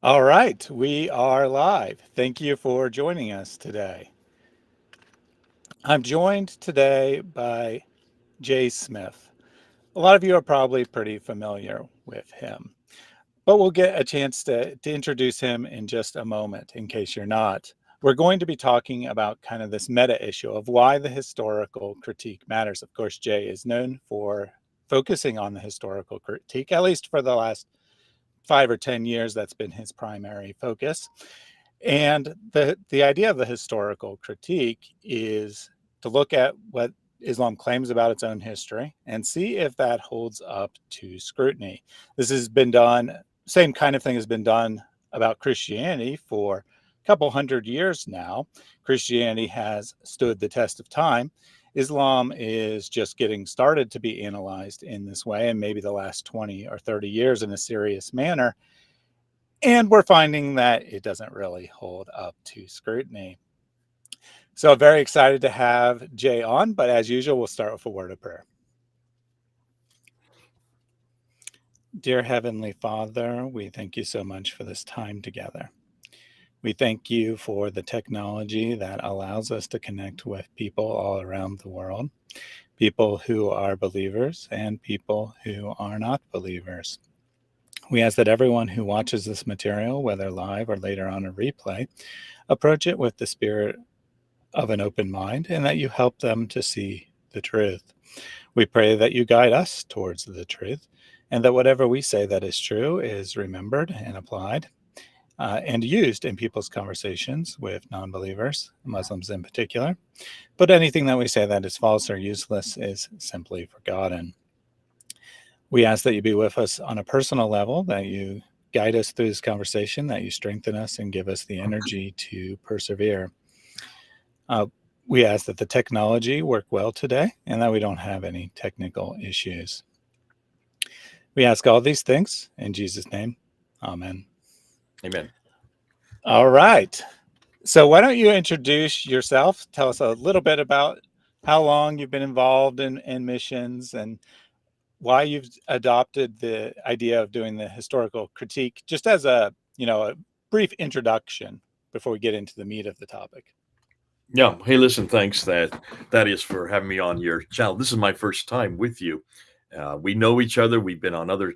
All right, we are live. Thank you for joining us today. I'm joined today by Jay Smith. A lot of you are probably pretty familiar with him, but we'll get a chance to introduce him in just a moment in case you're not. We're going to be talking about kind of this meta issue of why the historical critique matters. Of course, Jay is known for focusing on the historical critique, at least for the last 5 or 10 years. That's been his primary focus. And the idea of the historical critique is to look at what Islam claims about its own history and see if that holds up to scrutiny. This has been done, same kind of thing has been done about Christianity for a couple hundred years now. Christianity has stood the test of time. Islam is just getting started to be analyzed in this way, and maybe the last 20 or 30 years in a serious manner. And we're finding that it doesn't really hold up to scrutiny. So very excited to have Jay on, but as usual, we'll start with a word of prayer. Dear Heavenly Father, we thank you so much for this time together. We thank you for the technology that allows us to connect with people all around the world, people who are believers and people who are not believers. We ask that everyone who watches this material, whether live or later on a replay, approach it with the spirit of an open mind and that you help them to see the truth. We pray that you guide us towards the truth and that whatever we say that is true is remembered and applied and used in people's conversations with non-believers, Muslims in particular. But anything that we say that is false or useless is simply forgotten. We ask that you be with us on a personal level, that you guide us through this conversation, that you strengthen us and give us the energy to persevere. We ask that the technology work well today and that we don't have any technical issues. We ask all these things in Jesus' name. Amen. Amen. All right. So why don't you introduce yourself? Tell us a little bit about how long you've been involved in missions and why you've adopted the idea of doing the historical critique, just as a brief introduction before we get into the meat of the topic. Yeah. Hey, listen, thanks that is for having me on your channel. This is my first time with you. We know each other. We've been on other,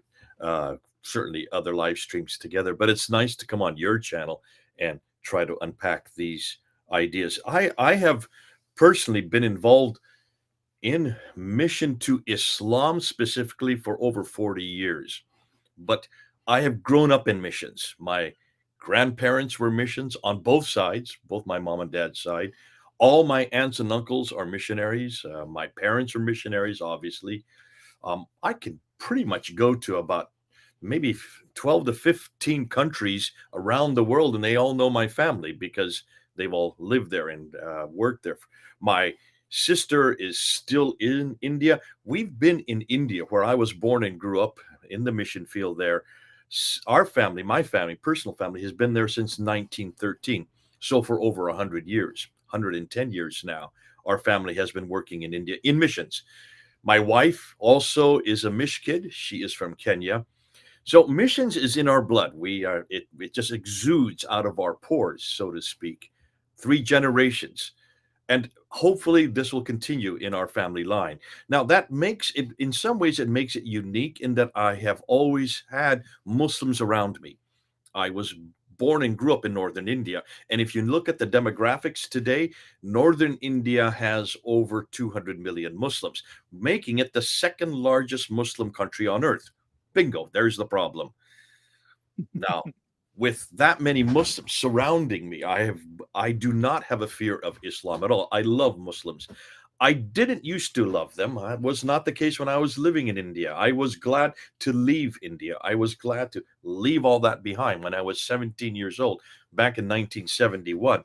certainly other live streams together, but it's nice to come on your channel and try to unpack these ideas. I have personally been involved in mission to Islam specifically for over 40 years, but I have grown up in missions. My grandparents were missions on both sides, both my mom and dad's side. All my aunts and uncles are missionaries. My parents are missionaries, obviously. I can pretty much go to about maybe 12 to 15 countries around the world, and they all know my family because they've all lived there and worked there. My sister is still in India. We've been in India, where I was born and grew up in the mission field there. Our family, my family, personal family, has been there since 1913. So for over 100 years, 110 years now, our family has been working in India in missions. My wife also is a Mish kid. She is from Kenya. So missions is in our blood. It just exudes out of our pores, so to speak. 3 generations. And hopefully this will continue in our family line. Now that makes it, in some ways, it makes it unique in that I have always had Muslims around me. I was born and grew up in northern India. And if you look at the demographics today, northern India has over 200 million Muslims, making it the second largest Muslim country on earth. Bingo, there's the problem. Now, with that many Muslims surrounding me, I do not have a fear of Islam at all. I love Muslims. I didn't used to love them. That was not the case when I was living in India. I was glad to leave India. I was glad to leave all that behind when I was 17 years old, back in 1971.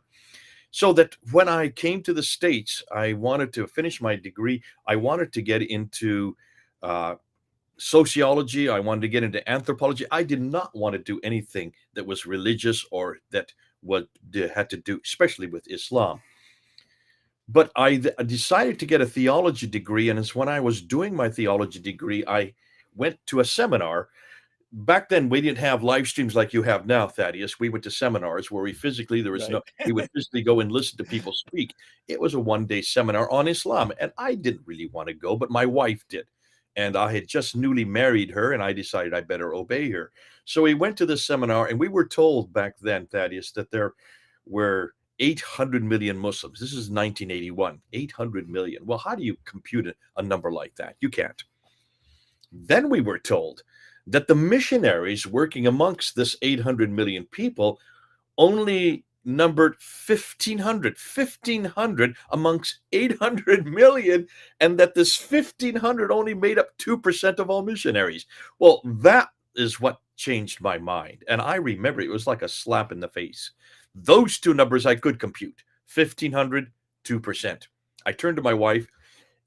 So that when I came to the States, I wanted to finish my degree. I wanted to get into uh, sociology. I wanted to get into anthropology. I did not want to do anything that was religious or that what had to do, especially with Islam. But I decided to get a theology degree, and it's when I was doing my theology degree, I went to a seminar back then we didn't have live streams like you have now, Thaddeus. We went to seminars where Right. we would physically go and listen to people speak. It was a 1 day seminar on Islam, and I didn't really want to go, but my wife did. And I had just newly married her, and I decided I better obey her. So we went to this seminar, and we were told back then, Thaddeus, that there were 800 million Muslims. This is 1981, 800 million. Well, how do you compute a number like that? You can't. Then we were told that the missionaries working amongst this 800 million people only numbered 1,500 amongst 800 million, and that this 1,500 only made up 2% of all missionaries. Well, that is what changed my mind. And I remember it was like a slap in the face. Those two numbers I could compute: 1,500, 2%. I turned to my wife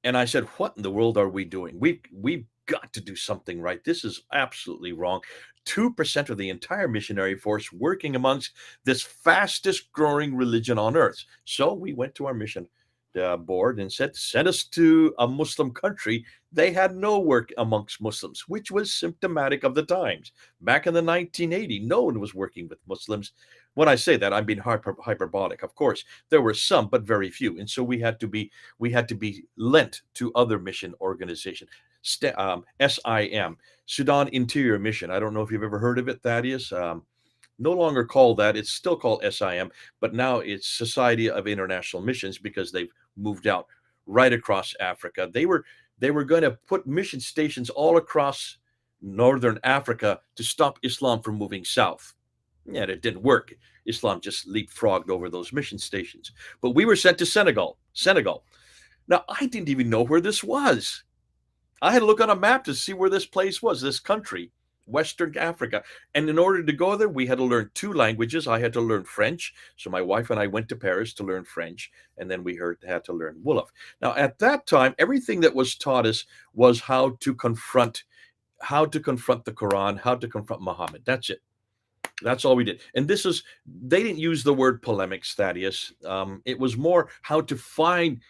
and I said, "What in the world are we doing? We've got to do something right. This is absolutely wrong." 2% of the entire missionary force working amongst this fastest growing religion on earth. So we went to our mission board and said, "Send us to a Muslim country." They had no work amongst Muslims, which was symptomatic of the times. Back in the 1980, no one was working with Muslims. When I say that, I'm being hyperbolic. Of course, there were some, but very few. And so we had to be lent to other mission organizations. SIM, Sudan Interior Mission. I don't know if you've ever heard of it, Thaddeus. No longer called that. It's still called SIM, but now it's Society of International Missions because they've moved out right across Africa. They were going to put mission stations all across northern Africa to stop Islam from moving south. And it didn't work. Islam just leapfrogged over those mission stations. But we were sent to Senegal. Senegal. Now, I didn't even know where this was. I had to look on a map to see where this place was, this country, Western Africa. And in order to go there, we had to learn two languages. I had to learn French. So my wife and I went to Paris to learn French. And then we had to learn Wolof. Now, at that time, everything that was taught us was how to confront the Quran, how to confront Muhammad. That's it. That's all we did. And they didn't use the word polemics, Thaddeus. It was more how to find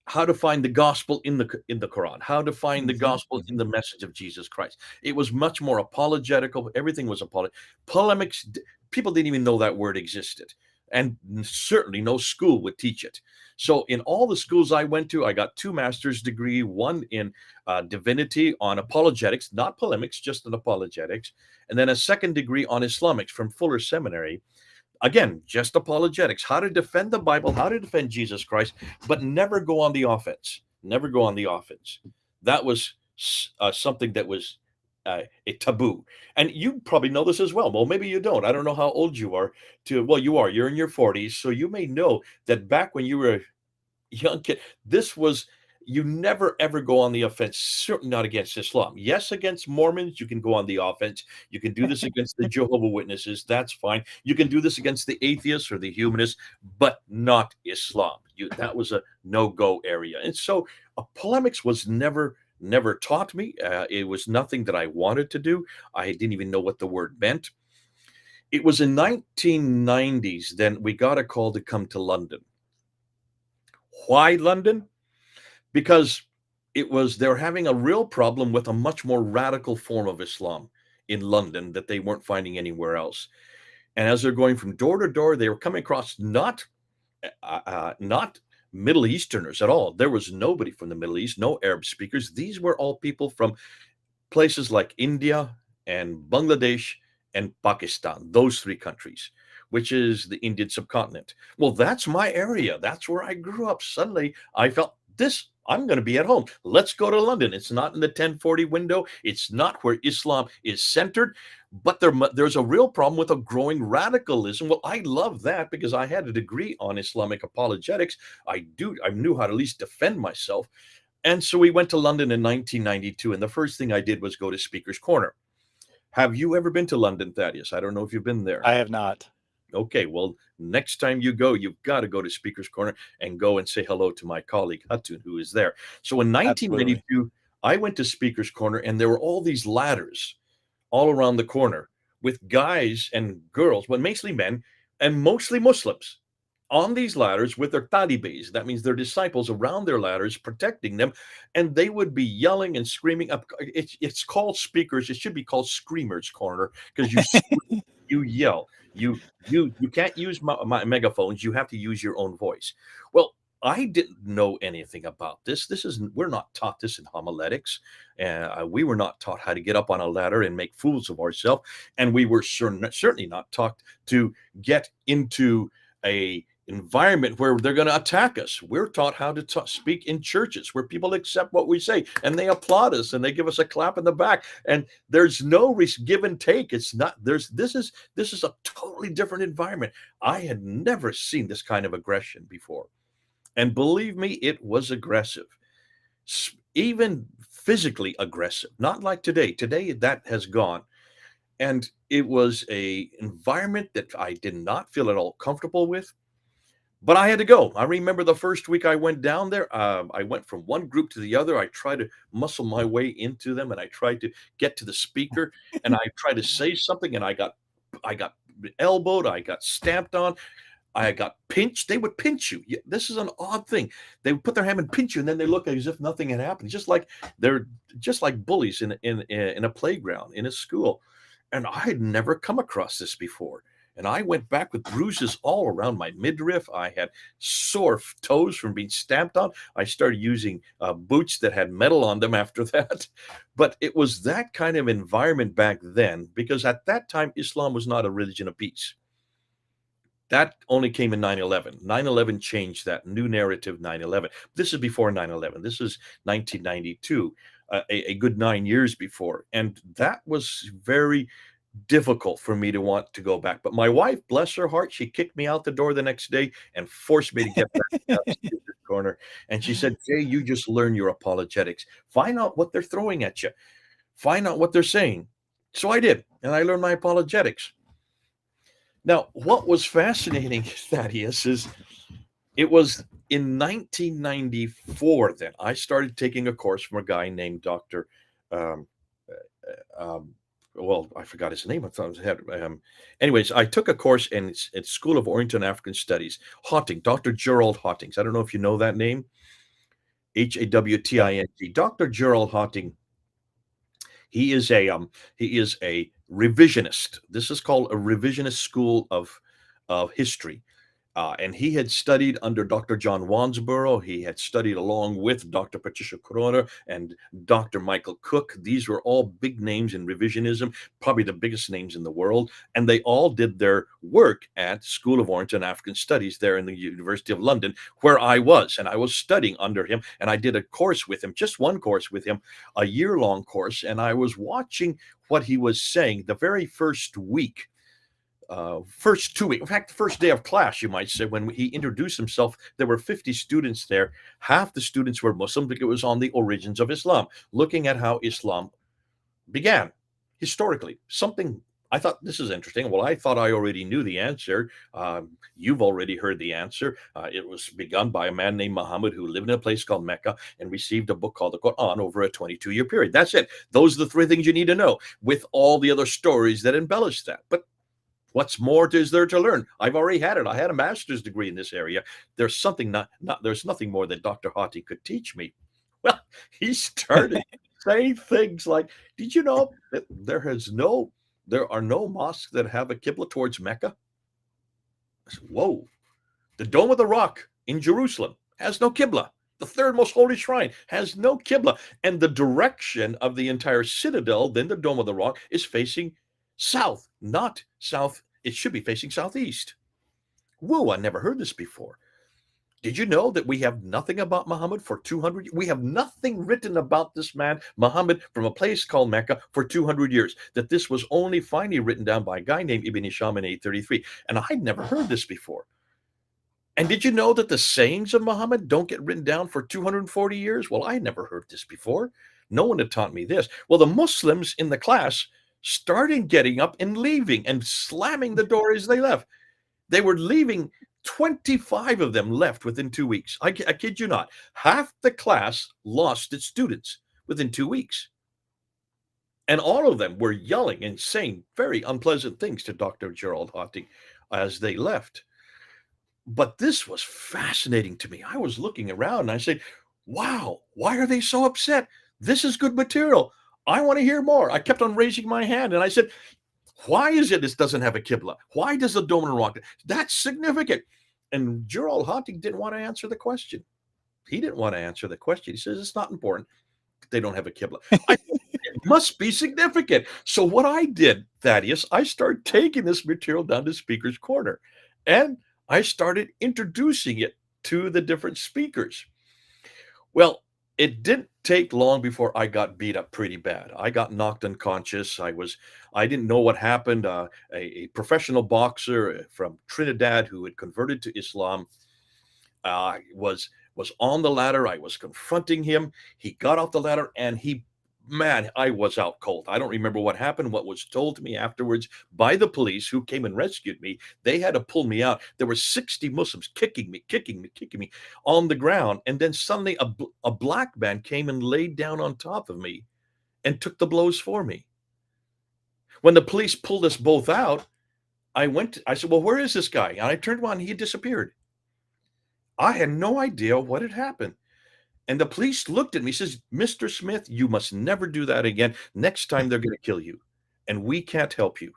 the gospel in the Quran, how to find the gospel in the message of Jesus Christ. It was much more apologetical. Everything was polemics. People didn't even know that word existed, and certainly no school would teach it. So in all the schools I went to, I got 2 master's degree, one in divinity on apologetics, not polemics, just in apologetics, and then a second degree on Islamics from Fuller Seminary. Again, just apologetics, how to defend the Bible, how to defend Jesus Christ, but never go on the offense. Never go on the offense. That was something that was a taboo. And you probably know this as well. Well, maybe you don't. I don't know how old you are. Well, you are. You're in your 40s. So you may know that back when you were a young kid, you never ever go on the offense, certainly not against Islam. Yes, against Mormons, you can go on the offense. You can do this against the Jehovah Witnesses. That's fine. You can do this against the atheists or the humanists, but not Islam. That was a no-go area. And so polemics was never taught me. It was nothing that I wanted to do. I didn't even know what the word meant. It was in 1990s, then we got a call to come to London. Why London? Because they were having a real problem with a much more radical form of Islam in London that they weren't finding anywhere else. And as they're going from door to door, they were coming across not Middle Easterners at all. There was nobody from the Middle East, no Arab speakers. These were all people from places like India and Bangladesh and Pakistan, those 3 countries, which is the Indian subcontinent. Well, that's my area. That's where I grew up. Suddenly, I felt I'm going to be at home. Let's go to London. It's not in the 1040 window. It's not where Islam is centered, but there's a real problem with a growing radicalism. Well, I love that because I had a degree on Islamic apologetics. I knew how to at least defend myself. And so we went to London in 1992, and the first thing I did was go to Speaker's Corner. Have you ever been to London, Thaddeus? I don't know if you've been there. I have not. Okay, well, next time you go, you've got to go to Speaker's Corner and go and say hello to my colleague, Hatun, who is there. So in 1992, Absolutely. I went to Speaker's Corner, and there were all these ladders all around the corner with guys and girls, but mostly men and mostly Muslims. on these ladders with their talibes. That means their disciples around their ladders, protecting them, and they would be yelling and screaming. Up, it's called speakers. It should be called screamers corner because you yell. You can't use my megaphones. You have to use your own voice. Well, I didn't know anything about this. We're not taught this in homiletics. We were not taught how to get up on a ladder and make fools of ourselves, and we were certainly not taught to get into a environment where they're going to attack us. We're taught how to speak in churches where people accept what we say and they applaud us and they give us a clap in the back, and there's no give and take. It's not this is a totally different environment. I had never seen this kind of aggression before, and believe me, it was aggressive, even physically aggressive, not like today that has gone. And it was a environment that I did not feel at all comfortable with. But I had to go. I remember the first week I went down there, I went from one group to the other. I tried to muscle my way into them, and I tried to get to the speaker, and I tried to say something, and I got elbowed, I got stamped on, I got pinched. They would pinch you. This is an odd thing. They would put their hand and pinch you, and then they look as if nothing had happened, they're just like bullies in a playground, in a school. And I had never come across this before. And I went back with bruises all around my midriff. I had sore toes from being stamped on. I started using boots that had metal on them after that. But it was that kind of environment back then, because at that time, Islam was not a religion of peace. That only came in 9/11. 9/11 changed that new narrative. 9/11. This is before 9/11. This is 1992, a good 9 years before. And that was very difficult for me to want to go back. But my wife, bless her heart, she kicked me out the door the next day and forced me to get back to the corner. And she said, "Jay, you just learn your apologetics. Find out what they're throwing at you. Find out what they're saying." So I did, and I learned my apologetics. Now, what was fascinating, Thaddeus, is it was in 1994 that I started taking a course from a guy named Dr. Um, well, I forgot his name. I thought it was head. Anyways, I took a course in School of Oriental and African Studies. Hawting, Dr. Gerald Hawtings. I don't know if you know that name. Hawting. Dr. Gerald Hawting. He is a revisionist. This is called a revisionist school of history. And he had studied under Dr. John Wansborough. He had studied along with Dr. Patricia Corona and Dr. Michael Cook. These were all big names in revisionism, probably the biggest names in the world. And they all did their work at School of Oriental and African Studies there in the University of London, where I was. And I was studying under him. And I did a course with him, just one course with him, a year-long course. And I was watching what he was saying the very first week. First 2 weeks, in fact, the first day of class, you might say, when he introduced himself, there were 50 students there. Half the students were Muslim because it was on the origins of Islam, looking at how Islam began historically. Something I thought, this is interesting. Well, I thought I already knew the answer. You've already heard the answer. It was begun by a man named Muhammad who lived in a place called Mecca and received a book called the Quran over a 22-year period. That's it. Those are the three things you need to know, with all the other stories that embellish that. But what's more is there to learn? I've already had it. I had a master's degree in this area. There's nothing more that Dr. Hawting could teach me. Well, he started saying things like, "Did you know that there are no mosques that have a Qibla towards Mecca?" I said, "Whoa. The Dome of the Rock in Jerusalem has no Qibla. The third most holy shrine has no Qibla. And the direction of the entire citadel, then the Dome of the Rock, is facing south, not south. It should be facing southeast." Whoa, I never heard this before. Did you know that we have nothing about Muhammad for 200 years? We have nothing written about this man, Muhammad, from a place called Mecca for 200 years. That this was only finally written down by a guy named Ibn Hisham in 833. And I'd never heard this before. And did you know that the sayings of Muhammad don't get written down for 240 years? Well, I never heard this before. No one had taught me this. Well, the Muslims in the class started getting up and leaving and slamming the door as they left. They were leaving. 25 of them left within 2 weeks. I kid you not. Half the class lost its students within 2 weeks. And all of them were yelling and saying very unpleasant things to Dr. Gerald Hawting as they left. But this was fascinating to me. I was looking around and I said, wow, why are they so upset? This is good material. I want to hear more. I kept on raising my hand and I said, why is it this doesn't have a Qibla? Why does the Dome and Rock? That's significant. And Gerald Hotting didn't want to answer the question. He didn't want to answer the question. He says, it's not important. They don't have a Qibla. It must be significant. So what I did, Thaddeus, I started taking this material down to Speaker's Corner. And I started introducing it to the different speakers. Well, it didn't take long before I got beat up pretty bad. I got knocked unconscious. I didn't know what happened. A professional boxer from Trinidad who had converted to Islam was on the ladder. I was confronting him. He got off the ladder and man, I was out cold. I don't remember what happened. What was told to me afterwards by the police who came and rescued me, they had to pull me out. There were 60 Muslims kicking me on the ground. And then suddenly a black man came and laid down on top of me and took the blows for me. When the police pulled us both out, I said, well, where is this guy? And I turned around and he had disappeared. I had no idea what had happened. And the police looked at me, says, Mr. Smith, you must never do that again. Next time they're going to kill you. And we can't help you.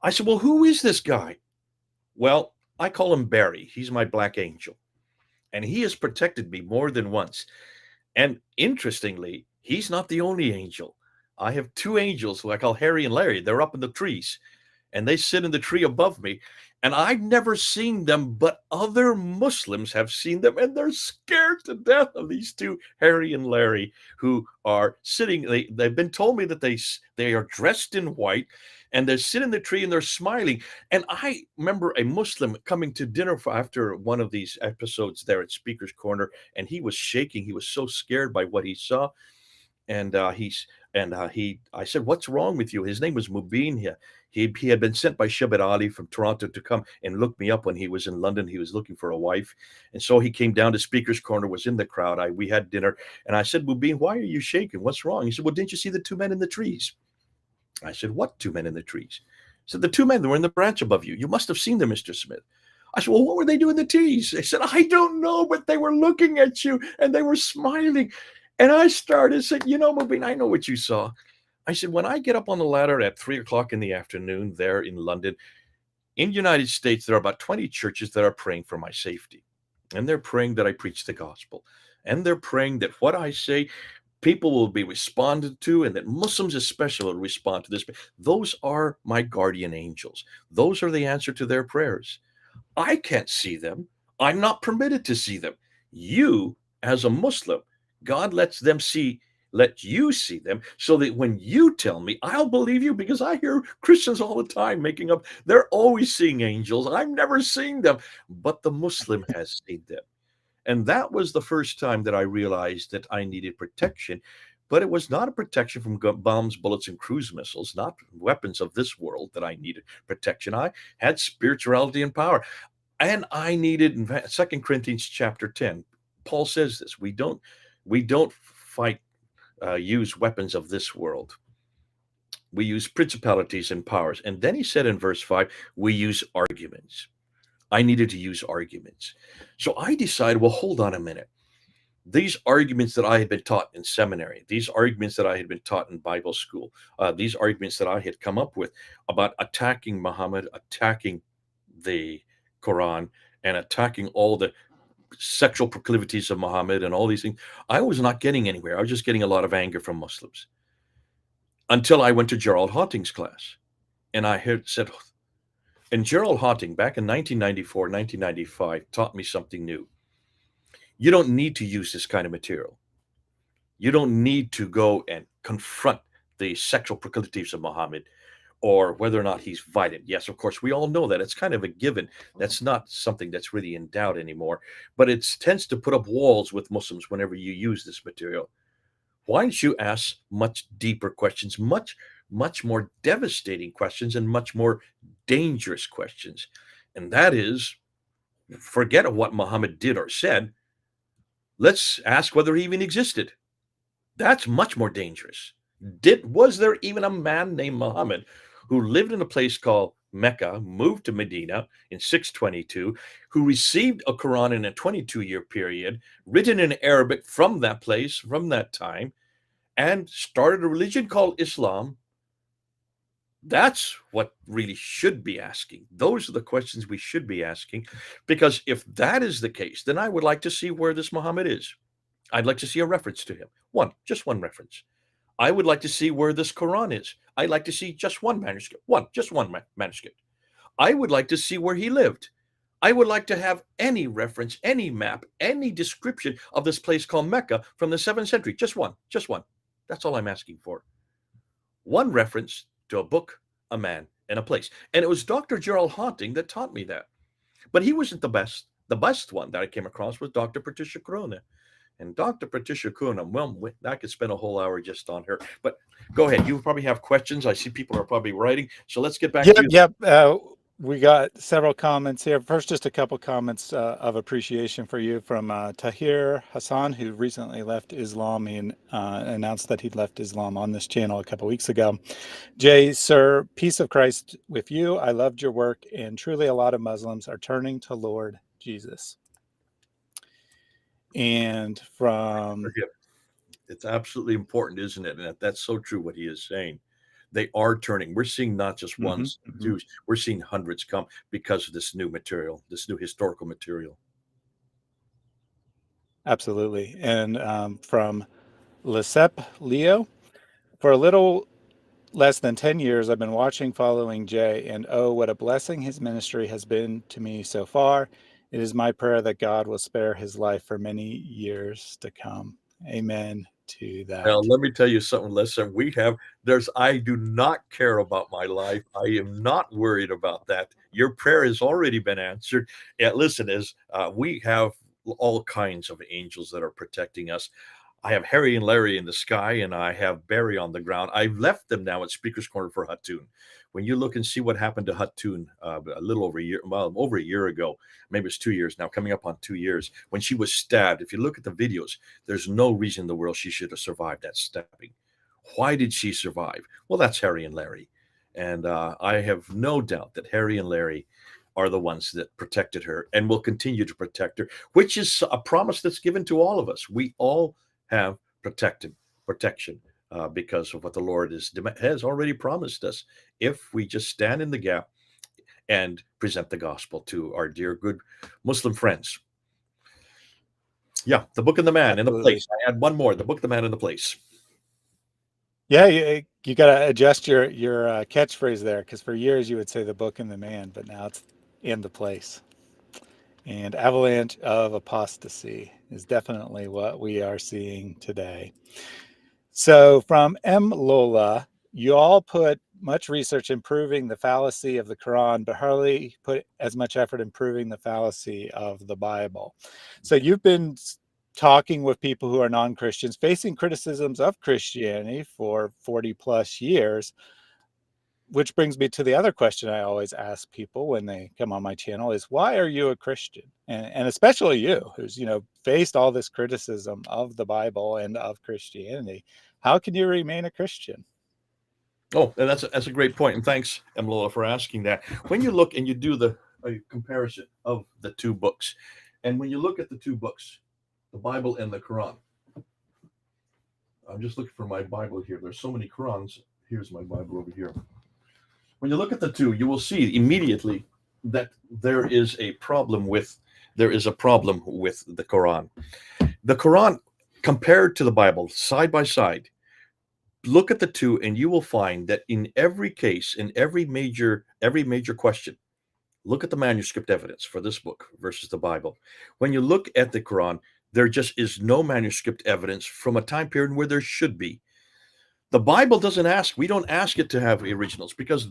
I said, well, who is this guy? Well, I call him Barry. He's my black angel. And he has protected me more than once. And interestingly, he's not the only angel. I have two angels who I call Harry and Larry. They're up in the trees. And they sit in the tree above me. And I've never seen them, but other Muslims have seen them, and they're scared to death of these two, Harry and Larry, who are sitting. They've been told me that they are dressed in white, and they sit in the tree and they're smiling. And I remember a Muslim coming to dinner after one of these episodes there at Speaker's Corner, and he was shaking. He was so scared by what he saw. And I said, what's wrong with you? His name was Mubin here. He had been sent by Shabbat Ali from Toronto to come and look me up when he was in London. He was looking for a wife. And so he came down to Speaker's Corner, was in the crowd. We had dinner. And I said, Mubin, why are you shaking? What's wrong? He said, well, didn't you see the two men in the trees? I said, what two men in the trees? He said, the two men that were in the branch above you. You must have seen them, Mr. Smith. I said, well, what were they doing in the trees? They said, I don't know, but they were looking at you and they were smiling. And I started saying, Mubin, I know what you saw. I said, when I get up on the ladder at 3:00 in the afternoon there in London, in the United States, there are about 20 churches that are praying for my safety. And they're praying that I preach the gospel. And they're praying that what I say, people will be responded to, and that Muslims especially will respond to this. Those are my guardian angels. Those are the answer to their prayers. I can't see them. I'm not permitted to see them. You, as a Muslim, God let you see them so that when you tell me, I'll believe you, because I hear Christians all the time making up. They're always seeing angels. I've never seen them, but the Muslim has seen them. And that was the first time that I realized that I needed protection, but it was not a protection from bombs, bullets, and cruise missiles, not weapons of this world that I needed protection. I had spirituality and power. And I needed, in 2 Corinthians chapter 10, Paul says this, we don't use weapons of this world. We use principalities and powers. And then he said in verse 5, we use arguments. I needed to use arguments. So I decided, well, hold on a minute. These arguments that I had been taught in seminary, these arguments that I had been taught in Bible school, these arguments that I had come up with about attacking Muhammad, attacking the Quran, and attacking all the sexual proclivities of Muhammad and all these things, I was not getting anywhere. I was just getting a lot of anger from Muslims until I went to Gerald Hotting's class. And and Gerald Hotting back in 1994, 1995 taught me something new. You don't need to use this kind of material. You don't need to go and confront the sexual proclivities of Muhammad or whether or not he's violent. Yes, of course, we all know that. It's kind of a given. That's not something that's really in doubt anymore. But it tends to put up walls with Muslims whenever you use this material. Why don't you ask much deeper questions, much more devastating questions, and much more dangerous questions? And that is, forget what Muhammad did or said. Let's ask whether he even existed. That's much more dangerous. Was there even a man named Muhammad who lived in a place called Mecca, moved to Medina in 622, who received a Quran in a 22-year period, written in Arabic from that place, from that time, and started a religion called Islam. That's what really should be asking. Those are the questions we should be asking, because if that is the case, then I would like to see where this Muhammad is. I'd like to see a reference to him. Just one reference. I would like to see where this Quran is. I'd like to see just one manuscript. Just one manuscript. I would like to see where he lived. I would like to have any reference, any map, any description of this place called Mecca from the 7th century. Just one. That's all I'm asking for. One reference to a book, a man, and a place. And it was Dr. Gerald Haunting that taught me that. But he wasn't the best. The best one that I came across was Dr. Patricia Corona. And Dr. Patricia Corona, well, I could spend a whole hour just on her. But go ahead. You probably have questions. I see people are probably writing. So let's get back to you. Yep. We got several comments here. First, just a couple comments of appreciation for you from Tahir Hassan, who recently left Islam and announced that he'd left Islam on this channel a couple weeks ago. Jay, sir, peace of Christ with you. I loved your work, and truly a lot of Muslims are turning to Lord Jesus. And from... It's absolutely important, isn't it? And that's so true what he is saying. They are turning. We're seeing not just ones, twos. We're seeing hundreds come because of this new material, this new historical material. Absolutely. And from Lesep Leo, for a little less than 10 years, I've been watching, following Jay, and oh, what a blessing his ministry has been to me so far. It is my prayer that God will spare his life for many years to come. Amen to that. Well, let me tell you something, listen, I do not care about my life. I am not worried about that. Your prayer has already been answered. And listen, we have all kinds of angels that are protecting us. I have Harry and Larry in the sky, and I have Barry on the ground. I've left them now at Speaker's Corner for Hatun. When you look and see what happened to Hatun a little over a year, well, over a year ago, maybe it's 2 years now, coming up on 2 years, when she was stabbed, if you look at the videos, there's no reason in the world she should have survived that stabbing. Why did she survive? Well, that's Harry and Larry. And I have no doubt that Harry and Larry are the ones that protected her and will continue to protect her, which is a promise that's given to all of us. We all have protection because of what the Lord has already promised us if we just stand in the gap and present the gospel to our dear good Muslim friends. Yeah, the book and the man in the place. I add one more, the book, the man, and the place. Yeah, you got to adjust your catchphrase there, because for years you would say the book and the man, but now it's in the place. And avalanche of apostasy is definitely what we are seeing today. So from M. Lola, you all put much research improving the fallacy of the Quran, but hardly put as much effort improving the fallacy of the Bible. So you've been talking with people who are non-Christians, facing criticisms of Christianity for 40 plus years, which brings me to the other question I always ask people when they come on my channel is, why are you a Christian? And especially you, who's, faced all this criticism of the Bible and of Christianity. How can you remain a Christian? Oh, and that's a great point. And thanks, Emlola, for asking that. When you look and you do the comparison of the two books, and when you look at the two books, the Bible and the Quran, I'm just looking for my Bible here. There's so many Qurans. Here's my Bible over here. When you look at the two, you will see immediately that there is a problem with the Quran. The Quran, compared to the Bible, side by side, look at the two, and you will find that in every case, in every major question, look at the manuscript evidence for this book versus the Bible. When you look at the Quran, there just is no manuscript evidence from a time period where there should be. The Bible doesn't ask, we don't ask it to have originals, because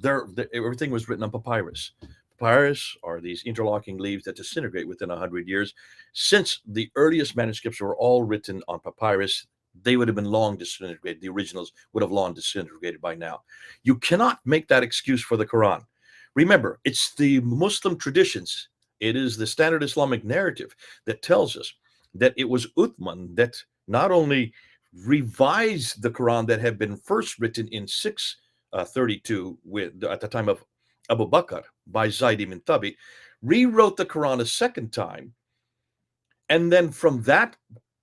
everything was written on papyrus. Papyrus are these interlocking leaves that disintegrate within 100 years. Since the earliest manuscripts were all written on papyrus, they would have been long disintegrated. The originals would have long disintegrated by now. You cannot make that excuse for the Quran. Remember, it's the Muslim traditions. It is the standard Islamic narrative that tells us that it was Uthman that not only revised the Quran that had been first written in 632 at the time of Abu Bakr by Zayd ibn Thabit, rewrote the Quran a second time. And then from that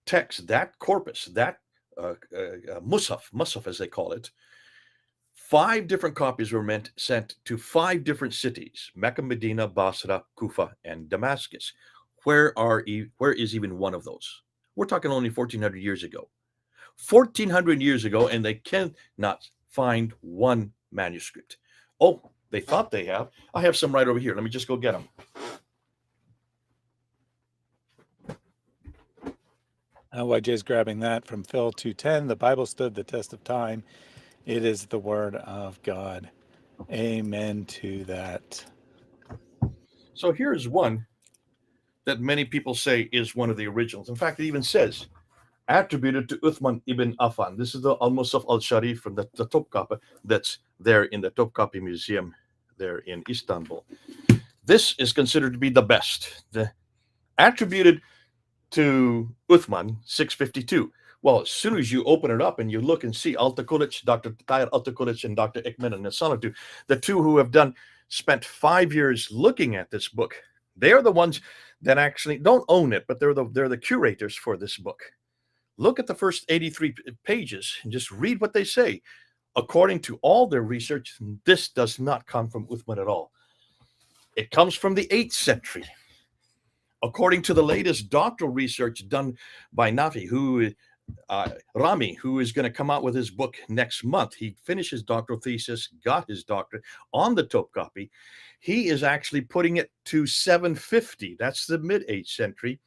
text, that corpus, that Musaf as they call it, 5 different copies were sent to 5 different cities: Mecca, Medina, Basra, Kufa, and Damascus. Where is even one of those? We're talking only 1400 years ago. 1400 years ago, and they cannot find one manuscript. Oh, they thought they have. I have some right over here. Let me just go get them. YJ's grabbing that from Phil 2:10. The Bible stood the test of time. It is the word of God. Amen to that. So here's one that many people say is one of the originals. In fact, it even says, attributed to Uthman ibn Affan. This is the Al-Musaf al-Sharif from the Topkapi that's there in the Topkapi Museum there in Istanbul. This is considered to be the best. Attributed to Uthman, 652. Well, as soon as you open it up and you look and see Altakulic, Dr. Tahir Altakulic and Dr. Ekmen Nasanatu, the two who have spent 5 years looking at this book, they are the ones that actually don't own it, but they're the curators for this book. Look at the first 83 pages and just read what they say. According to all their research, this does not come from Uthman at all. It comes from the 8th century. According to the latest doctoral research done by Rami, who is going to come out with his book next month. He finished his doctoral thesis, got his doctorate on the Topkapi. He is actually putting it to 750. That's the mid-8th century.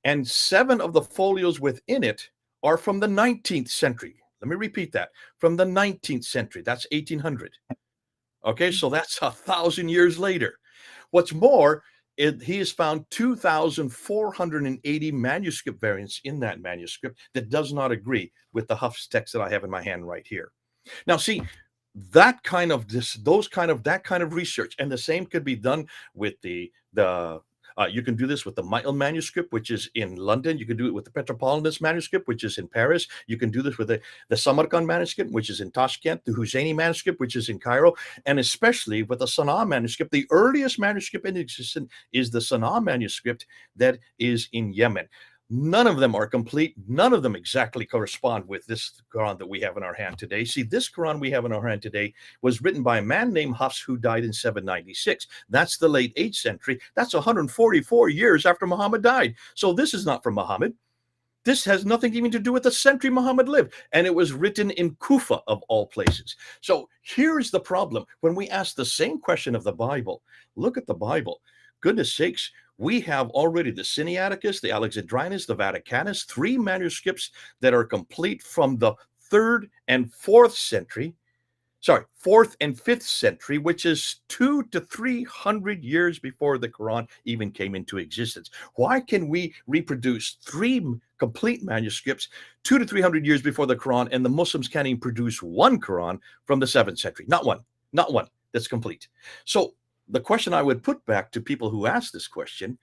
And 7 of the folios within it are from the 19th century. Let me repeat that. From the 19th century. That's 1800. Okay, so that's 1,000 years later. What's more, he has found 2,480 manuscript variants in that manuscript that does not agree with the Hafs text that I have in my hand right here. Now, see, that kind of research, and the same could be done with you can do this with the Ma'il manuscript, which is in London. You can do it with the Petropolitanus manuscript, which is in Paris. You can do this with the Samarkand manuscript, which is in Tashkent, the Husseini manuscript, which is in Cairo, and especially with the Sana'a manuscript. The earliest manuscript in existence is the Sana'a manuscript that is in Yemen. None of them are complete. None of them exactly correspond with this Quran that we have in our hand today. See, this Quran we have in our hand today was written by a man named Hafs who died in 796. That's the late 8th century. That's 144 years after Muhammad died. So this is not from Muhammad. This has nothing even to do with the century Muhammad lived. And it was written in Kufa, of all places. So here's the problem. When we ask the same question of the Bible, look at the Bible. Goodness sakes, we have already the Sinaiticus, the Alexandrinus, the Vaticanus, 3 manuscripts that are complete from the 3rd and 4th century. Sorry, 4th and 5th century, which is 200 to 300 years before the Quran even came into existence. Why can we reproduce 3 complete manuscripts 200 to 300 years before the Quran, and the Muslims can't even produce one Quran from the 7th century? Not one that's complete. So the question I would put back to people who ask this question,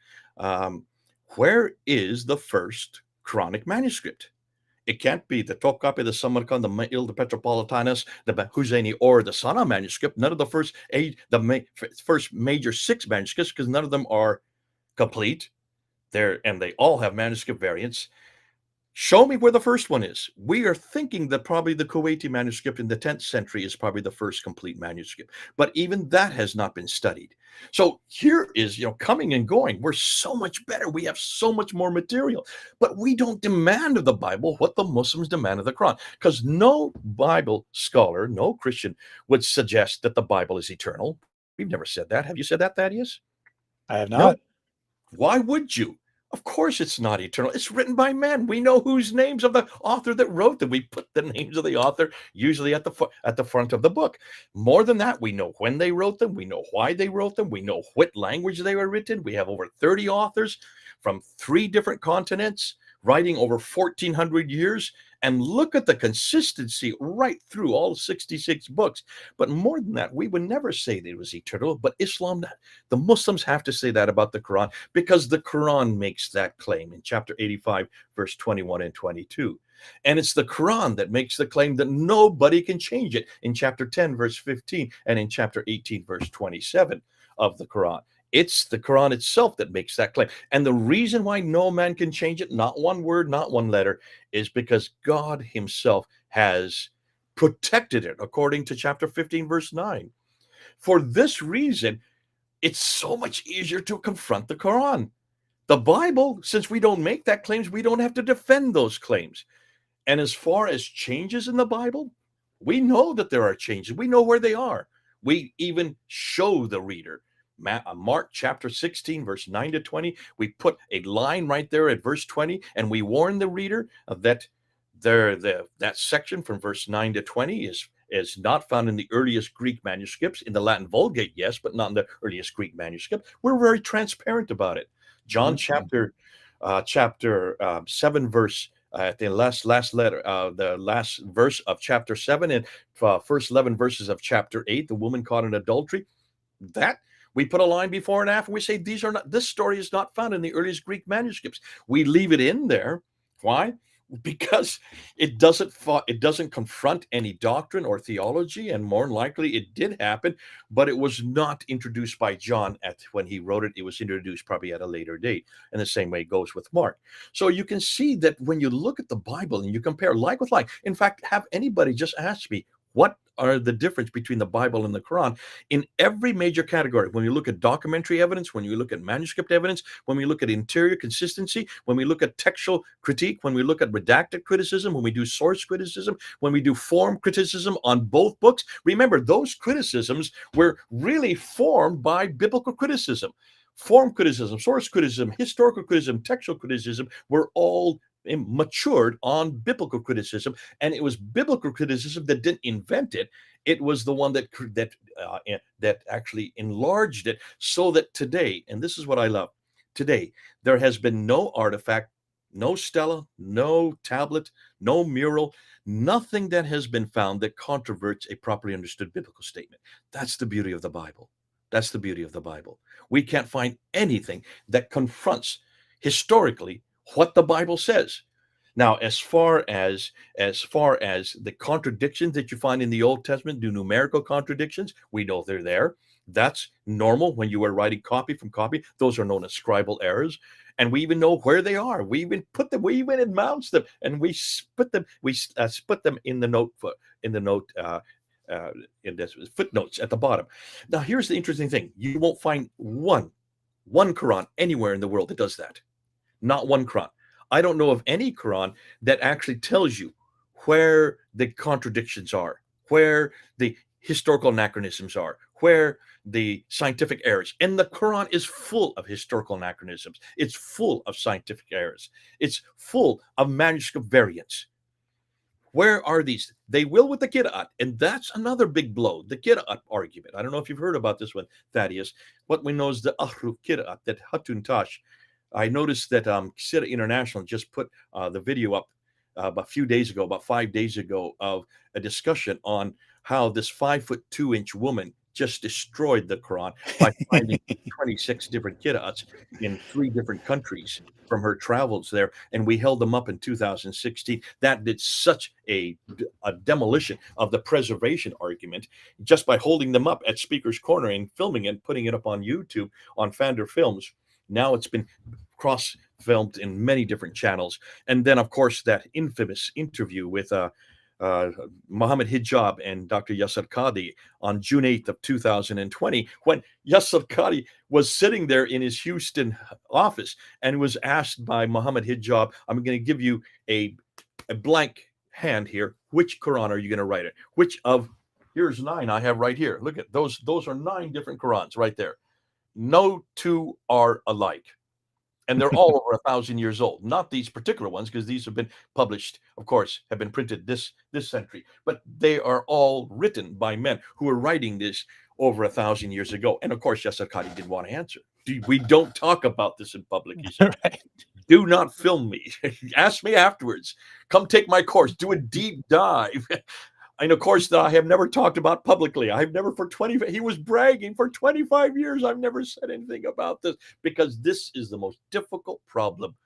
where is the first Quranic manuscript? It can't be the Topkapi, the Samarkand, the Ma'il, the Petropolitanus, the Husseini, or the Sana'a manuscript. None of the first major 6 manuscripts, because none of them are complete. And they all have manuscript variants. Show me where the first one is. We are thinking that probably the Kuwaiti manuscript in the 10th century is probably the first complete manuscript, but even that has not been studied. So here is, coming and going. We're so much better. We have so much more material, but we don't demand of the Bible what the Muslims demand of the Quran, because no Bible scholar, no Christian would suggest that the Bible is eternal. We've never said that. Have you said that, Thaddeus? I have not. No. Why would you? Of course it's not eternal. It's written by men. We know whose names of the author that wrote them. We put the names of the author usually at the front of the book. More than that, we know when they wrote them. We know why they wrote them. We know what language they were written. We have over 30 authors from 3 different continents writing over 1,400 years. And look at the consistency right through all 66 books. But more than that, we would never say that it was eternal. But Islam, the Muslims have to say that about the Quran, because the Quran makes that claim in chapter 85, verse 21 and 22. And it's the Quran that makes the claim that nobody can change it in chapter 10, verse 15, and in chapter 18, verse 27 of the Quran. It's the Quran itself that makes that claim. And the reason why no man can change it, not one word, not one letter, is because God himself has protected it, according to chapter 15, verse 9. For this reason, it's so much easier to confront the Quran. The Bible, since we don't make that claims, we don't have to defend those claims. And as far as changes in the Bible, we know that there are changes. We know where they are. We even show the reader. Mark chapter 16, verse 9 to 20, we put a line right there at verse 20, and we warn the reader that that section from verse 9 to 20 is not found in the earliest Greek manuscripts. In the Latin Vulgate, yes, but not in the earliest Greek manuscript. We're very transparent about it. John chapter 7, verse the last letter, the last verse of chapter 7 and first 11 verses of chapter 8, the woman caught in adultery. That we put a line before and after. We say this story is not found in the earliest Greek manuscripts. We leave it in there. Why? Because it doesn't confront any doctrine or theology, and more than likely it did happen, but it was not introduced by John when he wrote it. It was introduced probably at a later date, and the same way it goes with Mark. So you can see that when you look at the Bible and you compare like with like, in fact, have anybody just ask me, what are the difference between the Bible and the Quran in every major category? When we look at documentary evidence, when we look at manuscript evidence, when we look at interior consistency, when we look at textual critique, when we look at redacted criticism, when we do source criticism, when we do form criticism on both books, remember those criticisms were really formed by biblical criticism. Form criticism, source criticism, historical criticism, textual criticism were all matured on biblical criticism, and it was biblical criticism that didn't invent it. It was the one that actually enlarged it, so that today, and this is what I love, today there has been no artifact, no stela, no tablet, no mural, nothing that has been found that controverts a properly understood biblical statement. That's the beauty of the Bible. That's the beauty of the Bible. We can't find anything that confronts historically what the Bible says. Now, as far as the contradictions that you find in the Old Testament, the numerical contradictions, we know they're there. That's normal when you are writing copy from copy. Those are known as scribal errors, and we even know where they are. We even put them. We even announce them, and we put them. We put them in the note in the footnotes at the bottom. Now, here's the interesting thing: you won't find one Quran anywhere in the world that does that. Not one Quran. I don't know of any Quran that actually tells you where the contradictions are, where the historical anachronisms are, where the scientific errors. And the Quran is full of historical anachronisms. It's full of scientific errors. It's full of manuscript variants. Where are these? They will with the Qira'at, and that's another big blow, the Qira'at argument. I don't know if you've heard about this one, Thaddeus. What we know is the Ahruf Qira'at, that Hatun Tash. I noticed that Qira International just put the video up about 5 days ago, of a discussion on how this 5'2" woman just destroyed the Quran by finding 26 different Qira'ats in 3 different countries from her travels there. And we held them up in 2016. That did such a demolition of the preservation argument just by holding them up at Speaker's Corner and filming it and putting it up on YouTube on Fander Films. Now it's been cross-filmed in many different channels. And then, of course, that infamous interview with Muhammad Hijab and Dr. Yasir Qadhi on June 8th of 2020, when Yasir Qadhi was sitting there in his Houston office and was asked by Muhammad Hijab, I'm going to give you a blank hand here. Which Quran are you going to write it? Here's 9 I have right here. Look at those. Those are 9 different Qurans right there. No 2 are alike, and they're all over 1,000 years old. Not these particular ones, because these have been published, of course, have been printed this century, but they are all written by men who were writing this over 1,000 years ago. And of course, Yasir Qadhi didn't want to answer. We don't talk about this in public, he said. Right. Do not film me. Ask me afterwards. Come take my course. Do a deep dive. And of course, that I have never talked about publicly. I've never he was bragging for 25 years. I've never said anything about this, because this is the most difficult problem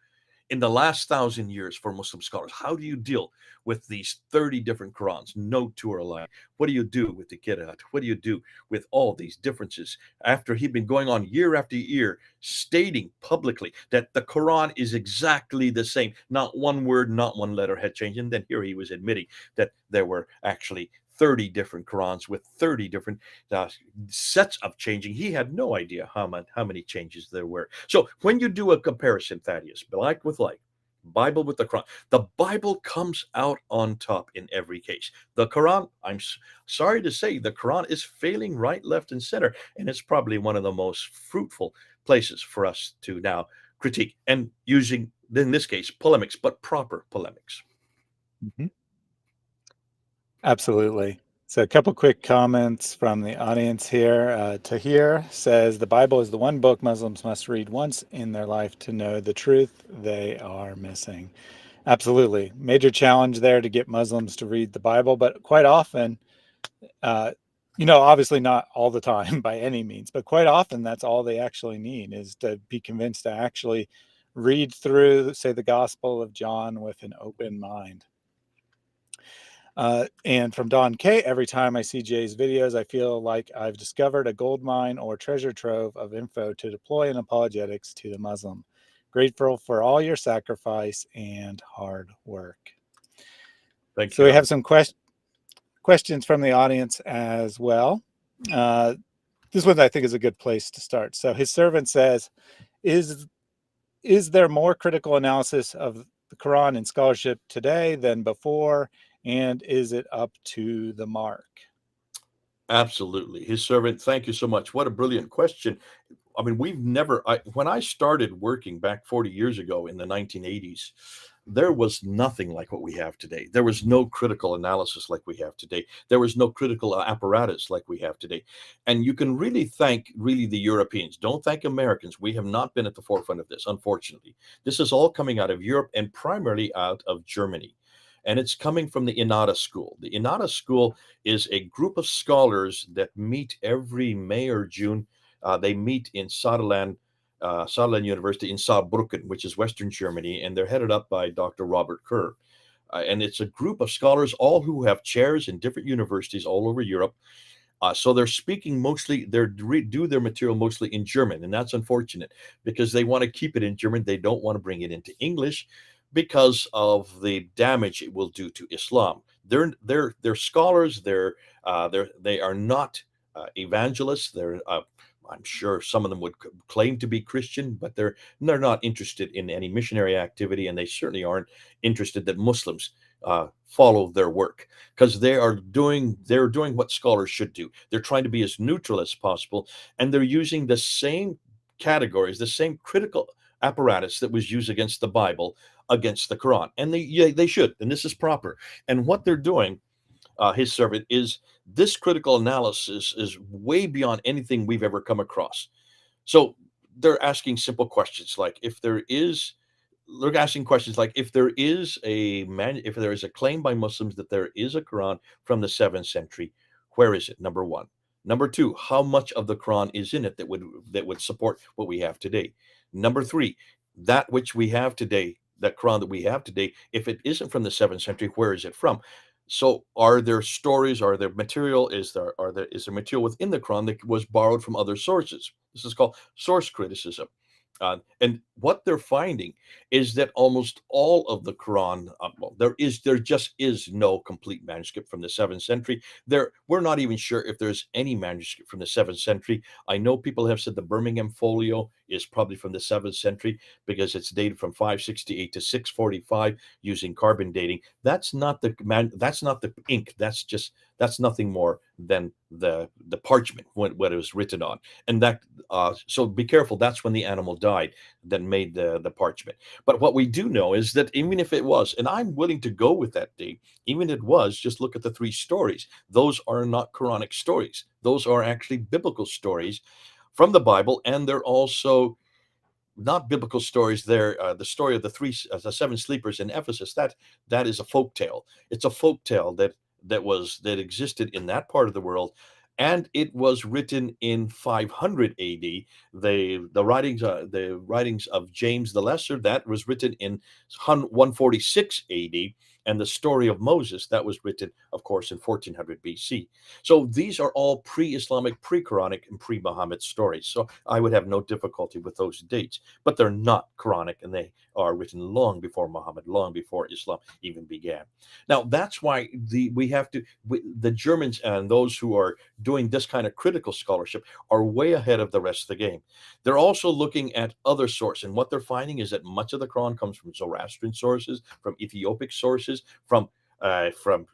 in the last 1,000 years for Muslim scholars, how do you deal with these 30 different Qurans? No two are alike. What do you do with the Qiraat? What do you do with all these differences? After he'd been going on year after year, stating publicly that the Quran is exactly the same, not one word, not one letter had changed. And then here he was admitting that there were actually 30 different Qurans with 30 different sets of changing. He had no idea how many changes there were. So when you do a comparison, Thaddeus, like with like, Bible with the Quran, the Bible comes out on top in every case. The Quran, I'm sorry to say, the Quran is failing right, left, and center, and it's probably one of the most fruitful places for us to now critique, and using, in this case, polemics, but proper polemics. Mhm. Absolutely. So a couple quick comments from the audience here. Tahir says, the Bible is the one book Muslims must read once in their life to know the truth they are missing. Absolutely. Major challenge there to get Muslims to read the Bible, but quite often, obviously not all the time by any means, but quite often that's all they actually need, is to be convinced to actually read through, say, the Gospel of John with an open mind. And from Don K, every time I see Jay's videos, I feel like I've discovered a gold mine or treasure trove of info to deploy in apologetics to the Muslim. Grateful for all your sacrifice and hard work. Thank So you. we have some questions from the audience as well. This one I think is a good place to start. So his servant says, is there more critical analysis of the Quran in scholarship today than before? And is it up to the mark? Absolutely. His servant, thank you so much. What a brilliant question. I mean, when I started working back 40 years ago in the 1980s, there was nothing like what we have today. There was no critical analysis like we have today. There was no critical apparatus like we have today. And you can really thank the Europeans. Don't thank Americans. We have not been at the forefront of this, unfortunately. This is all coming out of Europe and primarily out of Germany. And it's coming from the Inada School. The Inada School is a group of scholars that meet every May or June. They meet in Saarland University in Saarbrücken, which is Western Germany, and they're headed up by Dr. Robert Kerr. And it's a group of scholars, all who have chairs in different universities all over Europe. So they're speaking mostly, do their material mostly in German, and that's unfortunate because they want to keep it in German. They don't want to bring it into English because of the damage it will do to Islam. They're scholars. They are not evangelists. I'm sure some of them would claim to be Christian, but they're not interested in any missionary activity, and they certainly aren't interested that Muslims follow their work, because they're doing what scholars should do. They're trying to be as neutral as possible, and they're using the same categories, the same critical apparatus that was used against the Bible against the Quran, and they should, and this is proper. And what they're doing, his servant, is this critical analysis is way beyond anything we've ever come across. So they're asking simple questions like, if there is a claim by Muslims that there is a Quran from the 7th century, where is it? Number one. Number two, how much of the Quran is in it that would support what we have today? Number three, that which we have today, that Quran that we have today, if it isn't from the 7th century, where is it from? So are there stories, is there material within the Quran that was borrowed from other sources? This is called source criticism. And what they're finding is that almost all of the Quran, there just is no complete manuscript from the 7th century. We're not even sure if there's any manuscript from the 7th century. I know people have said the Birmingham Folio is probably from the 7th century because it's dated from 568 to 645 using carbon dating. That's not the ink. That's nothing more than the parchment when it was written on. And so be careful. That's when the animal died that made the parchment. But what we do know is that even if it was, and I'm willing to go with that date, even if it was, just look at the 3 stories. Those are not Quranic stories. Those are actually biblical stories from the Bible, and they're also not biblical stories. They're the story of the 7 sleepers in Ephesus. That is a folk tale. It's a folk tale that existed in that part of the world and it was written in 500 AD. The writings of James the Lesser, that was written in 146 AD, and the story of Moses, that was written, of course, in 1400 BC. So these are all pre-Islamic, pre-Quranic, and pre-Muhammad stories. So I would have no difficulty with those dates, but they're not Quranic, and they are written long before Muhammad, long before Islam even began. Now that's why the Germans and those who are doing this kind of critical scholarship are way ahead of the rest of the game. They're also looking at other sources, and what they're finding is that much of the Quran comes from Zoroastrian sources, from Ethiopic sources, from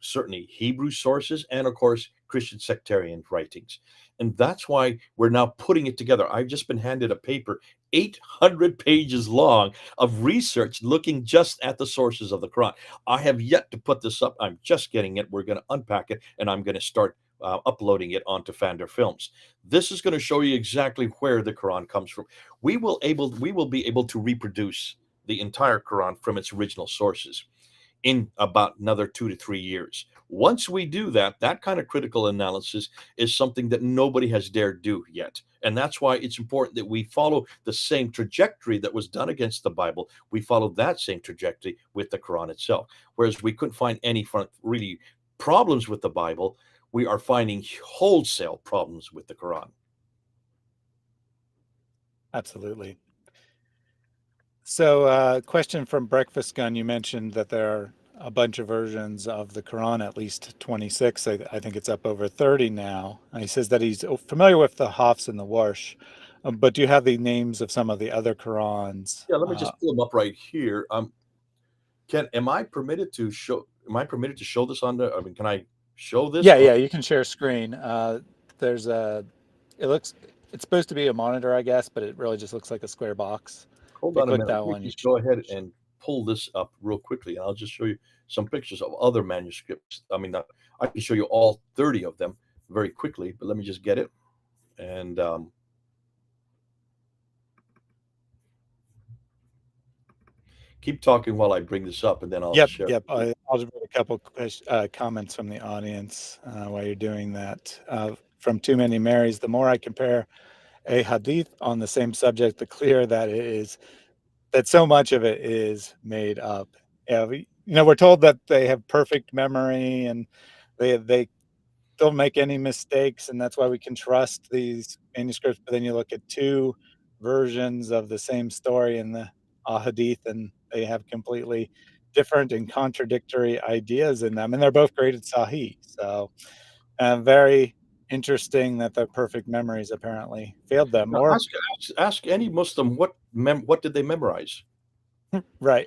certainly Hebrew sources, and of course Christian sectarian writings. And that's why we're now putting it together. I've just been handed a paper 800 pages long of research looking just at the sources of the Quran. I have yet to put this up. I'm just getting it. We're going to unpack it, and I'm going to start uploading it onto Fander Films. This is going to show you exactly where the Quran comes from. We will be able to reproduce the entire Quran from its original sources in about another 2 to 3 years. Once we do that, that kind of critical analysis is something that nobody has dared do yet. And that's why it's important that we follow the same trajectory that was done against the Bible. We follow that same trajectory with the Quran itself. Whereas we couldn't find any really problems with the Bible, we are finding wholesale problems with the Quran. Absolutely. So, question from Breakfast Gun. You mentioned that there are a bunch of versions of the Quran, at least 26. I think it's up over 30 now. And he says that he's familiar with the Hafs and the Warsh. But do you have the names of some of the other Qurans? Yeah, let me just pull them up right here. Am I permitted to show this on the, I mean, can I show this? Yeah, you can share screen. It's supposed to be a monitor, I guess, but it really just looks like a square box. Hold on a minute. Let me go ahead and pull this up real quickly, and I'll just show you some pictures of other manuscripts. I mean, I can show you all 30 of them very quickly, but let me just get it. And keep talking while I bring this up, and then I'll share. Yep. I'll just read a couple comments from the audience while you're doing that. From Too Many Marys, the more I compare a hadith on the same subject, the clearer that so much of it is made up. Yeah, we're told that they have perfect memory and they don't make any mistakes, and that's why we can trust these manuscripts. But then you look at two versions of the same story in the hadith, and they have completely different and contradictory ideas in them, and they're both graded Sahih. So, very interesting that the perfect memories apparently failed them. Now, ask any Muslim what did they memorize? Right.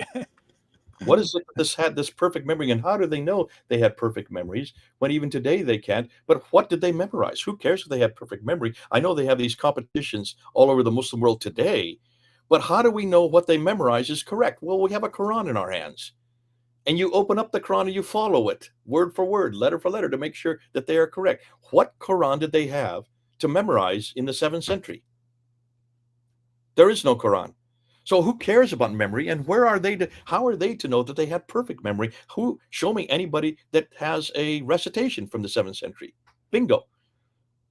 What is it that had this perfect memory, and how do they know they had perfect memories when even today they can't? But what did they memorize? Who cares if they had perfect memory? I know they have these competitions all over the Muslim world today, but how do we know what they memorize is correct? Well, we have a Quran in our hands, and you open up the Quran and you follow it word for word, letter for letter, to make sure that they are correct. What Quran did they have to memorize in the 7th century? There is no Quran. So who cares about memory, and how are they to know that they had perfect memory? Show me anybody that has a recitation from the 7th century. Bingo.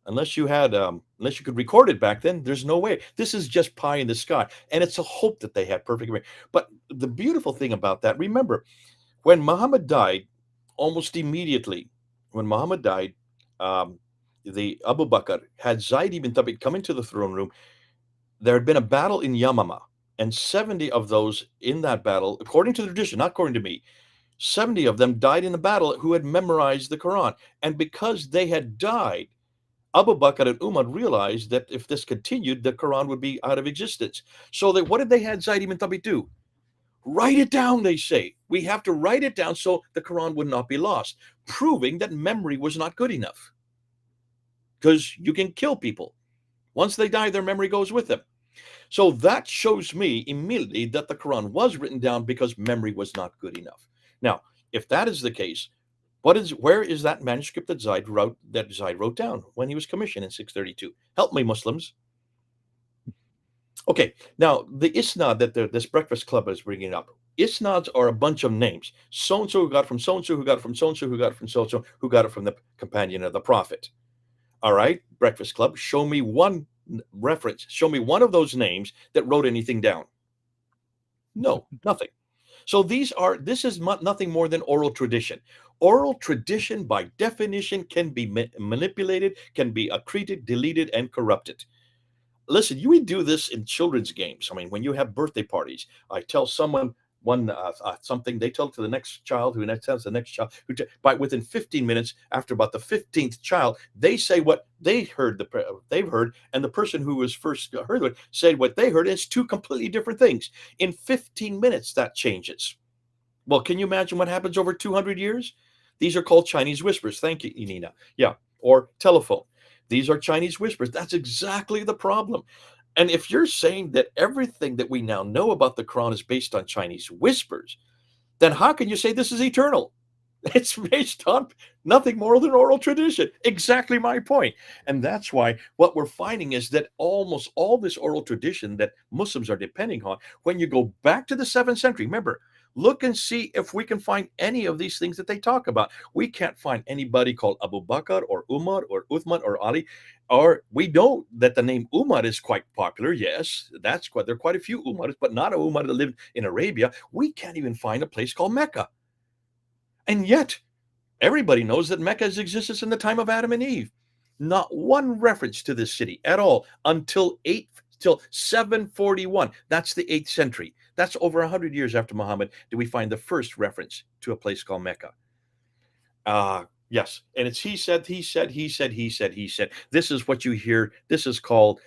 Unless you could record it back then, there's no way. This is just pie in the sky, and it's a hope that they had perfect memory. But the beautiful thing about that, remember, when Muhammad died, almost immediately, the Abu Bakr had Zayd ibn Thabit come into the throne room. There had been a battle in Yamama, and 70 of those in that battle, according to the tradition, not according to me, 70 of them died in the battle who had memorized the Quran. And because they had died, Abu Bakr and Umar realized that if this continued, the Quran would be out of existence. So what did they have Zayd ibn Thabit do? Write it down, they say. We have to write it down so the Quran would not be lost, proving that memory was not good enough. Because you can kill people. Once they die, their memory goes with them. So that shows me immediately that the Quran was written down because memory was not good enough. Now, if that is the case, where is that manuscript that Zayd wrote down when he was commissioned in 632? Help me, Muslims. Okay, now the isnad that this Breakfast Club is bringing up, isnads are a bunch of names. So-and-so who got it from so-and-so, who got it from so-and-so, who got it from so-and-so, who got it from the companion of the Prophet. All right, Breakfast Club, show me one reference. Show me one of those names that wrote anything down. No, nothing. So this is nothing more than oral tradition. Oral tradition, by definition, can be manipulated, can be accreted, deleted, and corrupted. Listen, you do this in children's games. I mean, when you have birthday parties, I tell someone something, they tell it to the next child, who next tells the next child. By within 15 minutes, after about the 15th child, they say what they've heard, and the person who was first heard it said what they heard. It's two completely different things. In 15 minutes, that changes. Well, can you imagine what happens over 200 years? These are called Chinese whispers. Thank you, Inina. Yeah, or telephone. These are Chinese whispers. That's exactly the problem. And if you're saying that everything that we now know about the Quran is based on Chinese whispers, then how can you say this is eternal? It's based on nothing more than oral tradition. Exactly my point. And that's why what we're finding is that almost all this oral tradition that Muslims are depending on, when you go back to the 7th century, remember, look and see if we can find any of these things that they talk about. We can't find anybody called Abu Bakr or Umar or Uthman or Ali. Or we know that the name Umar is quite popular. Yes, there are quite a few Umars, but not a Umar that lived in Arabia. We can't even find a place called Mecca. And yet, everybody knows that Mecca has existed since the time of Adam and Eve. Not one reference to this city at all until 741. That's the 8th century. That's over 100 years after Muhammad do we find the first reference to a place called Mecca. Yes, and it's he said, he said, he said, he said, he said. This is what you hear. This is called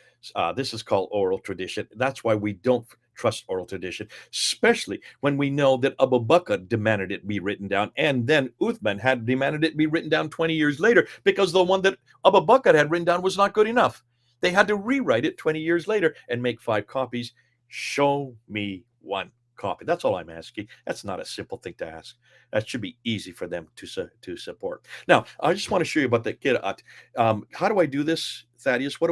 oral tradition. That's why we don't trust oral tradition, especially when we know that Abu Bakr demanded it be written down, and then Uthman had demanded it be written down 20 years later, because the one that Abu Bakr had written down was not good enough. They had to rewrite it 20 years later and make 5 copies. Show me one copy. That's all I'm asking. That's not a simple thing to ask. That should be easy for them to support. Now, I just want to show you about the Qira'at. How do I do this, Thaddeus? What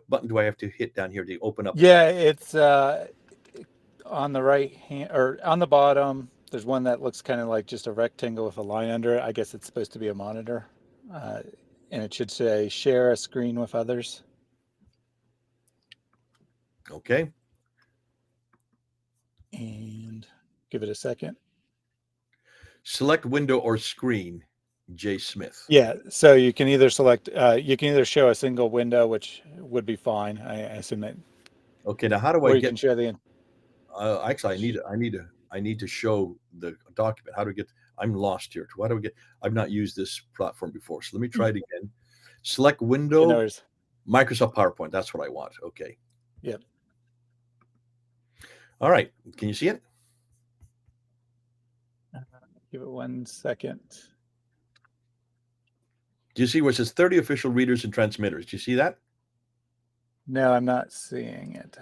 button do I have to hit down here to open up? Yeah, it's on the right hand, or on the bottom. There's one that looks kind of like just a rectangle with a line under it. I guess it's supposed to be a monitor. And it should say share a screen with others. Okay. And give it a second. Select window or screen, J. Smith. Yeah, so you can either select, you can either show a single window, which would be fine. I assume that. Okay, now how do Or I you get? can share the. Actually, I need to show the document. How do we get? I'm lost here. How do we get? I've not used this platform before, so let me try it again. Select window, Microsoft PowerPoint. That's what I want. Okay. Yep. All right. Can you see it? Give it 1 second. Do you see where it says 30 official readers and transmitters? Do you see that? No, I'm not seeing it.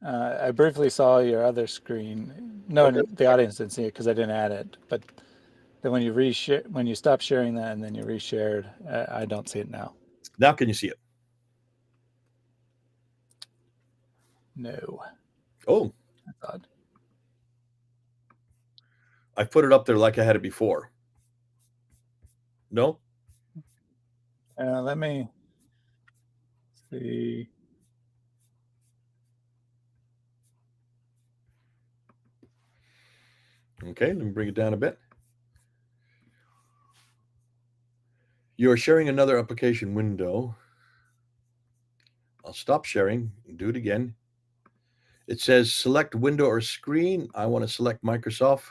I briefly saw your other screen. No, okay. The audience didn't see it because I didn't add it. But then when you stop sharing that and then you reshared, I don't see it now. Now can you see it? No. Oh. That's odd. I put it up there like I had it before. No? Let me see. Okay, let me bring it down a bit. You are sharing another application window. I'll stop sharing and do it again. It says select window or screen. I want to select Microsoft.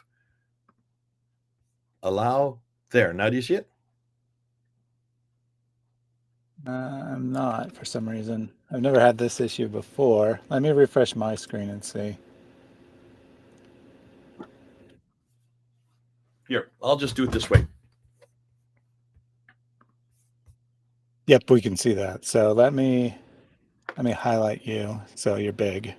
Allow. There. Now do you see it? I'm not, for some reason. I've never had this issue before. Let me refresh my screen and see. Here, I'll just do it this way. Yep, we can see that. So let me highlight you so you're big.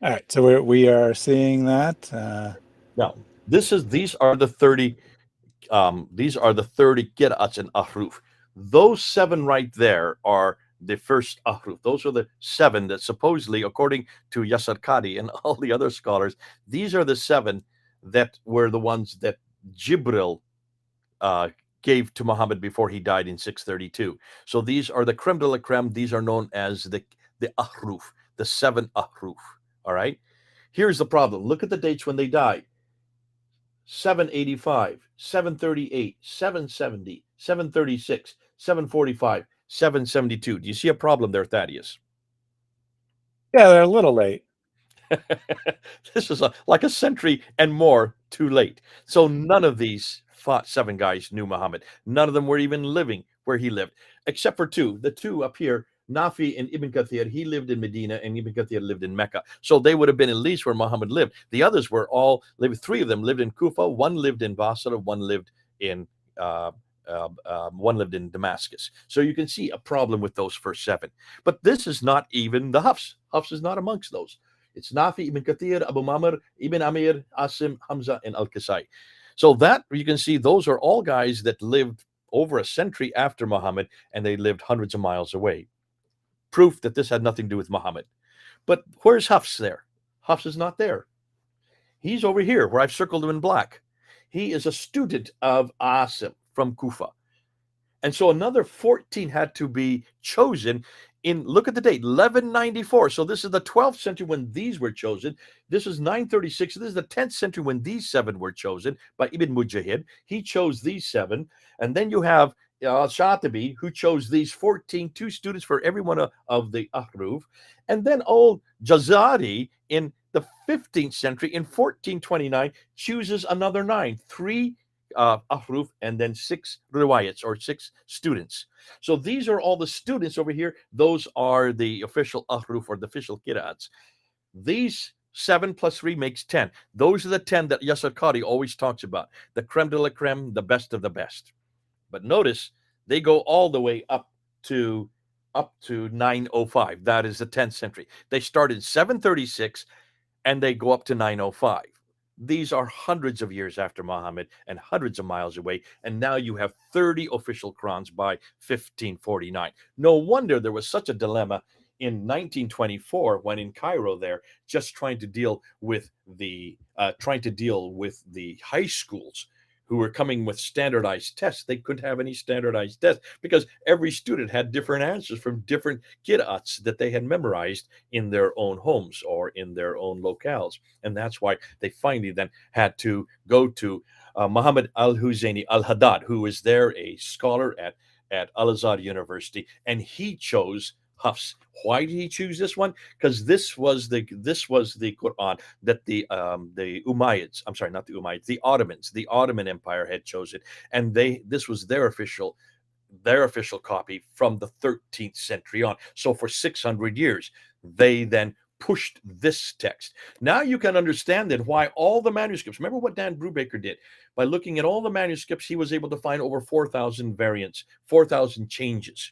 All right, so we are seeing that. Now, these are the 30 qira'ats and ahruf. Those 7 right there are the first ahruf. Those are the 7 that supposedly, according to Yasar Qadi and all the other scholars, these are the 7 that were the ones that Jibril uh, gave to Muhammad before he died in 632. So these are the creme de la creme. These are known as the ahruf, the seven ahruf. All right. Here's the problem. Look at the dates when they died: 785, 738, 770, 736, 745, 772. Do you see a problem there, Thaddeus? Yeah, they're a little late. This is like a century and more too late. So none of these seven guys knew Muhammad. None of them were even living where he lived, except for two. The two up here, Nafi and Ibn Kathir, he lived in Medina and Ibn Kathir lived in Mecca. So they would have been at least where Muhammad lived. The others were all lived. Three of them lived in Kufa. One lived in Basra. One lived in Damascus. So you can see a problem with those first seven. But this is not even the Hafs. Hafs is not amongst those. It's Nafi, Ibn Kathir, Abu Mamr, Ibn Amir, Asim, Hamza, and Al-Kasai. So that you can see those are all guys that lived over a century after Muhammad, and they lived hundreds of miles away. Proof that this had nothing to do with Muhammad. But where's Hafs there? Hafs is not there. He's over here where I've circled him in black. He is a student of Asim from Kufa. And so another 14 had to be chosen in, look at the date, 1194. So this is the 12th century when these were chosen. This is 936. So this is the 10th century when these seven were chosen by Ibn Mujahid. He chose these seven. And then you have Shatibi, who chose these 14, two students for every one of the Ahruf. And then old Jazari in the 15th century in 1429 chooses another nine, three ahruf, and then six riwayats, or six students. So these are all the students over here. Those are the official ahruf, or the official qira'ats. These 7 plus 3 makes 10. Those are the 10 that Yasir Qadhi always talks about. The creme de la creme, the best of the best. But notice they go all the way up to 905. That is the 10th century. They start in 736 and they go up to 905. These are hundreds of years after Muhammad and hundreds of miles away. And now you have 30 official Qurans by 1549. No wonder there was such a dilemma in 1924 when in Cairo there, just trying to deal with the high schools who were coming with standardized tests. They couldn't have any standardized tests because every student had different answers from different qira'ats that they had memorized in their own homes or in their own locales. And that's why they finally then had to go to Muhammad al-Huzaini al-Haddad, who was there, a scholar at Al-Azhar University, and he chose Hafs. Why did he choose this one? Because this was the Quran that the Umayyads, I'm sorry, not the Umayyads, the Ottomans, the Ottoman Empire had chosen, and this was their official copy from the 13th century on. So for 600 years, they then pushed this text. Now you can understand then why all the manuscripts. Remember what Dan Brubaker did by looking at all the manuscripts. He was able to find over 4,000 variants, 4,000 changes.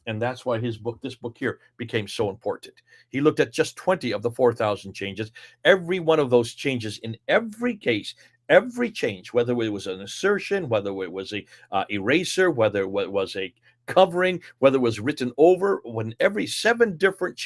And that's why this book here became so important. He looked at just 20 of the 4,000 changes. Every one of those changes, in every case, every change, whether it was an assertion, whether it was a eraser, whether it was a covering, whether it was written over, when every 7 different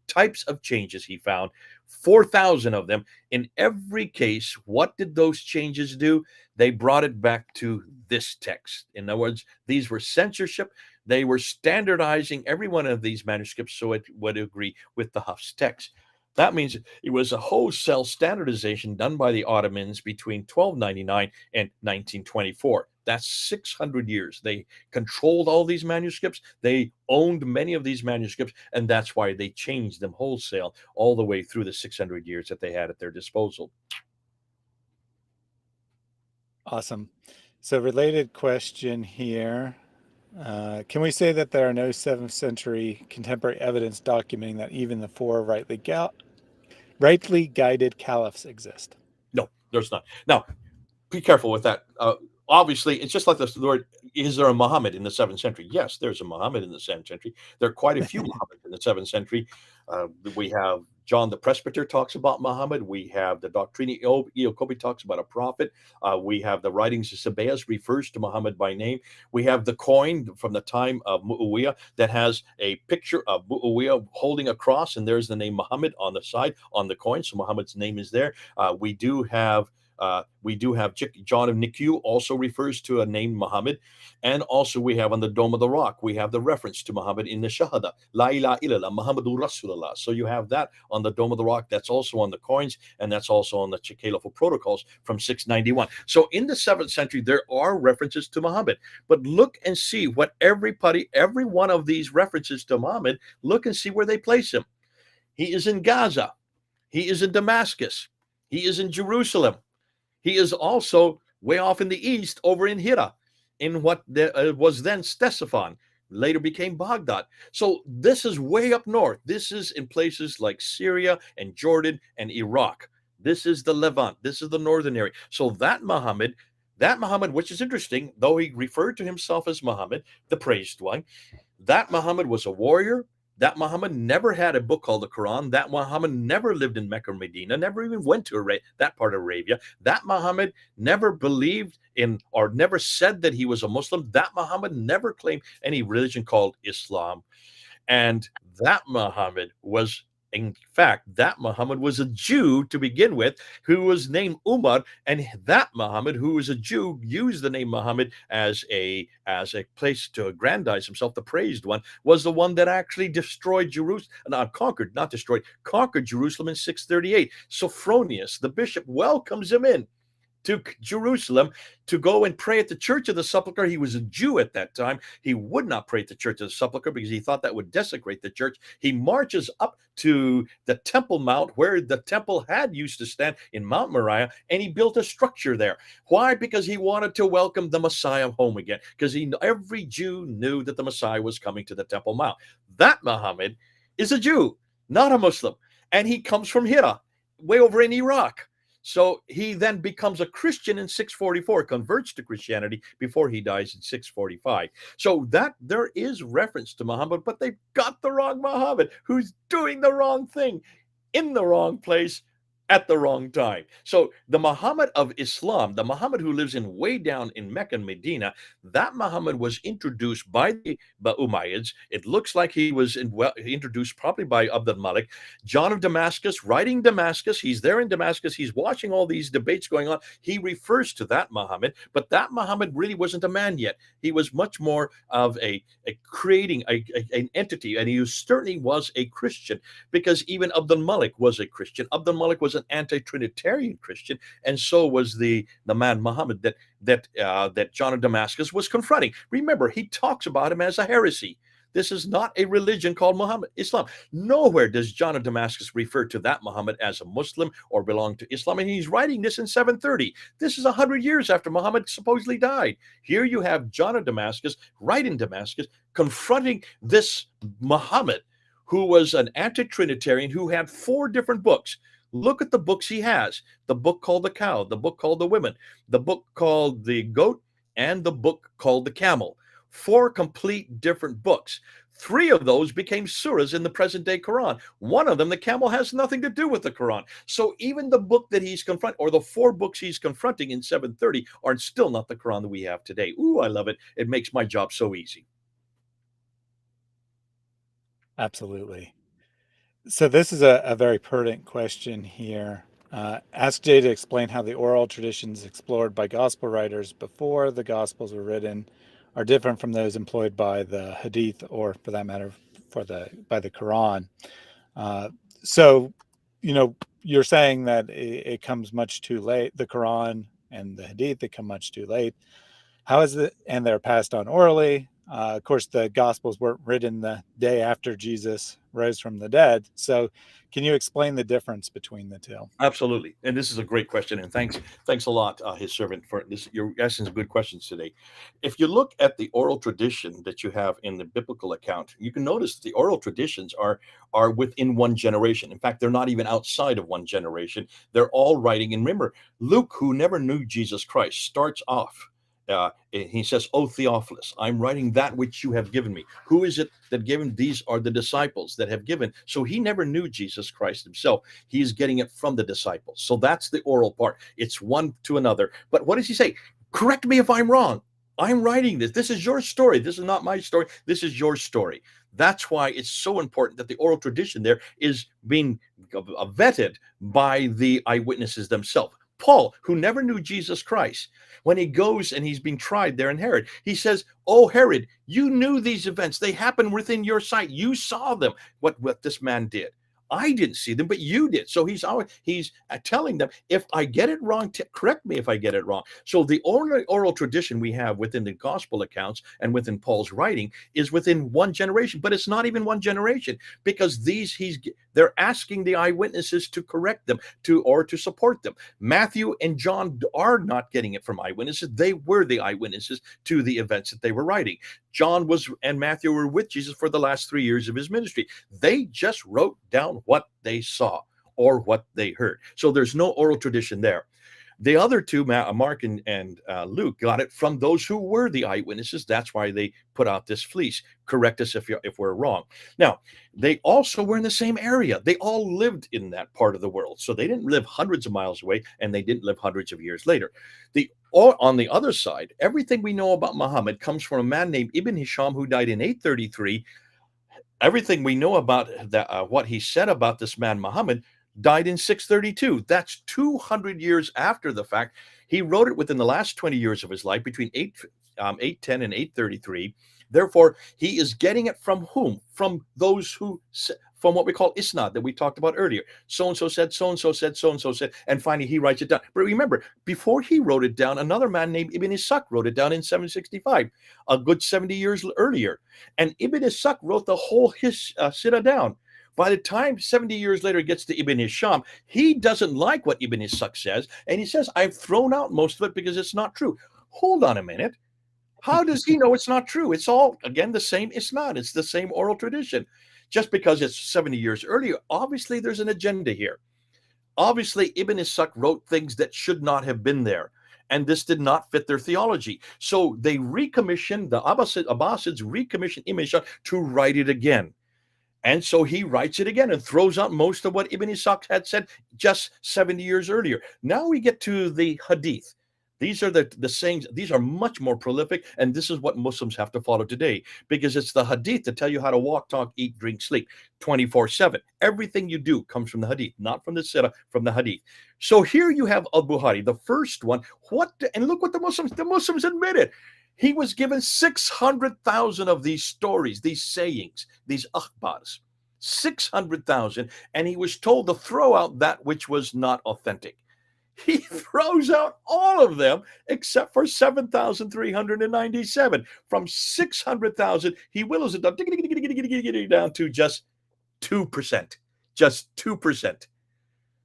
types of changes he found, 4,000 of them. In every case, what did those changes do? They brought it back to this text. In other words, these were censorship. They were standardizing every one of these manuscripts so it would agree with the Hafs text. That means it was a wholesale standardization done by the Ottomans between 1299 and 1924. That's 600 years. They controlled all these manuscripts. They owned many of these manuscripts, and that's why they changed them wholesale all the way through the 600 years that they had at their disposal. Awesome. So related question here. Can we say that there are no 7th century contemporary evidence documenting that even the 4 rightly guided caliphs exist? No, there's not. Now, be careful with that. Obviously, it's just like the word, is there a Muhammad in the 7th century? Yes, there's a Muhammad in the 7th century. There are quite a few Muhammads in the 7th century. We have John the Presbyter talks about Muhammad. We have the Doctrina Iacobi talks about a prophet. We have the writings of Sabaeus refers to Muhammad by name. We have the coin from the time of Muawiyah that has a picture of Muawiyah holding a cross, and there's the name Muhammad on the side on the coin. So Muhammad's name is there. We do have We do have John of Nikiu also refers to a name Muhammad. And also we have on the Dome of the Rock, we have the reference to Muhammad in the Shahada, La ilaha illallah, Muhammadur Rasulullah. So you have that on the Dome of the Rock. That's also on the coins, and that's also on the Caliphal protocols from 691. So in the 7th century, there are references to Muhammad. But look and see what every one of these references to Muhammad, look and see where they place him. He is in Gaza. He is in Damascus. He is in Jerusalem. He is also way off in the east over in Hira, in what was then Ctesiphon, later became Baghdad. So this is way up north. This is in places like Syria and Jordan and Iraq. This is the Levant. This is the northern area. So that Muhammad, which is interesting, though he referred to himself as Muhammad, the praised one, that Muhammad was a warrior. That Muhammad never had a book called the Quran. That Muhammad never lived in Mecca or Medina, never even went to that part of Arabia. That Muhammad never believed in or never said that he was a Muslim. That Muhammad never claimed any religion called Islam. And that Muhammad was, in fact, that Muhammad was a Jew to begin with, who was named Umar, and that Muhammad, who was a Jew, used the name Muhammad as a place to aggrandize himself. The praised one was the one that actually destroyed Jerusalem, conquered Jerusalem in 638. Sophronius, the bishop, welcomes him in to Jerusalem to go and pray at the Church of the Sepulchre. He was a Jew at that time. He would not pray at the Church of the Sepulchre because he thought that would desecrate the church. He marches up to the Temple Mount, where the temple had used to stand in Mount Moriah, and he built a structure there. Why? Because he wanted to welcome the Messiah home again, because every Jew knew that the Messiah was coming to the Temple Mount. That Muhammad is a Jew, not a Muslim, and he comes from Hira, way over in Iraq. So he then becomes a Christian in 644, converts to Christianity before he dies in 645. So that there is reference to Muhammad, but they've got the wrong Muhammad, who's doing the wrong thing in the wrong place at the wrong time. So the Muhammad of Islam, the Muhammad who lives way down in Mecca and Medina, that Muhammad was introduced by the Umayyads. It looks like he was introduced probably by Abd al-Malik. John of Damascus, writing Damascus, he's there in Damascus, he's watching all these debates going on. He refers to that Muhammad, but that Muhammad really wasn't a man yet. He was much more of creating an entity, and he certainly was a Christian, because even Abd al-Malik was a Christian. Abd al-Malik was an anti-Trinitarian Christian, and so was the man Muhammad that John of Damascus was confronting. Remember, he talks about him as a heresy. This is not a religion called Islam. Nowhere does John of Damascus refer to that Muhammad as a Muslim or belong to Islam. And he's writing this in 730. This is 100 years after Muhammad supposedly died. Here you have John of Damascus, right in Damascus, confronting this Muhammad, who was an anti-Trinitarian, who had 4 different books. Look at the books he has. The book called the cow, the book called the women, the book called the goat, and the book called the camel. 4 complete different books. 3 of those became surahs in the present day Quran. One of them, the camel, has nothing to do with the Quran. So even the book that he's confronting, or the 4 books he's confronting in 730, are still not the Quran that we have today. Ooh, I love it. It makes my job so easy. Absolutely. So this is a very pertinent question here. Ask Jay to explain how the oral traditions explored by gospel writers before the gospels were written are different from those employed by the Hadith, or for that matter, by the Quran. So, you're saying that it comes much too late. The Quran and the Hadith, they come much too late. How is it? And they're passed on orally. Of course, the Gospels weren't written the day after Jesus rose from the dead. So can you explain the difference between the two? Absolutely. And this is a great question. And thanks a lot, his servant, for this. You're asking some good questions today. If you look at the oral tradition that you have in the biblical account, you can notice the oral traditions are within one generation. In fact, they're not even outside of one generation. They're all writing. And remember, Luke, who never knew Jesus Christ, starts off. He says, "O Theophilus, I'm writing that which you have given me." Who is it that given? These are the disciples that have given. So he never knew Jesus Christ himself. He's getting it from the disciples. So that's the oral part. It's one to another. But what does he say? Correct me if I'm wrong. I'm writing this. This is your story. This is not my story. This is your story. That's why it's so important that the oral tradition there is being vetted by the eyewitnesses themselves. Paul, who never knew Jesus Christ, when he goes and he's being tried there in Herod, he says, "Oh, Herod, you knew these events. They happened within your sight. You saw them, what this man did. I didn't see them, but you did." So he's telling them, if I get it wrong, correct me if I get it wrong. So the oral tradition we have within the gospel accounts and within Paul's writing is within one generation, but it's not even one generation, because they're asking the eyewitnesses to correct them or to support them. Matthew and John are not getting it from eyewitnesses. They were the eyewitnesses to the events that they were writing. John and Matthew were with Jesus for the last 3 years of his ministry. They just wrote down what they saw or what they heard. So there's no oral tradition there. The other two, Mark and Luke, got it from those who were the eyewitnesses. That's why they put out this fleece. Correct us if we're wrong. Now, they also were in the same area. They all lived in that part of the world. So they didn't live hundreds of miles away, and they didn't live hundreds of years later. On the other side, everything we know about Muhammad comes from a man named Ibn Hisham, who died in 833. Everything we know about what he said about this man Muhammad died in 632. That's 200 years after the fact. He wrote it within the last 20 years of his life, between 810 and 833. Therefore, he is getting it from whom? From those from what we call isnad that we talked about earlier. So-and-so said, so-and-so said, so-and-so said, and finally he writes it down. But remember, before he wrote it down, another man named Ibn Ishaq wrote it down in 765, a good 70 years earlier. And Ibn Ishaq wrote the whole Sirah down. By the time 70 years later it gets to Ibn Hisham, he doesn't like what Ibn Ishaq says, and he says, "I've thrown out most of it because it's not true." Hold on a minute. How does he know it's not true? It's all, again, the same isnad. It's the same oral tradition. Just because it's 70 years earlier, obviously there's an agenda here. Obviously, Ibn Ishaq wrote things that should not have been there, and this did not fit their theology. So they recommissioned, the Abbasids recommissioned Ibn Ishaq to write it again. And so he writes it again and throws out most of what Ibn Ishaq had said just 70 years earlier. Now we get to the Hadith. These are the sayings. These are much more prolific, and this is what Muslims have to follow today, because it's the Hadith that tell you how to walk, talk, eat, drink, sleep 24/7. Everything you do comes from the Hadith, not from the Sirah, from the Hadith. So here you have al-Bukhari, the first one. And look what the Muslims admitted. He was given 600,000 of these stories, these sayings, these akhbars, 600,000, and he was told to throw out that which was not authentic. He throws out all of them except for 7,397. From 600,000, he willows it down to just 2%. Just 2%.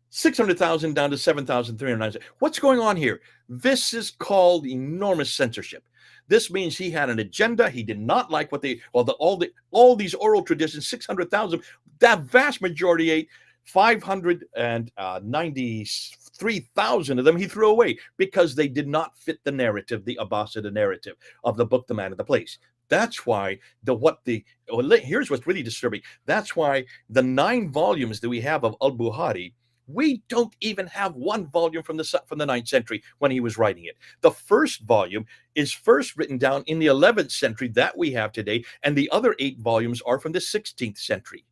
600,000 down to 7,397. What's going on here? This is called enormous censorship. This means he had an agenda. He did not like all these oral traditions, 600,000, that vast majority, 593,000 of them he threw away because they did not fit the narrative, the Abbasid narrative of the book, The Man of the Place. That's why here's what's really disturbing. That's why the 9 volumes that we have of al-Bukhari, we don't even have one volume from the 9th century when he was writing it. The first volume is first written down in the 11th century that we have today, and the other 8 volumes are from the 16th century.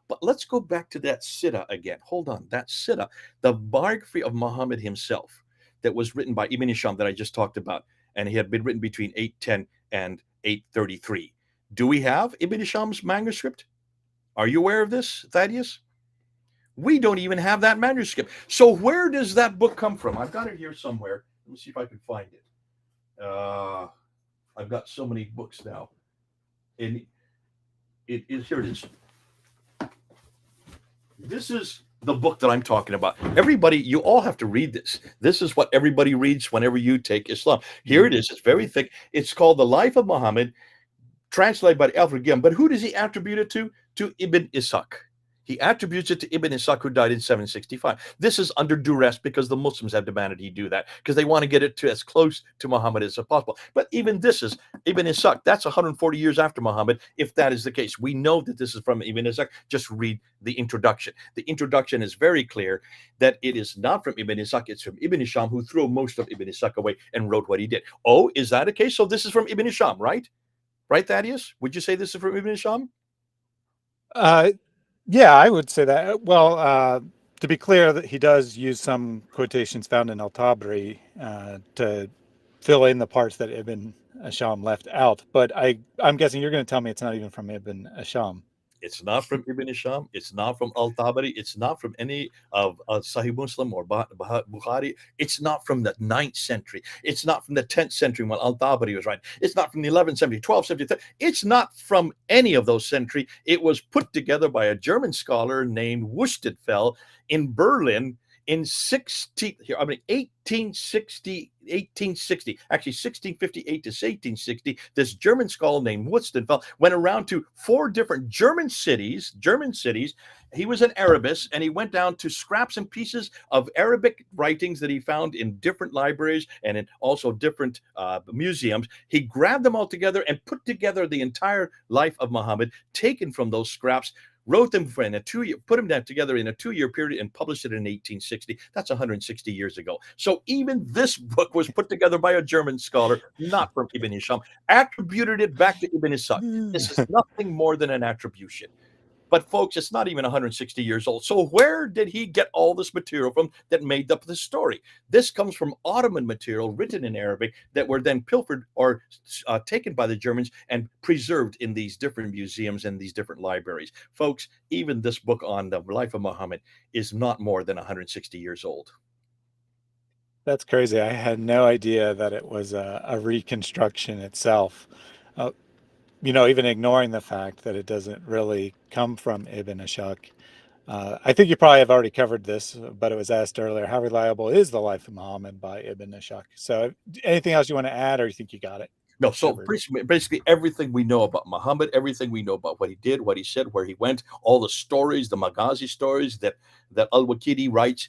But let's go back to that Sirah again. Hold on, that Sirah, the biography of Muhammad himself that was written by Ibn Hisham that I just talked about, and he had been written between 810 and 833. Do we have Ibn Hisham's manuscript? Are you aware of this, Thaddeus? We don't even have that manuscript. So where does that book come from? I've got it here somewhere. Let me see if I can find it. I've got so many books now. And here it is. This is the book that I'm talking about. Everybody, you all have to read this. This is what everybody reads whenever you take Islam. Here it is. It's very thick. It's called The Life of Muhammad, translated by Alfred Gim. But who does he attribute it to? To Ibn Ishaq. He attributes it to Ibn Ishaq, who died in 765. This is under duress because the Muslims have demanded he do that because they want to get it to as close to Muhammad as possible. But even this is Ibn Ishaq. That's 140 years after Muhammad, if that is the case. We know that this is from Ibn Ishaq. Just read the introduction. The introduction is very clear that it is not from Ibn Ishaq. It's from Ibn Hisham, who threw most of Ibn Ishaq away and wrote what he did. Oh, is that a case? So this is from Ibn Hisham, right? Right, Thaddeus? Would you say this is from Ibn Hisham? Yeah, I would say that. Well, to be clear, that he does use some quotations found in Al-Tabari to fill in the parts that Ibn Asham left out. But I'm guessing you're going to tell me it's not even from Ibn Asham. It's not from Ibn Hisham. It's not from Al-Tabari. It's not from any of Sahih Muslim or Bukhari. It's not from the 9th century. It's not from the 10th century when Al-Tabari was writing. It's not from the 11th century, 12th century. It's not from any of those centuries. It was put together by a German scholar named Wustedfeld in Berlin in 1860, actually 1658 to 1860. This German scholar named Wustedfeld went around to 4 different German cities. He was an Arabist, and he went down to scraps and pieces of Arabic writings that he found in different libraries and in also different museums. He grabbed them all together and put together the entire life of Muhammad, taken from those scraps, wrote them for in a 2-year, put them down together in a 2-year period, and published it in 1860. That's 160 years ago. So even this book was put together by a German scholar, not from Ibn Hisham, attributed it back to Ibn Ishaq. This is nothing more than an attribution. But folks, it's not even 160 years old. So where did he get all this material from that made up the story? This comes from Ottoman material written in Arabic that were then pilfered or taken by the Germans and preserved in these different museums and these different libraries. Folks, even this book on the life of Muhammad is not more than 160 years old. That's crazy. I had no idea that it was a reconstruction itself. Even ignoring the fact that it doesn't really come from Ibn Ishaq. I think you probably have already covered this, but it was asked earlier, how reliable is the life of Muhammad by Ibn Ishaq? So anything else you want to add, or you think you got it? No, so basically everything we know about Muhammad, everything we know about what he did, what he said, where he went, all the stories, the Maghazi stories that Al-Waqidi writes,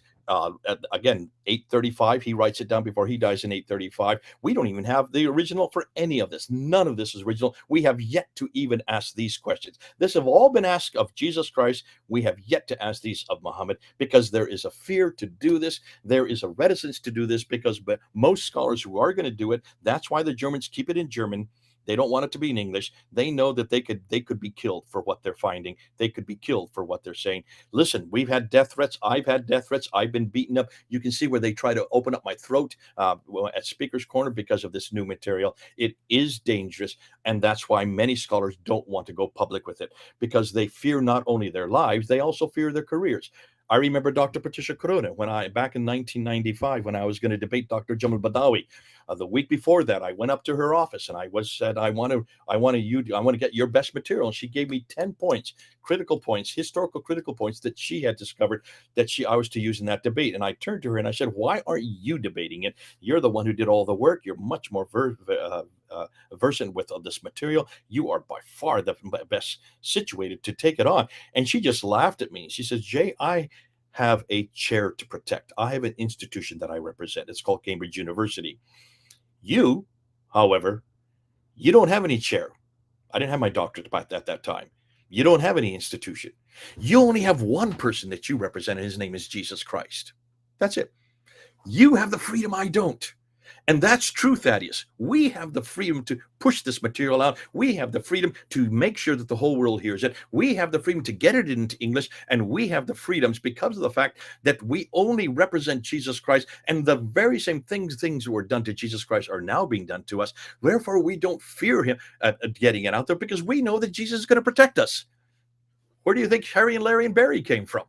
again, 835, he writes it down before he dies in 835. We don't even have the original for any of this. None of this is original. We have yet to even ask these questions. This have all been asked of Jesus Christ. We have yet to ask these of Muhammad, because there is a fear to do this. There is a reticence to do this, because most scholars who are going to do it, that's why the Germans keep it in German. They don't want it to be in English. They know that they could be killed for what they're finding. They could be killed for what they're saying. Listen, we've had death threats. I've had death threats. I've been beaten up. You can see where they try to open up my throat at Speaker's Corner because of this new material. It is dangerous, and that's why many scholars don't want to go public with it, because they fear not only their lives, they also fear their careers. I remember Dr. Patricia Corona back in 1995, when I was going to debate Dr. Jamal Badawi. The week before that, I went up to her office and I said, I want to get your best material. And she gave me 10 points, critical points, historical critical points that she had discovered that I was to use in that debate. And I turned to her and I said, why aren't you debating it? You're the one who did all the work. You're much more versant with this material. You are by far the best situated to take it on. And she just laughed at me. She says, Jay, I have a chair to protect. I have an institution that I represent. It's called Cambridge University. You, however, you don't have any chair. I didn't have my doctorate at that time. You don't have any institution. You only have one person that you represent, and his name is Jesus Christ. That's it. You have the freedom I don't. And that's true, Thaddeus. We have the freedom to push this material out. We have the freedom to make sure that the whole world hears it. We have the freedom to get it into English, and we have the freedoms because of the fact that we only represent Jesus Christ, and the very same things that were done to Jesus Christ are now being done to us. Therefore, we don't fear him getting it out there, because we know that Jesus is going to protect us. Where do you think Harry and Larry and Barry came from?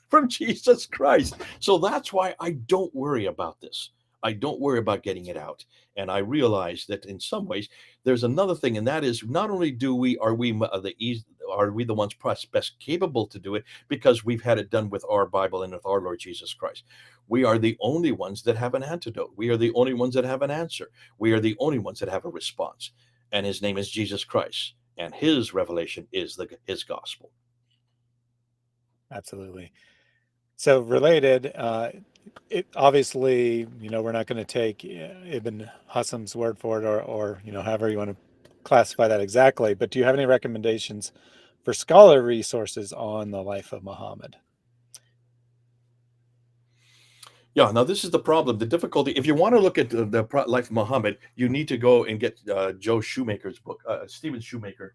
From Jesus Christ. So that's why I don't worry about this. I don't worry about getting it out. And I realize that in some ways there's another thing, and that is not only are we the ones best capable to do it because we've had it done with our Bible and with our Lord Jesus Christ. We are the only ones that have an antidote. We are the only ones that have an answer. We are the only ones that have a response. And his name is Jesus Christ. And his revelation is his gospel. Absolutely. So related, it obviously, we're not going to take Ibn Hassam's word for it, or however you want to classify that exactly. But do you have any recommendations for scholar resources on the life of Muhammad? Yeah, now this is the problem, the difficulty. If you want to look at the life of Muhammad, you need to go and get Joe Shoemaker's book, Stephen Shoemaker.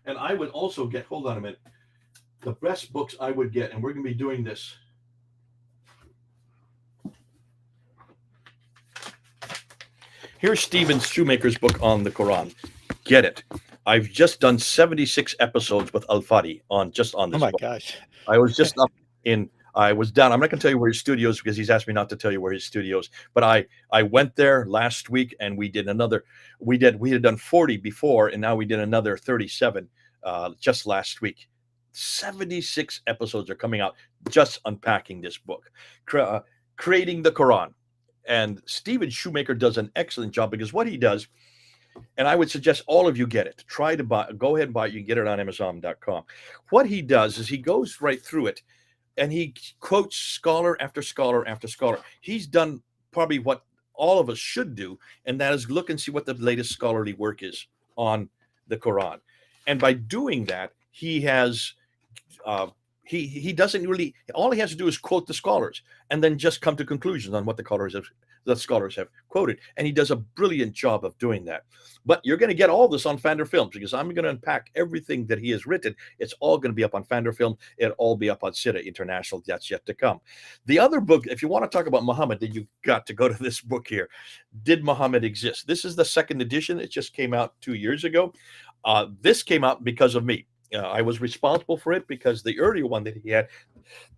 And I would also get, hold on a minute, the best books I would get, and we're going to be doing this. Here's Stephen Shoemaker's book on the Quran. Get it. I've just done 76 episodes with Al-Fadi on this Oh my book. gosh. I was just up I was down. I'm not going to tell you where his studio is because he's asked me not to tell you where his studio is. But I went there last week and we did another. We had done 40 before, and now we did another 37 just last week. 76 episodes are coming out just unpacking this book, creating the Quran. And Stephen Shoemaker does an excellent job because what he does, and I would suggest all of you get it. Try to go ahead and buy it. You can get it on Amazon.com. What he does is he goes right through it and he quotes scholar after scholar after scholar. He's done probably what all of us should do, and that is look and see what the latest scholarly work is on the Quran. And by doing that, he has he doesn't really, all he has to do is quote the scholars and then just come to conclusions on what the scholars have quoted. And he does a brilliant job of doing that. But you're going to get all this on Fander Films because I'm going to unpack everything that he has written. It's all going to be up on Fander Film. It'll all be up on Sida International. That's yet to come. The other book, if you want to talk about Muhammad, then you've got to go to this book here. Did Muhammad Exist? This is the second edition. It just came out 2 years ago. This came out because of me. I was responsible for it because the earlier one that he had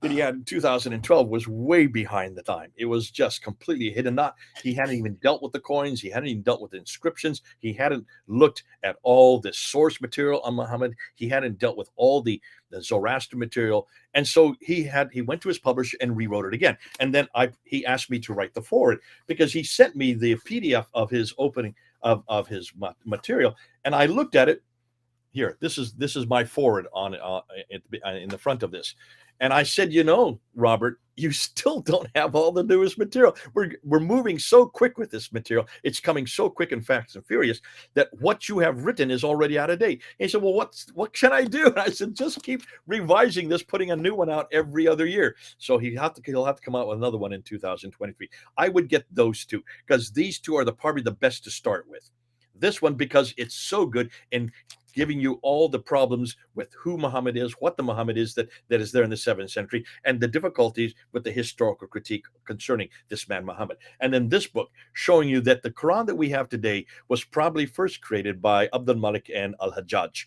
in 2012 was way behind the time. It was just completely hidden. He hadn't even dealt with the coins. He hadn't even dealt with the inscriptions. He hadn't looked at all the source material on Muhammad. He hadn't dealt with all the Zoroaster material. And so he went to his publisher and rewrote it again. And then he asked me to write the foreword because he sent me the PDF of his opening of his material. And I looked at it. Here, this is my foreword on in the front of this, and I said, Robert, you still don't have all the newest material. We're moving so quick with this material; it's coming so quick and fast and furious that what you have written is already out of date. And he said, well, what can I do? And I said, just keep revising this, putting a new one out every other year. So he'll have to come out with another one in 2023. I would get those two because these two are probably the best to start with. This one because it's so good in giving you all the problems with who Muhammad is, what the Muhammad is that is there in the 7th century, and the difficulties with the historical critique concerning this man Muhammad. And then this book showing you that the Quran that we have today was probably first created by Abdul Malik and Al-Hajjaj.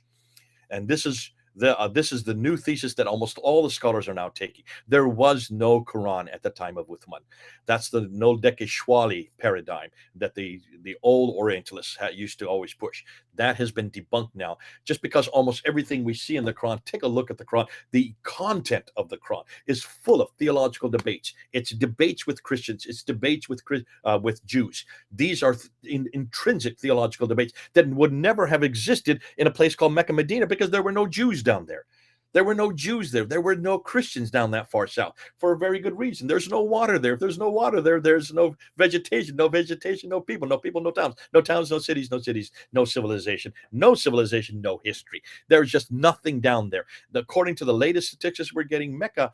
And this is the new thesis that almost all the scholars are now taking. There was no Quran at the time of Uthman. That's the Noldeke-Shwali paradigm that the old Orientalists used to always push. That has been debunked now, just because almost everything we see in the Quran, take a look at the Quran, the content of the Quran is full of theological debates. It's debates with Christians. It's debates with Jews. These are intrinsic theological debates that would never have existed in a place called Mecca, Medina, because there were no Jews down there. There were no Jews there. There were no Christians down that far south for a very good reason. There's no water there. If there's no water there, there's no vegetation, no people, no towns, no cities, no civilization, no history. There's just nothing down there. According to the latest statistics we're getting, Mecca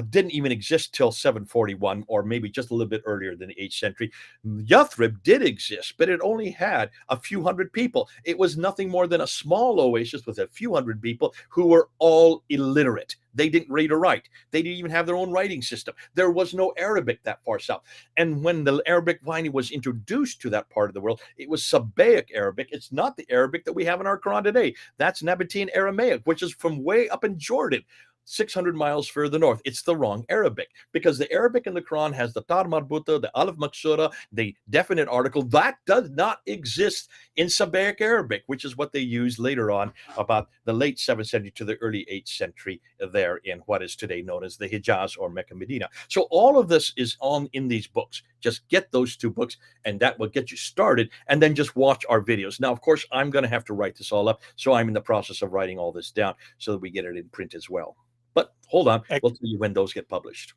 didn't even exist till 741, or maybe just a little bit earlier than the 8th century. Yathrib did exist, but it only had a few hundred people. It was nothing more than a small oasis with a few hundred people who were all illiterate. They didn't read or write. They didn't even have their own writing system. There was no Arabic that far south. And when the Arabic finally was introduced to that part of the world, it was Sabaic Arabic. It's not the Arabic that we have in our Quran today. That's Nabatean Aramaic, which is from way up in Jordan, 600 miles further north. It's the wrong Arabic, because the Arabic in the Quran has the Tar Marbuta, the Alif Maksura, the definite article. That does not exist in Sabaic Arabic, which is what they used later on about the late 7th century to the early 8th century there in what is today known as the Hijaz or Mecca Medina. So all of this is in these books. Just get those two books and that will get you started, and then just watch our videos. Now, of course, I'm going to have to write this all up, so I'm in the process of writing all this down so that we get it in print as well. But hold on, we'll tell you when those get published.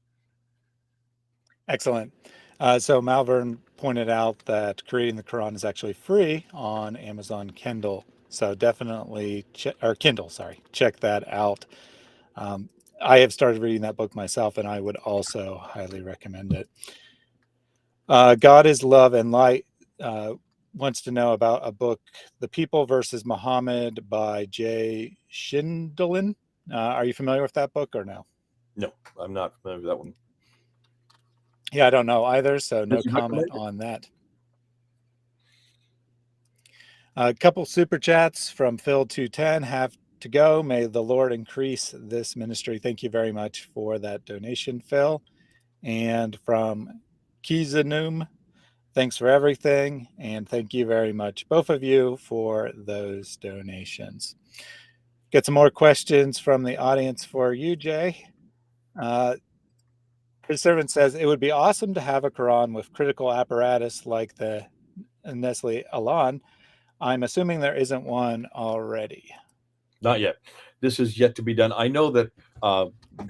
Excellent. So Malvern pointed out that creating the Quran is actually free on Amazon Kindle. So definitely check that out. I have started reading that book myself, and I would also highly recommend it. God is love and light. wants to know about a book, The People versus Muhammad by Jay Schindlin. Are you familiar with that book or no? No, I'm not familiar with that one. Yeah, I don't know either, so no Does he comment recommend it? on that. A couple super chats from Phil210 have to go. May the Lord increase this ministry. Thank you very much for that donation, Phil. And from Kizanum, thanks for everything. And thank you very much, both of you, for those donations. Get some more questions from the audience for you, Jay. His servant says, it would be awesome to have a Quran with critical apparatus like the Nestle Alan. I'm assuming there isn't one already. Not yet. This is yet to be done. I know that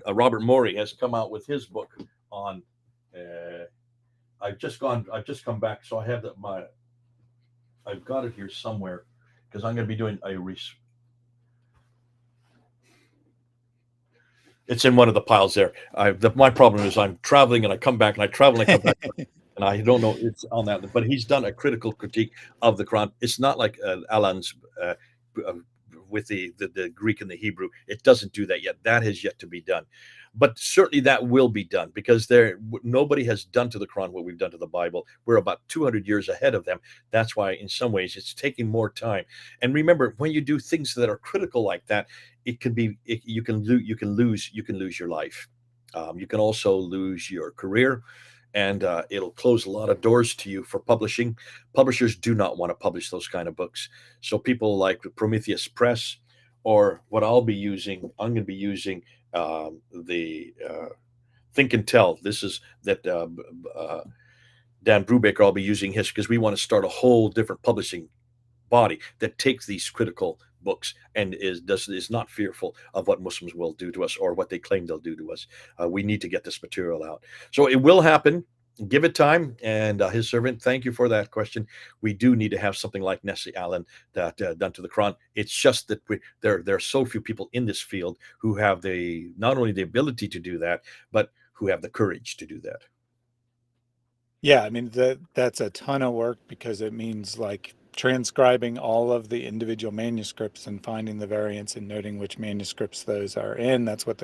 Robert Morey has come out with his book on. I've just come back, so I have I've got it here somewhere because I'm going to be doing a It's in one of the piles there. My problem is I'm traveling and I come back and I travel and I come back. And I don't know it's on that, but he's done a critical critique of the Quran. It's not like Alan's with the Greek and the Hebrew. It doesn't do that yet. That has yet to be done, but certainly that will be done because nobody has done to the Quran what we've done to the Bible. We're about 200 years ahead of them. That's why, in some ways, it's taking more time. And remember, when you do things that are critical like that, you can lose your life. You can also lose your career, and it'll close a lot of doors to you for publishing. Publishers do not want to publish those kind of books. So people like Prometheus Press, or what I'm going to be using the Think and Tell. This is that Dan Brubaker. I'll be using his because we want to start a whole different publishing body that takes these critical books and is not fearful of what Muslims will do to us or what they claim they'll do to us. We need to get this material out. So it will happen. Give it time. And his servant, thank you for that question. We do need to have something like Nestle Alan that done to the Quran. It's just that there are so few people in this field who have not only the ability to do that, but who have the courage to do that. Yeah, I mean, that's a ton of work because it means like transcribing all of the individual manuscripts and finding the variants and noting which manuscripts those are in. That's what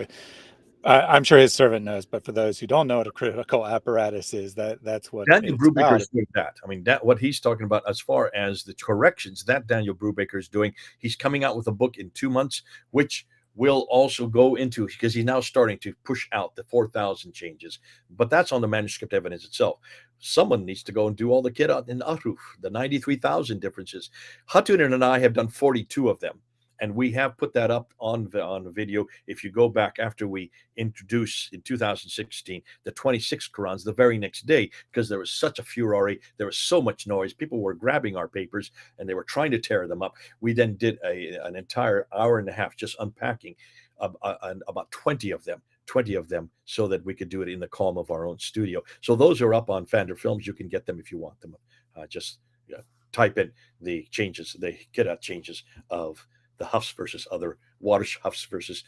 I'm sure his servant knows, but for those who don't know what a critical apparatus is, that's what Daniel it's Brubaker about. is doing that. I mean, that what he's talking about as far as the corrections that Daniel Brubaker is doing. He's coming out with a book in 2 months, which will also go into because he's now starting to push out the 4,000 changes. But that's on the manuscript evidence itself. Someone needs to go and do all the Kirat in Ahruf, the 93,000 differences. Hatun and I have done 42 of them. And we have put that up on video. If you go back after we introduced in 2016 the 26 Qurans the very next day, because there was such a furore, there was so much noise, people were grabbing our papers and they were trying to tear them up. We then did an entire hour and a half just unpacking about 20 of them so that we could do it in the calm of our own studio. So those are up on Fander Films. You can get them if you want them. Just type in the changes, the Kirat changes of the Hafs versus other Warsh Hafs versus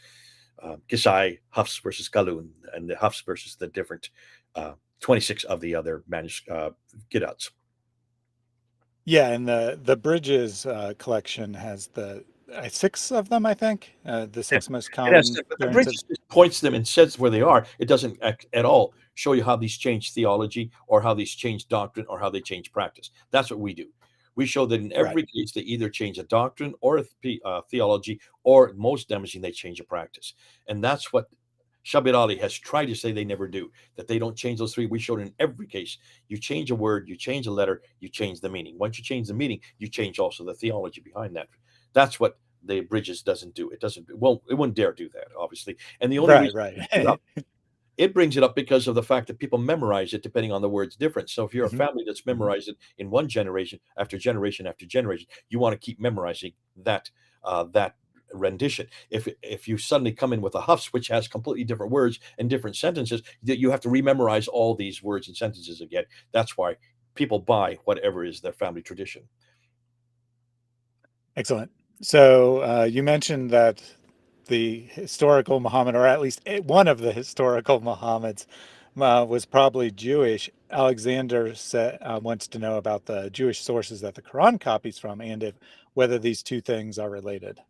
Kisai Hafs versus Kalun, and the Hafs versus the different 26 of the other Kirats. Yeah, and the Bridges collection has the 6 of them, I think. The 6 most common. The Bridges just points them and says where they are. It doesn't at all show you how these change theology or how these change doctrine or how they change practice. That's what we do. We show that in every case, they either change a doctrine or a theology, or most damaging, they change a practice. And that's what Shabir Ali has tried to say they never do, that they don't change those three. We showed in every case, you change a word, you change a letter, you change the meaning. Once you change the meaning, you change also the theology behind that. That's what the Bridges doesn't do. It wouldn't dare do that, obviously. And the only reason it brings it up because of the fact that people memorize it depending on the word's difference. So if you're a family that's memorized it in one generation after generation after generation, you want to keep memorizing that rendition. If you suddenly come in with a Hafs which has completely different words and different sentences, that you have to rememorize all these words and sentences again. That's why people buy whatever is their family tradition. Excellent. So you mentioned that the historical Muhammad, or at least one of the historical Muhammads, was probably Jewish. Alexander wants to know about the Jewish sources that the Quran copies from, and if whether these two things are related.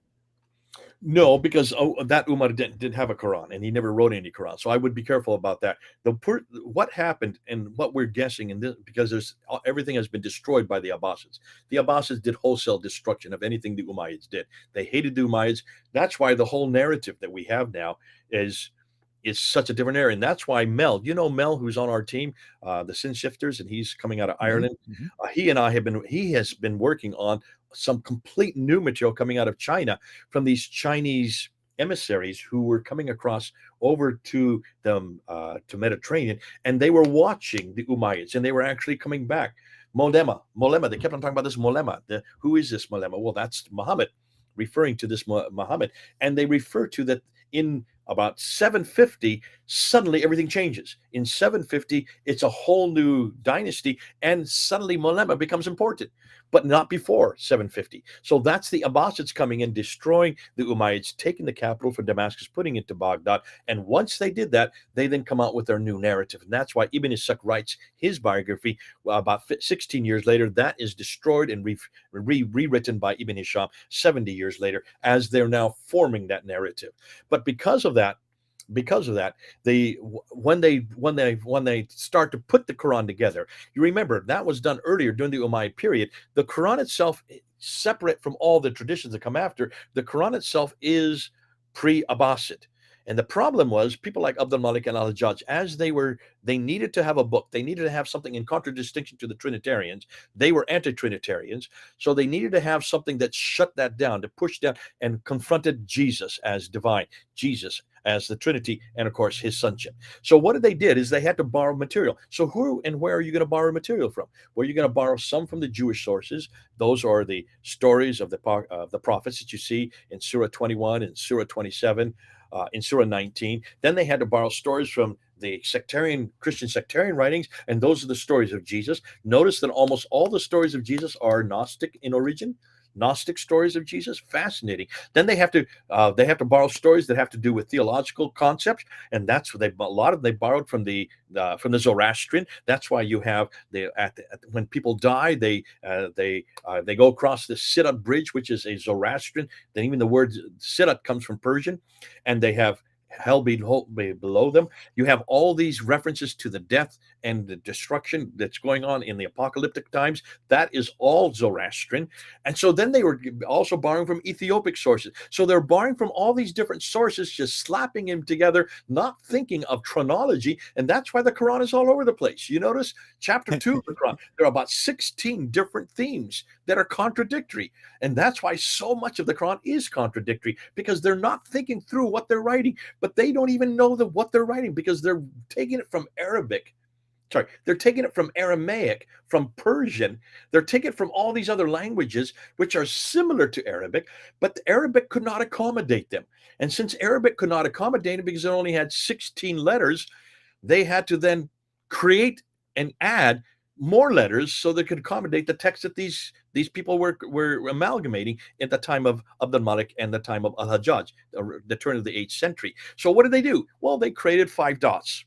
No, because that Umar didn't have a Quran, and he never wrote any Quran. So I would be careful about that. What happened and what we're guessing in this, because everything has been destroyed by the Abbasids. The Abbasids did wholesale destruction of anything the Umayyads did. They hated the Umayyads. That's why the whole narrative that we have now is such a different area. And that's why Mel, Mel, who's on our team, the Sin Shifters, and he's coming out of Ireland. He has been working on some complete new material coming out of China from these Chinese emissaries who were coming across over to the Mediterranean, and they were watching the Umayyads, and they were actually coming back. Molema, they kept on talking about this Molema. Who is this Molema? Well, that's Muhammad, referring to this Muhammad. And they refer to that in about 750, suddenly everything changes. In 750, it's a whole new dynasty, and suddenly Molema becomes important, but not before 750. So that's the Abbasids coming in, destroying the Umayyads, taking the capital from Damascus, putting it to Baghdad. And once they did that, they then come out with their new narrative. And that's why Ibn Ishaq writes his biography about 16 years later. That is destroyed and rewritten by Ibn Hisham 70 years later, as they're now forming that narrative. But because of that, when they start to put the Quran together, you remember that was done earlier during the Umayyad period. The Quran itself, separate from all the traditions that come after, the Quran itself is pre-Abbasid. And the problem was people like Abdul Malik and Al-Hajjaj, as they needed to have a book, they needed to have something in contradistinction to the Trinitarians. They were anti-Trinitarians, so they needed to have something that shut that down, to push down and confronted Jesus as divine, Jesus as the Trinity, and of course his sonship. So what they did is they had to borrow material. So who and where are you going to borrow material from? Well, you're going to borrow some from the Jewish sources. Those are the stories of the prophets that you see in Surah 21 and Surah 27. In Surah 19. Then they had to borrow stories from the Christian sectarian writings, and those are the stories of Jesus. Notice that almost all the stories of Jesus are Gnostic in origin. Gnostic stories of Jesus, fascinating. Then they have to borrow stories that have to do with theological concepts, and that's what a lot of them they borrowed from the Zoroastrian. That's why you have when people die, they go across the Sirat bridge, which is a Zoroastrian. Then even the word Sirat comes from Persian, and they have hell below them. You have all these references to the death and the destruction that's going on in the apocalyptic times. That is all Zoroastrian. And so then they were also borrowing from Ethiopic sources. So they're borrowing from all these different sources, just slapping them together, not thinking of chronology. And that's why the Quran is all over the place. You notice chapter 2 of the Quran, there are about 16 different themes that are contradictory. And that's why so much of the Quran is contradictory, because they're not thinking through what they're writing. But they don't even know what they're writing, because they're taking it from Arabic. They're taking it from Aramaic, from Persian. They're taking it from all these other languages, which are similar to Arabic, but the Arabic could not accommodate them. And since Arabic could not accommodate them because it only had 16 letters, they had to then create and add more letters so they could accommodate the text that these people were amalgamating at the time of Abdul Malik and the time of Al-Hajjaj, the turn of the 8th century. So what did they do? Well, they created 5 dots.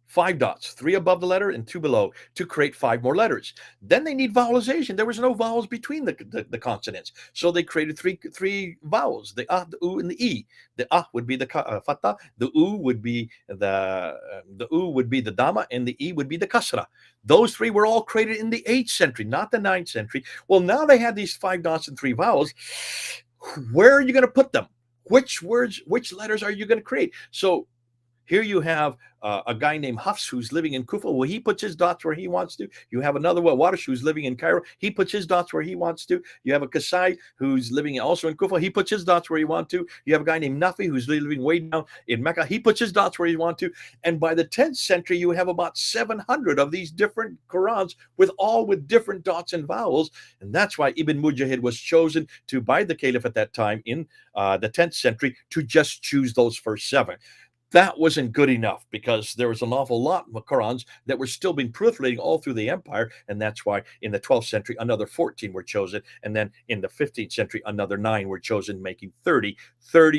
5 dots, 3 above the letter and 2 below, to create 5 more letters. Then they need vowelization. There was no vowels between the consonants. So they created three vowels, the the u, and the e. The would be the fatha, the u would be the dhamma, and the e would be the kasra. Those 3 were all created in the 8th century, not the 9th century. Well, now they had these 5 dots and 3 vowels. Where are you going to put them? Which words, which letters are you going to create? So here you have a guy named Hafs who's living in Kufa. Well, he puts his dots where he wants to. You have another one, Warish, who's living in Cairo. He puts his dots where he wants to. You have a Kasai who's living also in Kufa. He puts his dots where he wants to. You have a guy named Nafi who's living way down in Mecca. He puts his dots where he wants to. And by the 10th century, you have about 700 of these different Qurans with different dots and vowels. And that's why Ibn Mujahid was chosen by the Caliph at that time in the 10th century to just choose those first 7. that wasn't good enough because there was an awful lot of Qurans that were still being proliferating all through the empire. And that's why in the 12th century, another 14 were chosen. And then in the 15th century, another 9 were chosen, making 30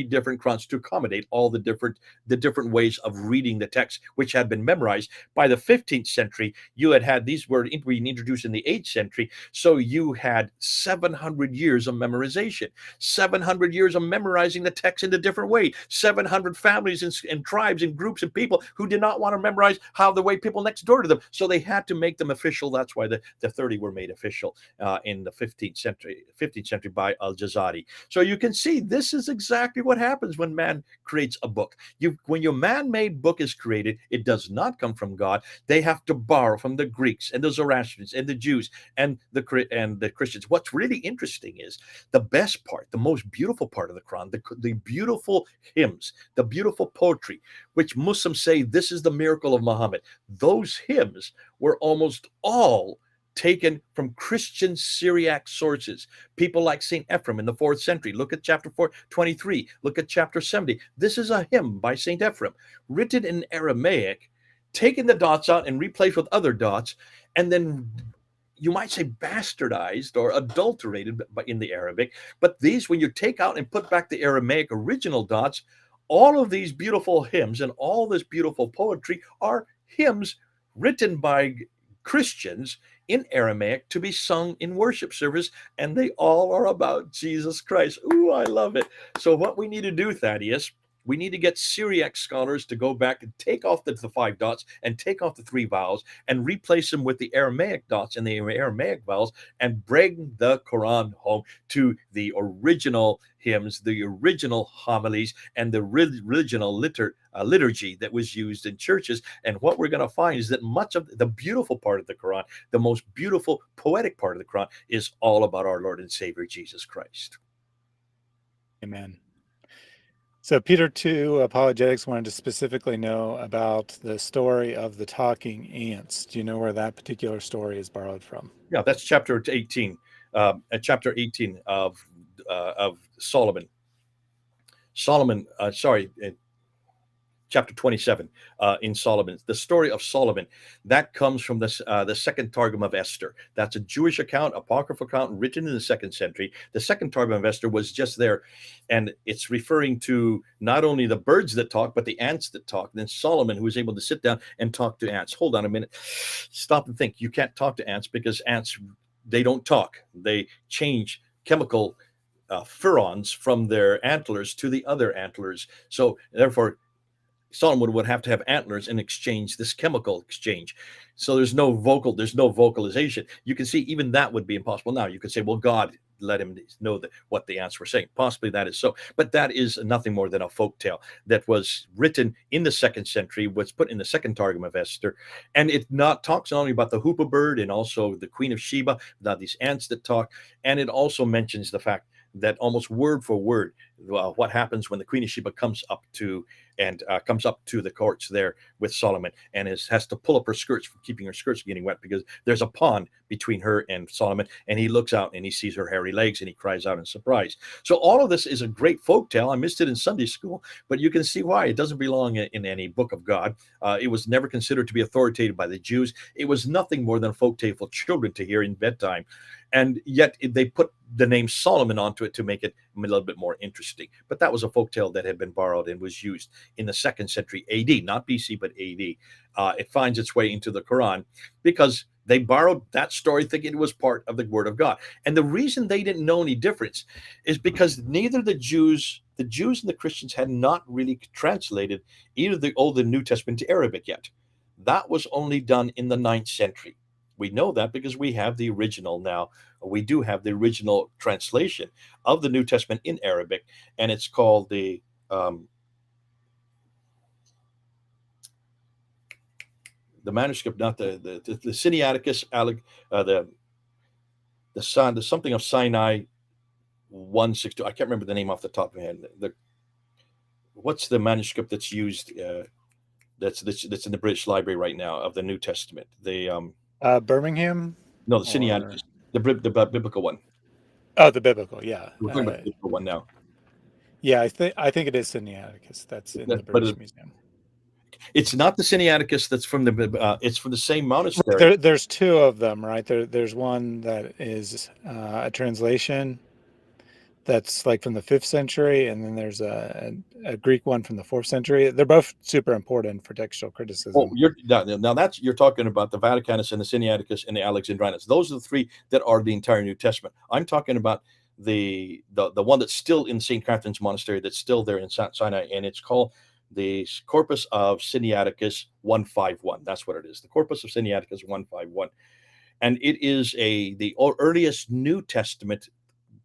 different Qurans to accommodate all the different ways of reading the text, which had been memorized. By the 15th century, you had these were being introduced in the 8th century. So you had 700 years of memorization, 700 years of memorizing the text in a different way, 700 families and tribes and groups and people who did not want to memorize how the way people next door to them. So they had to make them official. That's why the 30 were made official in the 15th century by Al-Jazari. So you can see this is exactly what happens when man creates a book. When your man-made book is created, it does not come from God. They have to borrow from the Greeks and the Zoroastrians and the Jews and the Christians. What's really interesting is the best part, the most beautiful part of the Quran, the beautiful hymns, the beautiful poetry, which Muslims say this is the miracle of Muhammad. Those hymns were almost all taken from Christian Syriac sources. People like St. Ephrem in the 4th century. Look at chapter 23. Look at chapter 70. This is a hymn by St. Ephrem, written in Aramaic, taking the dots out and replaced with other dots, and then you might say bastardized or adulterated in the Arabic. But these, when you take out and put back the Aramaic original dots, all of these beautiful hymns and all this beautiful poetry are hymns written by Christians in Aramaic to be sung in worship service, and they all are about Jesus Christ. Ooh, I love it. So what we need to do, Thaddeus, we need to get Syriac scholars to go back and take off the 5 dots and take off the 3 vowels and replace them with the Aramaic dots and the Aramaic vowels and bring the Quran home to the original hymns, the original homilies, and the original liturgy that was used in churches. And what we're going to find is that much of the beautiful part of the Quran, the most beautiful poetic part of the Quran, is all about our Lord and Savior, Jesus Christ. Amen. So Peter 2 Apologetics wanted to specifically know about the story of the talking ants. Do you know where that particular story is borrowed from? Yeah, that's chapter 18. Chapter 18 of Solomon. Chapter 27 in Solomon. The story of Solomon, that comes from the second Targum of Esther. That's a Jewish account, apocryphal account written in the 2nd century. The second Targum of Esther was just there, and it's referring to not only the birds that talk, but the ants that talk. And then Solomon, who was able to sit down and talk to ants. Hold on a minute. Stop and think. You can't talk to ants because ants, they don't talk. They change chemical phyrons from their antlers to the other antlers. So therefore, Solomon would have to have antlers and exchange this chemical exchange. So there's no vocalization. You can see even that would be impossible. Now you could say, well, God let him know what the ants were saying. Possibly that is so, but that is nothing more than a folk tale that was written in the 2nd century, was put in the second Targum of Esther, and it talks not only about the hoopoe bird and also the Queen of Sheba, about these ants that talk, and it also mentions the fact that almost word for word, what happens when the Queen of Sheba comes up to the courts there with Solomon and has to pull up her skirts from keeping her skirts getting wet because there's a pond between her and Solomon, and he looks out and he sees her hairy legs and he cries out in surprise. So all of this is a great folk tale. I missed it in Sunday school, but you can see why it doesn't belong in any book of God. It was never considered to be authoritative by the Jews. It was nothing more than a folk tale for children to hear in bedtime. And yet they put the name Solomon onto it to make it a little bit more interesting. But that was a folktale that had been borrowed and was used in the 2nd century AD, not BC, but AD. It finds its way into the Quran because they borrowed that story thinking it was part of the Word of God. And the reason they didn't know any difference is because neither the Jews and the Christians had not really translated either the Old and New Testament to Arabic yet. That was only done in the 9th century. We know that because we have the original now. We do have the original translation of the New Testament in Arabic, and it's called the manuscript, not the Sinaiticus, the something of Sinai 162. I can't remember the name off the top of my head. What's the manuscript that's used? That's in the British Library right now of the New Testament. Birmingham? No, the Sinaiticus, the biblical one. Oh, the biblical, yeah. We're talking about the biblical one now. Yeah, I think it is Sinaiticus that's in the But British Museum. it's not the Sinaiticus that's from it's from the same Right, monastery. there's two of them, right? There's one that is a translation that's like from the 5th century, and then there's a Greek one from the 4th century. They're both super important for textual Oh, criticism. now that's you're talking about the Vaticanus and the Sinaiticus and the Alexandrinus. Those are the three that are the entire New Testament. I'm talking about the one that's still in St. Catherine's Monastery, that's still there in Sinai, and it's called the Corpus of Sinaiticus 151. That's what it is. The Corpus of Sinaiticus 151. And it is the earliest New Testament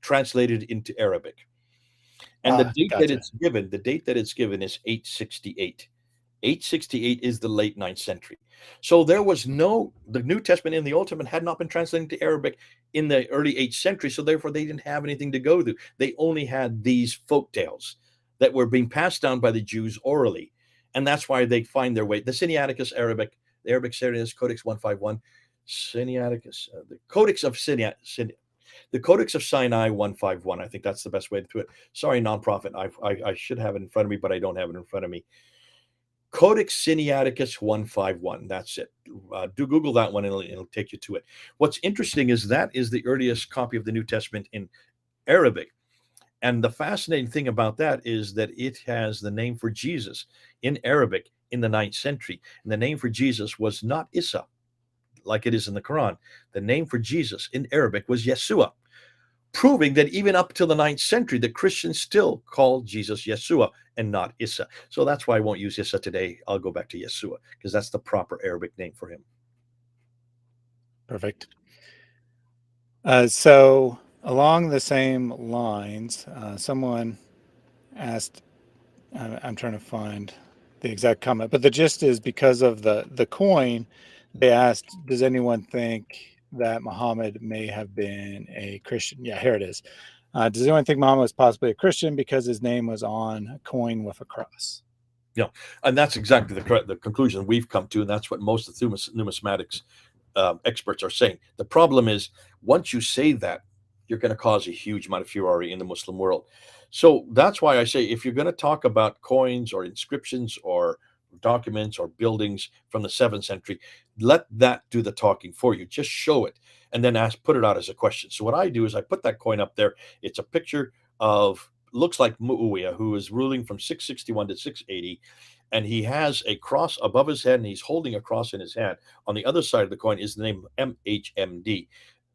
translated into Arabic. And Gotcha. the date that it's given is 868. 868 is the late 9th century. So the New Testament and the Old Testament had not been translated into Arabic in the early 8th century. So therefore, they didn't have anything to go to. They only had these folk tales that were being passed down by the Jews orally. And that's why they find their way. The Sinaiticus Arabic, the Arabic Syriac Codex 151, Sinaiticus, the Codex of the Codex of Sinai 151. I think that's the best way to do it. Sorry, nonprofit. I should have it in front of me, but I don't have it in front of me. Codex Sinaiticus 151. That's it. Do Google that one, and it'll take you to it. What's interesting is that is the earliest copy of the New Testament in Arabic. And the fascinating thing about that is that it has the name for Jesus in Arabic in the 9th century. And the name for Jesus was not Isa, like it is in the Quran. The name for Jesus in Arabic was Yeshua, proving that even up till the 9th century, the Christians still called Jesus Yeshua and not Issa. So that's why I won't use Issa today. I'll go back to Yeshua because that's the proper Arabic name for him. Perfect. So along the same lines, someone asked, I'm trying to find the exact comment, but the gist is because of the coin, they asked, does anyone think that Muhammad may have been a Christian? Yeah, here it is. Does anyone think Muhammad was possibly a Christian because his name was on a coin with a cross? Yeah, and that's exactly the conclusion we've come to, and that's what most of the numismatics experts are saying. The problem is once you say that, you're going to cause a huge amount of furor in the Muslim world. So that's why I say if you're going to talk about coins or inscriptions or documents or buildings from the 7th century, let that do the talking for you. Just show it and then put it out as a question. So what I do is I put that coin up there. It's a picture of looks like Muawiyah, who is ruling from 661 to 680, and he has a cross above his head and he's holding a cross in his hand. On the other side of the coin is the name MHMD.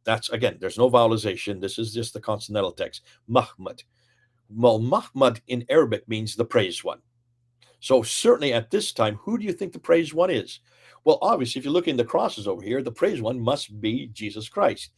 That's again, there's no vowelization. This is just the consonantal text. Mahmud. Well, Mahmud in Arabic means the praised one. So certainly at this time, who do you think the praised one is? Well, obviously, if you look in the crosses over here, the praised one must be Jesus Christ.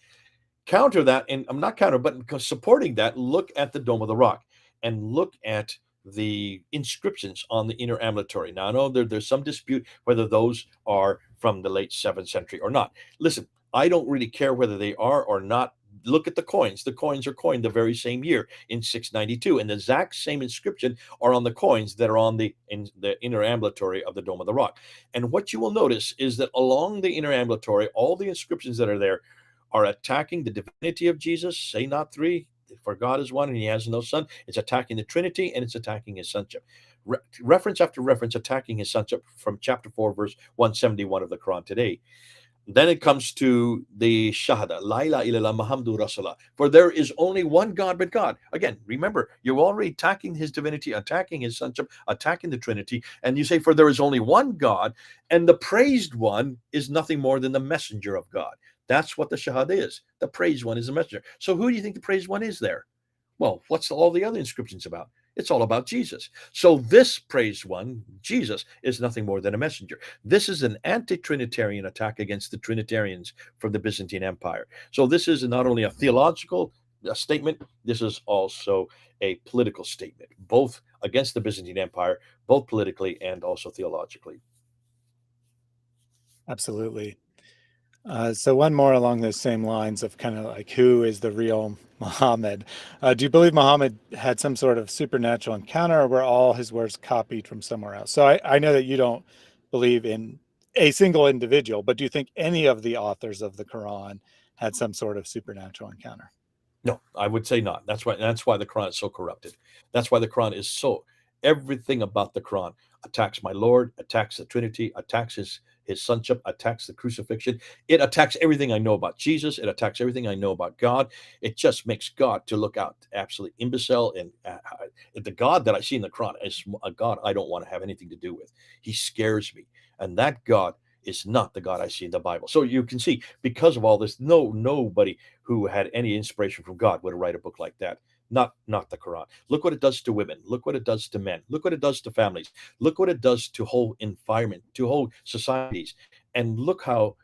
Counter that, and I'm not counter, but supporting that, look at the Dome of the Rock and look at the inscriptions on the inner ambulatory. Now, I know there's some dispute whether those are from the late 7th century or not. Listen, I don't really care whether they are or not. Look at the coins. The coins are coined the very same year in 692, and the exact same inscription are on the coins that are on in the inner ambulatory of the Dome of the Rock. And what you will notice is that along the inner ambulatory, all the inscriptions that are there are attacking the divinity of Jesus. Say not three, for God is one and he has no son. It's attacking the Trinity and it's attacking his sonship. Reference after reference attacking his sonship from chapter 4, verse 171 of the Quran today. Then it comes to the Shahada, La ilaha illallah Muhammadur Rasulullah. For there is only one God but God. Again, remember, you're already attacking his divinity, attacking his sonship, attacking the Trinity. And you say, for there is only one God, and the praised one is nothing more than the messenger of God. That's what the Shahada is. The praised one is a messenger. So who do you think the praised one is there? Well, what's all the other inscriptions about? It's all about Jesus. So this praised one, Jesus, is nothing more than a messenger. This is an anti-Trinitarian attack against the Trinitarians from the Byzantine Empire. So this is not only a theological statement, this is also a political statement, both against the Byzantine Empire, both politically and also theologically. Absolutely. So one more along those same lines of kind of like who is the real Muhammad? Do you believe Muhammad had some sort of supernatural encounter, or were all his words copied from somewhere else? So I know that you don't believe in a single individual, but do you think any of the authors of the Quran had some sort of supernatural encounter? No, I would say not. That's why the Quran is so corrupted. That's why the Quran is so everything about the Quran attacks my Lord, attacks the Trinity, attacks his sonship, attacks the crucifixion. It attacks everything I know about Jesus. It attacks everything I know about God. It just makes God to look out absolutely imbecile. And the God that I see in the Quran is a God I don't want to have anything to do with. He scares me, and that God is not the God I see in the Bible. So you can see, because of all this, nobody who had any inspiration from God would write a book like that. Not the Quran. Look what it does to women. Look what it does to men. Look what it does to families. Look what it does to whole environment, to whole societies. And look how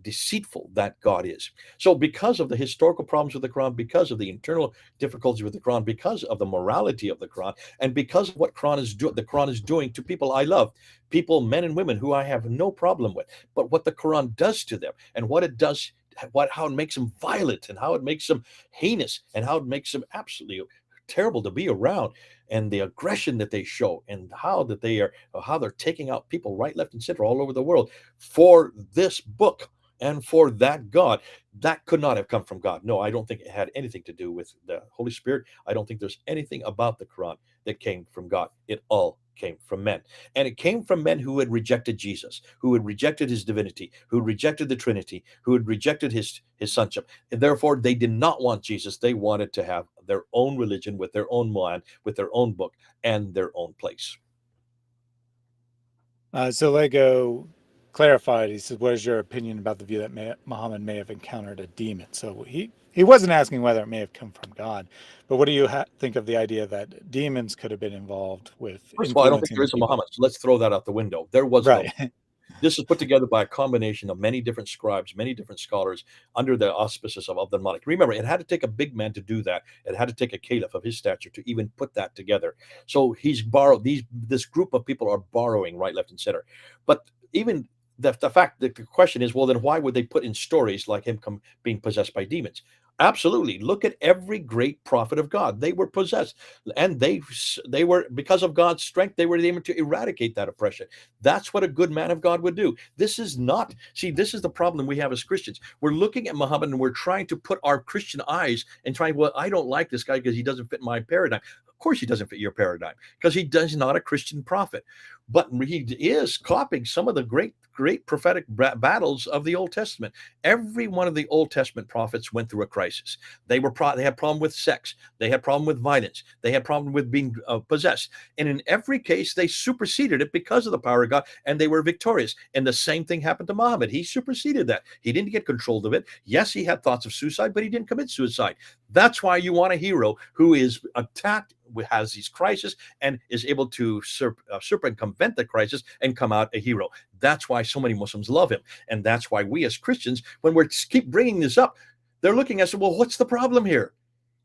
deceitful that God is. So because of the historical problems with the Quran, because of the internal difficulties with the Quran, because of the morality of the Quran, and because of what the Quran is doing to people I love, people, men and women who I have no problem with, but what the Quran does to them and what it does, how it makes them violent and how it makes them heinous and how it makes them absolutely terrible to be around, and the aggression that they show, and how they're taking out people right, left, and center all over the world for this book and for that God. That could not have come from God. No, I don't think it had anything to do with the Holy Spirit. I don't think there's anything about the Quran that came from God. It all came from men. And it came from men who had rejected Jesus, who had rejected his divinity, who had rejected the Trinity, who had rejected his sonship. And therefore, they did not want Jesus. They wanted to have their own religion with their own mind, with their own book, and their own place. So Lego clarified. He says, "What is your opinion about the view that Muhammad may have encountered a demon?" So he wasn't asking whether it may have come from God, but what do you think of the idea that demons could have been involved with First of all, I don't think influencing there the is a people? Muhammad. So let's throw that out the window. There was no. Right. This is put together by a combination of many different scribes, many different scholars under the auspices of Abdul Malik. Remember, it had to take a big man to do that. It had to take a caliph of his stature to even put that together. So he's borrowed this group of people are borrowing right, left, and center. But even the fact that the question is, well, then why would they put in stories like him being possessed by demons? Absolutely. Look at every great prophet of God. They were possessed, and they were, because of God's strength, they were able to eradicate that oppression. That's what a good man of God would do. This is not, see, this is the problem we have as Christians. We're looking at Muhammad and we're trying to put our Christian eyes and trying, well, I don't like this guy because he doesn't fit my paradigm. Of course, he doesn't fit your paradigm because he does not a Christian prophet, but he is copying some of the great prophetic battles of the Old Testament. Every one of the Old Testament prophets went through a crisis. They had problem with sex. They had problem with violence. They had problem with being possessed. And in every case, they superseded it because of the power of God, and they were victorious. And the same thing happened to Muhammad. He superseded that. He didn't get control of it. Yes, he had thoughts of suicide, but he didn't commit suicide. That's why you want a hero who is attacked, has these crises, and is able to circumvent the crisis and come out a hero. That's why so many Muslims love him. And that's why we as Christians, when we keep bringing this up, they're looking at us, well, what's the problem here?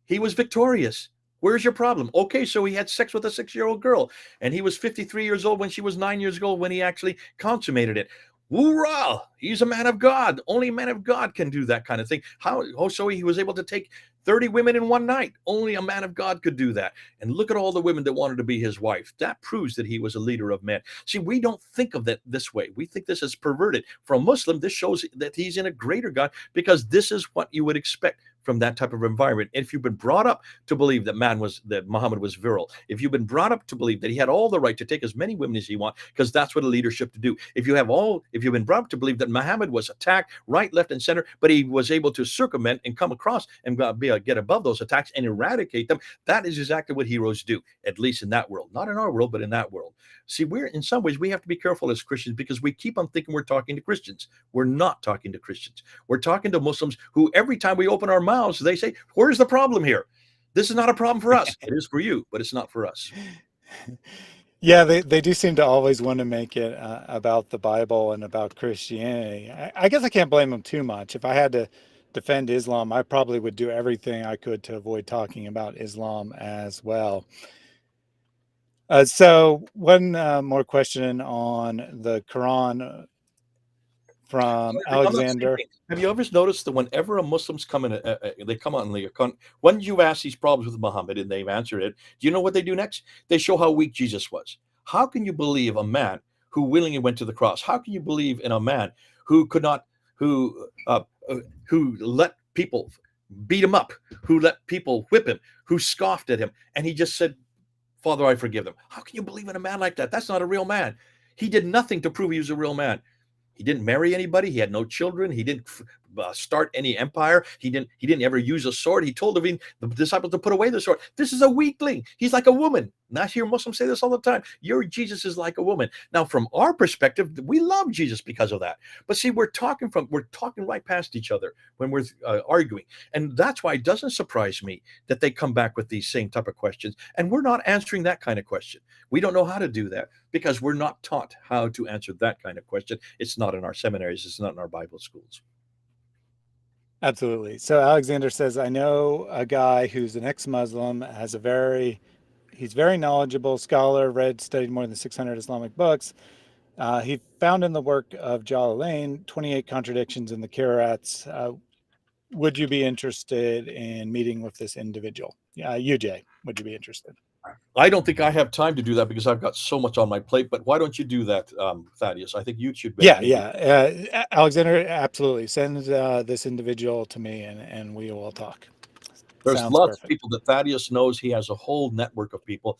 He was victorious. Where's your problem? Okay, so he had sex with a 6-year-old girl, and he was 53 years old when she was 9 years old when he actually consummated it. Hoorah! He's a man of God. Only a man of God can do that kind of thing. How? Oh, so he was able to take 30 women in one night. Only a man of God could do that. And look at all the women that wanted to be his wife. That proves that he was a leader of men. See, we don't think of that this way. We think this is perverted. For a Muslim, this shows that he's in a greater God, because this is what you would expect from that type of environment. If you've been brought up to believe that Muhammad was virile, if you've been brought up to believe that he had all the right to take as many women as he wants, because that's what a leadership to do. If you've been brought up to believe that Muhammad was attacked right, left, and center, but he was able to circumvent and come across and get above those attacks and eradicate them, that is exactly what heroes do, at least in that world. Not in our world, but in that world. See, in some ways, we have to be careful as Christians, because we keep on thinking we're talking to Christians. We're not talking to Christians. We're talking to Muslims who, every time we open our mouths, they say, where's the problem here? This is not a problem for us. It is for you, but it's not for us. Yeah, they do seem to always want to make it about the Bible and about Christianity. I guess I can't blame them too much. If I had to defend Islam, I probably would do everything I could to avoid talking about Islam as well. So one more question on the Quran from I'm not saying Alexander. things. Have you ever noticed that whenever a Muslims come in, they come on the when you ask these problems with Muhammad and they've answered it, do you know what they do next? They show how weak Jesus was. How can you believe a man who willingly went to the cross? How can you believe in a man who could not, who let people beat him up, who let people whip him, who scoffed at him. And he just said, Father, I forgive them. How can you believe in a man like that? That's not a real man. He did nothing to prove he was a real man. He didn't marry anybody. He had no children. He didn't start any empire. He didn't ever use a sword. He told the disciples to put away the sword. This is a weakling. He's like a woman. And I hear Muslims say this all the time. Your Jesus is like a woman. Now, from our perspective, we love Jesus because of that. But see, we're talking right past each other when we're arguing, and that's why it doesn't surprise me that they come back with these same type of questions. And we're not answering that kind of question. We don't know how to do that because we're not taught how to answer that kind of question. It's not in our seminaries. It's not in our Bible schools. Absolutely. So Alexander says, I know a guy who's an ex-Muslim, he's very knowledgeable, scholar, studied more than 600 Islamic books. He found in the work of Jalalain 28 contradictions in the Qur'ats. Would you be interested in meeting with this individual? UJ, would you be interested? I don't think I have time to do that because I've got so much on my plate, but why don't you do that, Thaddeus? I think you should. Alexander, absolutely. Send this individual to me and we will talk. There's lots of people that Thaddeus knows. He has a whole network of people.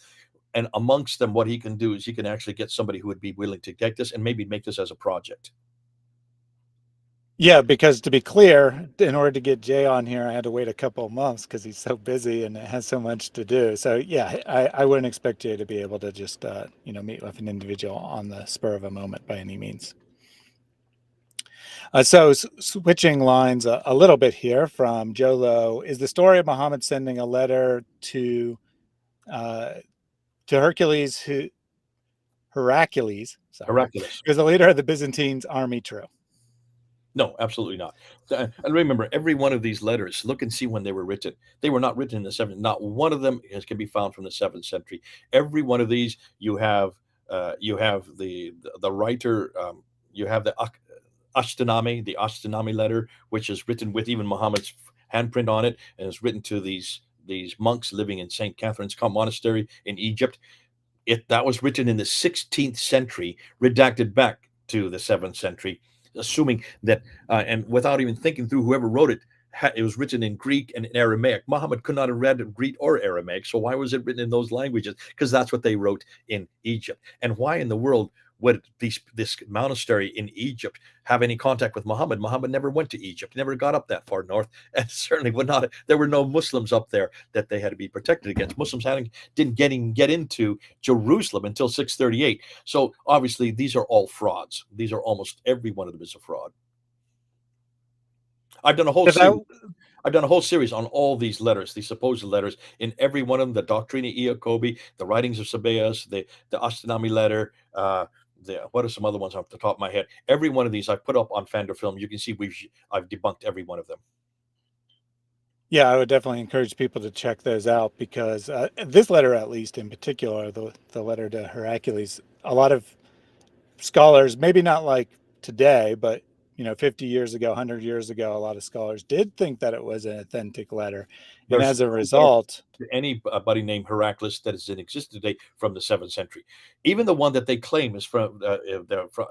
And amongst them, what he can do is he can actually get somebody who would be willing to get this and maybe make this as a project. Yeah, because to be clear, in order to get Jay on here, I had to wait a couple of months because he's so busy and has so much to do. So yeah, I wouldn't expect Jay to be able to just meet with an individual on the spur of a moment by any means. So switching lines a little bit here from Jolo, is the story of Muhammad sending a letter to Heracles, who's the leader of the Byzantine army, true? No, absolutely not. And remember, every one of these letters, look and see when they were written. They were not written in the 7th. Not one of them can be found from the 7th century. Every one of these, you have the writer, you have the Ashtinami letter, which is written with even Muhammad's handprint on it, and it's written to these monks living in St. Catherine's Monastery in Egypt. That was written in the 16th century, redacted back to the 7th century. Assuming that, and without even thinking through whoever wrote it, it was written in Greek and in Aramaic. Muhammad could not have read Greek or Aramaic, so why was it written in those languages? Because that's what they wrote in Egypt. And why in the world would this monastery in Egypt have any contact with Muhammad? Muhammad never went to Egypt, never got up that far north, and certainly would not. There were no Muslims up there that they had to be protected against. Muslims didn't get into Jerusalem until 638. So obviously these are all frauds. These are almost every one of them is a fraud. I've done a whole series on all these letters, these supposed letters. In every one of them, the Doctrina Iacobi, the writings of Sabaeus, the Ashtinami letter, what are some other ones off the top of my head? Every one of these I've put up on Fanderfilm. You can see I've debunked every one of them. Yeah, I would definitely encourage people to check those out because this letter, at least in particular, the letter to Heracles, a lot of scholars, maybe not like today, but 50 years ago, 100 years ago, a lot of scholars did think that it was an authentic letter. And as a result, anybody named Heracles that is in existence today from the 7th century, even the one that they claim is from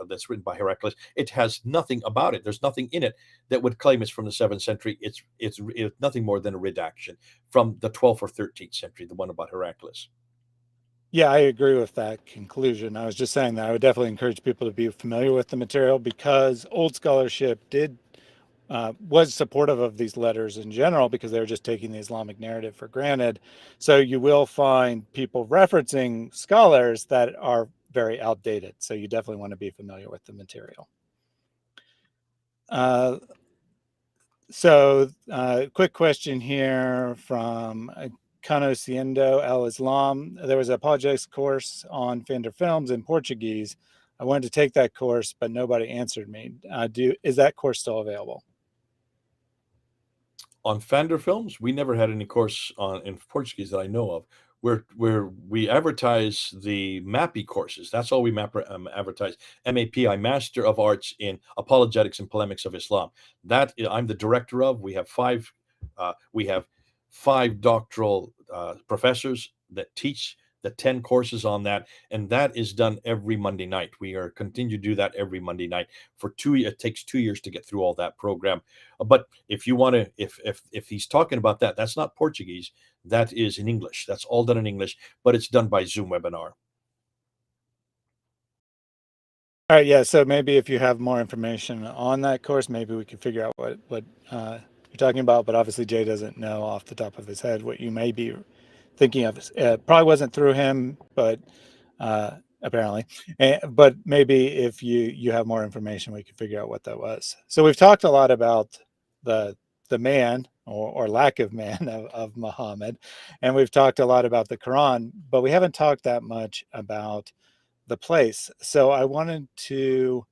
that's written by Heracles, it has nothing about it. There's nothing in it that would claim it's from the 7th century. It's nothing more than a redaction from the 12th or 13th century, the one about Heracles. Yeah, I agree with that conclusion. I was just saying that I would definitely encourage people to be familiar with the material because old scholarship was supportive of these letters in general because they were just taking the Islamic narrative for granted. So you will find people referencing scholars that are very outdated. So you definitely want to be familiar with the material. Quick question here from Conociendo El Islam. There was an apologetics course on Fanderfilms in Portuguese. I wanted to take that course, but nobody answered me. Is that course still available? On Fanderfilms, we never had any course in Portuguese that I know of. Where we advertise the MAPI courses. That's all we advertise. MAPI, Master of Arts in Apologetics and Polemics of Islam. That I'm the director of. We have five doctoral professors that teach the 10 courses on that, and that is done every Monday night. We are continue to do that every Monday night for it takes 2 years to get through all that program. But if you want to, if he's talking about that, that's not Portuguese, that is in English. That's all done in English, but it's done by Zoom webinar. All right, yeah. So maybe if you have more information on that course, maybe we can figure out what you're talking about. But obviously, Jay doesn't know off the top of his head what you may be thinking of. Probably wasn't through him, but apparently. But maybe if you have more information, we can figure out what that was. So we've talked a lot about the man or lack of man of Muhammad, and we've talked a lot about the Quran, but we haven't talked that much about the place. So I wanted to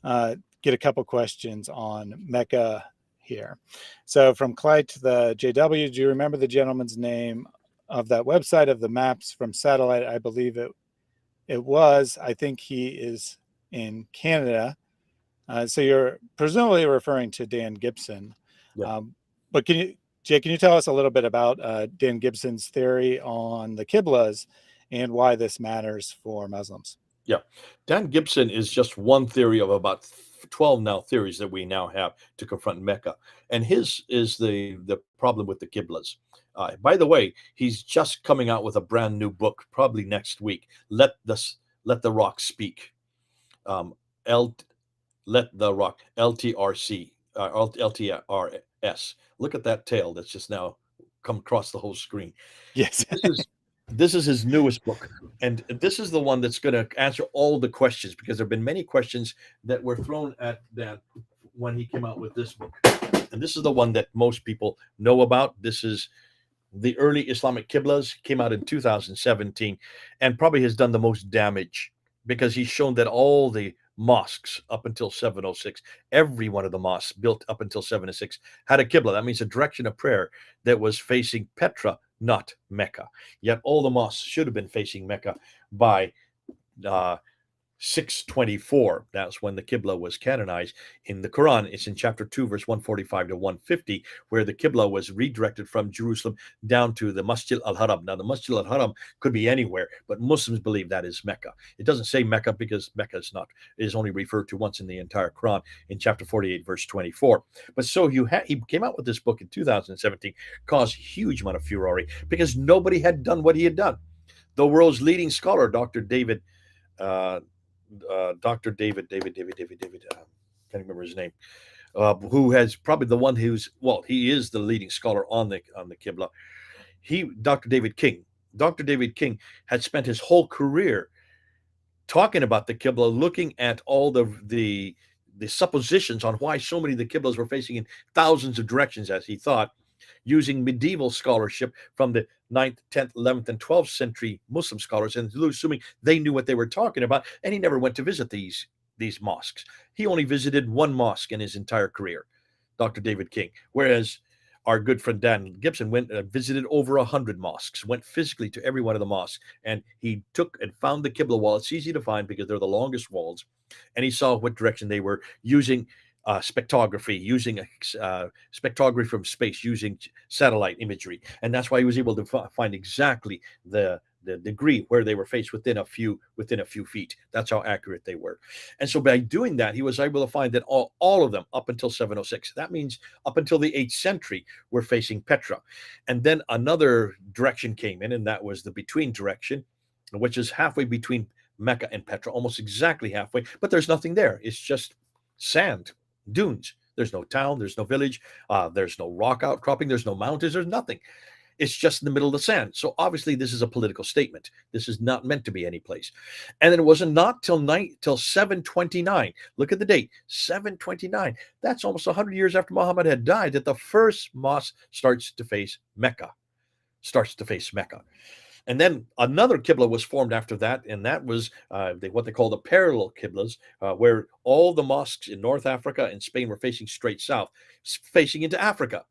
get a couple questions on Mecca here. So from Clyde to the JW, do you remember the gentleman's name of that website of the maps from satellite? I believe it was. I think he is in Canada. So you're presumably referring to Dan Gibson. Yeah. But Jay, can you tell us a little bit about Dan Gibson's theory on the Qiblas and why this matters for Muslims? Yeah. Dan Gibson is just one theory of about 12 now theories that we now have to confront Mecca. And his is the problem with the Qiblas. By the way, he's just coming out with a brand new book, probably next week. Let the Rock Speak. Let the Rock, LTRC, LTRS. Look at that tail that's just now come across the whole screen. Yes. This is his newest book, and this is the one that's going to answer all the questions, because there have been many questions that were thrown at that when he came out with this book. And this is the one that most people know about. This is the early Islamic Qiblas, came out in 2017, and probably has done the most damage, because he's shown that all the mosques up until 706, every one of the mosques built up until 706 had a Qibla. That means a direction of prayer that was facing Petra, not Mecca. Yet all the mosques should have been facing Mecca by 624. That's when the Qibla was canonized. In the Quran, it's in chapter 2, verse 145 to 150, where the Qibla was redirected from Jerusalem down to the Masjid al-Haram. Now, the Masjid al-Haram could be anywhere, but Muslims believe that is Mecca. It doesn't say Mecca because Mecca is only referred to once in the entire Quran, in chapter 48, verse 24. But so he came out with this book in 2017, caused huge amount of furore, because nobody had done what he had done. The world's leading scholar, Dr. David, can't remember his name, who has probably the one he is the leading scholar on the Qibla. Dr. David King had spent his whole career talking about the Qibla, looking at all the suppositions on why so many of the Qiblas were facing in thousands of directions, as he thought, using medieval scholarship from the 9th, 10th, 11th, and 12th century Muslim scholars, and assuming they knew what they were talking about. And he never went to visit these mosques. He only visited one mosque in his entire career, Dr. David King. Whereas our good friend Dan Gibson visited over 100 mosques, went physically to every one of the mosques, and he took and found the Qibla wall. It's easy to find because they're the longest walls. And he saw what direction they were using. Spectrography from space, using satellite imagery, and that's why he was able to find exactly the degree where they were faced within a few feet. That's how accurate they were. And so by doing that, he was able to find that all of them up until 706. That means up until the 8th century were facing Petra. And then another direction came in, and that was the between direction, which is halfway between Mecca and Petra, almost exactly halfway, but there's nothing there. It's just sand, dunes. There's no town, there's no village, there's no rock outcropping, there's no mountains, there's nothing. It's just in the middle of the sand. So obviously this is a political statement. This is not meant to be any place. And then it wasn't not till 729. Look at the date, 729. That's almost 100 years after Muhammad had died, that the first mosque starts to face Mecca. And then another Qibla was formed after that, and that was what they call the parallel Qiblas, where all the mosques in North Africa and Spain were facing straight south, facing into Africa.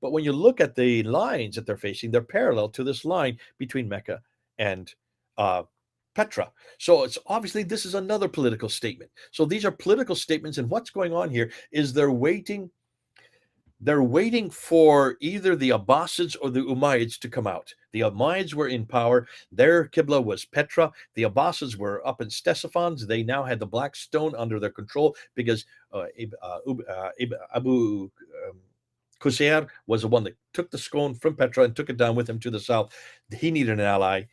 But when you look at the lines that they're facing, they're parallel to this line between Mecca and Petra. So it's obviously this is another political statement. So these are political statements, and what's going on here is they're waiting for either the Abbasids or the Umayyads to come out. The Umayyads were in power. Their Qibla was Petra. The Abbasids were up in Ctesiphons. They now had the Black Stone under their control because Abu Qusayr was the one that took the stone from Petra and took it down with him to the south. He needed an ally.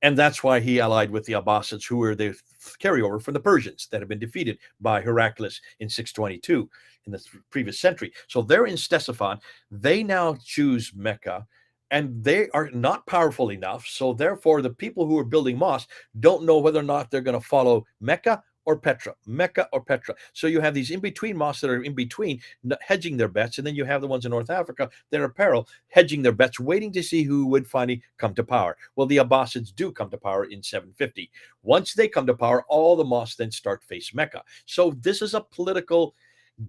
And that's why he allied with the Abbasids, who were the carryover from the Persians that had been defeated by Heraclius in 622 in the previous century. So they're in Ctesiphon. They now choose Mecca, and they are not powerful enough. So therefore, the people who are building mosques don't know whether or not they're going to follow Mecca or Petra, Mecca or Petra. So you have these in-between mosques that are in between, hedging their bets, and then you have the ones in North Africa that are parallel, hedging their bets, waiting to see who would finally come to power. Well, the Abbasids do come to power in 750. Once they come to power, all the mosques then start face Mecca. So this is a political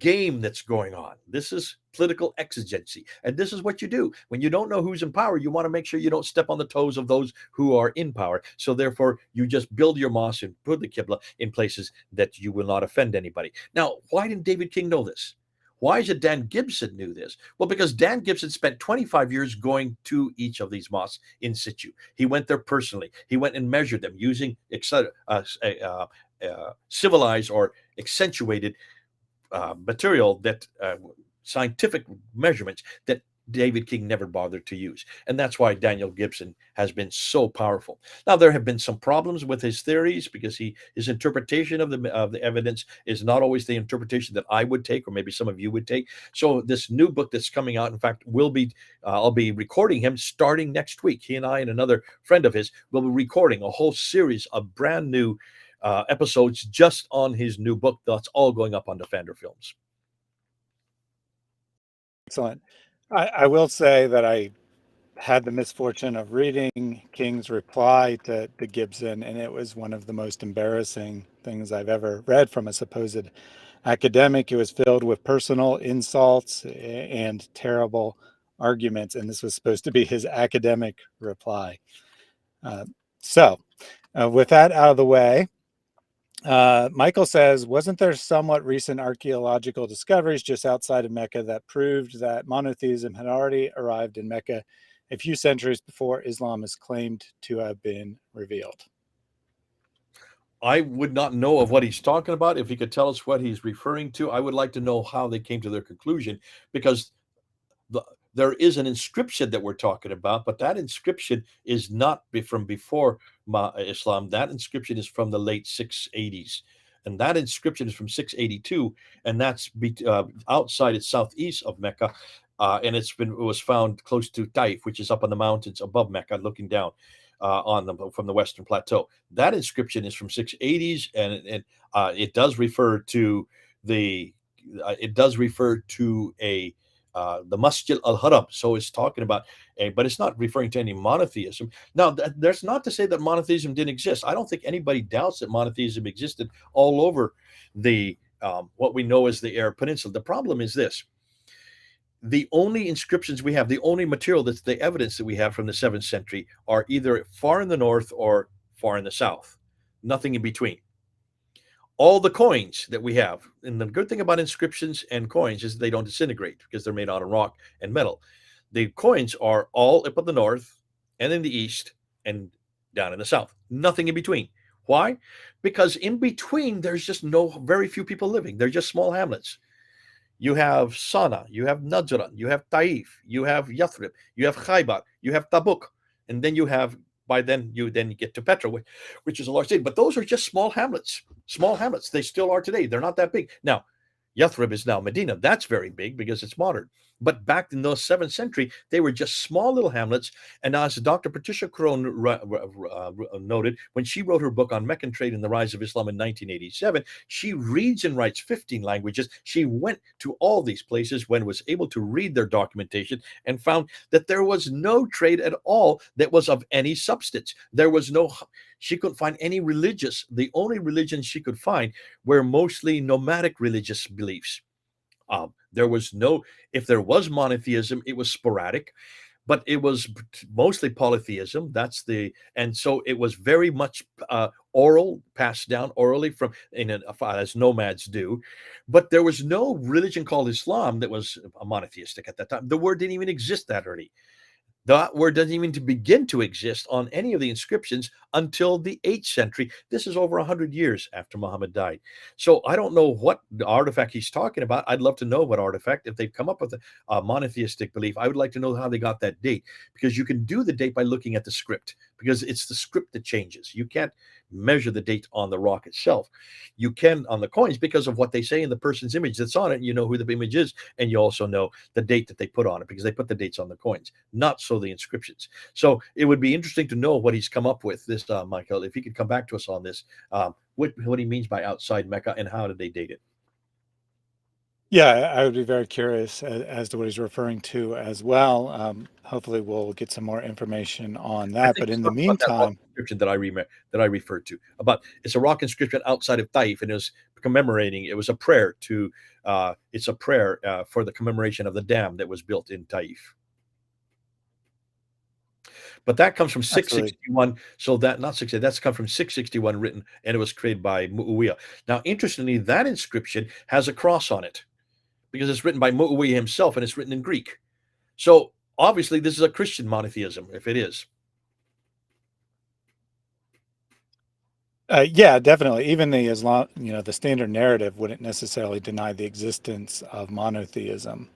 game that's going on. This is political exigency. And this is what you do. When you don't know who's in power, you want to make sure you don't step on the toes of those who are in power. So therefore, you just build your mosque and put the Qibla in places that you will not offend anybody. Now, why didn't David King know this? Why is it Dan Gibson knew this? Well, because Dan Gibson spent 25 years going to each of these mosques in situ. He went there personally. He went and measured them using civilized or accentuated material that scientific measurements that David King never bothered to use. And that's why Daniel Gibson has been so powerful. Now, there have been some problems with his theories because his interpretation of the evidence is not always the interpretation that I would take, or maybe some of you would take. So this new book that's coming out, in fact, I'll be recording him starting next week. He and I and another friend of his will be recording a whole series of brand new episodes just on his new book. That's all going up on Defender Films. Excellent. I will say that I had the misfortune of reading King's reply to Gibson, and it was one of the most embarrassing things I've ever read from a supposed academic. It was filled with personal insults and terrible arguments, and this was supposed to be his academic reply. So with that out of the way, Michael says, wasn't there somewhat recent archaeological discoveries just outside of Mecca that proved that monotheism had already arrived in Mecca a few centuries before Islam is claimed to have been revealed? I would not know of what he's talking about. If he could tell us what he's referring to, I would like to know how they came to their conclusion, because there is an inscription that we're talking about, but that inscription is not from before Islam. That inscription is from the late 680s. And that inscription is from 682, and that's outside, it's southeast of Mecca. And it was found close to Taif, which is up on the mountains above Mecca, looking down on them from the Western Plateau. That inscription is from 680s, and it does refer to the Masjid al-Haram. So it's talking about but it's not referring to any monotheism. Now, there's not to say that monotheism didn't exist. I don't think anybody doubts that monotheism existed all over the what we know as the Arab Peninsula. The problem is this: the only inscriptions we have, the only material that's the evidence that we have from the 7th century, are either far in the north or far in the south. Nothing in between. All the coins that we have, and the good thing about inscriptions and coins is they don't disintegrate because they're made out of rock and metal. The coins are all up in the north and in the east and down in the south. Nothing in between. Why? Because in between, there's just very few people living. They're just small hamlets. You have Sana, you have Najran, you have Taif, you have Yathrib, you have Khaybar, you have Tabuk, and then you have, by then you get to Petra, which is a large city. But those are just small hamlets. Small hamlets. They still are today. They're not that big. Now, Yathrib is now Medina. That's very big because it's modern. But back in the 7th century, they were just small little hamlets. And as Dr. Patricia Crone noted, when she wrote her book on Meccan trade and the rise of Islam in 1987, she reads and writes 15 languages. She went to all these places when was able to read their documentation and found that there was no trade at all that was of any substance. There was she couldn't find any the only religions she could find were mostly nomadic religious beliefs. If there was monotheism, it was sporadic, but it was mostly polytheism. And so it was very much oral, passed down orally as nomads do. But there was no religion called Islam that was monotheistic at that time. The word didn't even exist that early. That word doesn't even to begin to exist on any of the inscriptions until the 8th century. This is over 100 years after Muhammad died. So I don't know what artifact he's talking about. I'd love to know what artifact. If they've come up with a monotheistic belief, I would like to know how they got that date, because you can do the date by looking at the script, because it's the script that changes. You can't measure the date on the rock itself. You can on the coins because of what they say in the person's image that's on it. You know who the image is, and you also know the date that they put on it, because they put the dates on the coins, not so the inscriptions. So it would be interesting to know what he's come up with. This Michael, if he could come back to us on this, what he means by outside Mecca and how did they date it. Yeah, I would be very curious as to what he's referring to as well. Hopefully, we'll get some more information on I that. think But he's in the talking about that rock meantime, inscription that I referred to. About it's a rock inscription outside of Taif, and it was commemorating. It was a prayer to. It's a prayer for the commemoration of the dam that was built in Taif. But that comes from absolutely. 661. So that not 60, that's come from 661 written, and it was created by Muawiyah. Now, interestingly, that inscription has a cross on it because it's written by Muawiyah himself and it's written in Greek. So obviously, this is a Christian monotheism, if it is. Yeah, definitely. Even the Islam, the standard narrative wouldn't necessarily deny the existence of monotheism.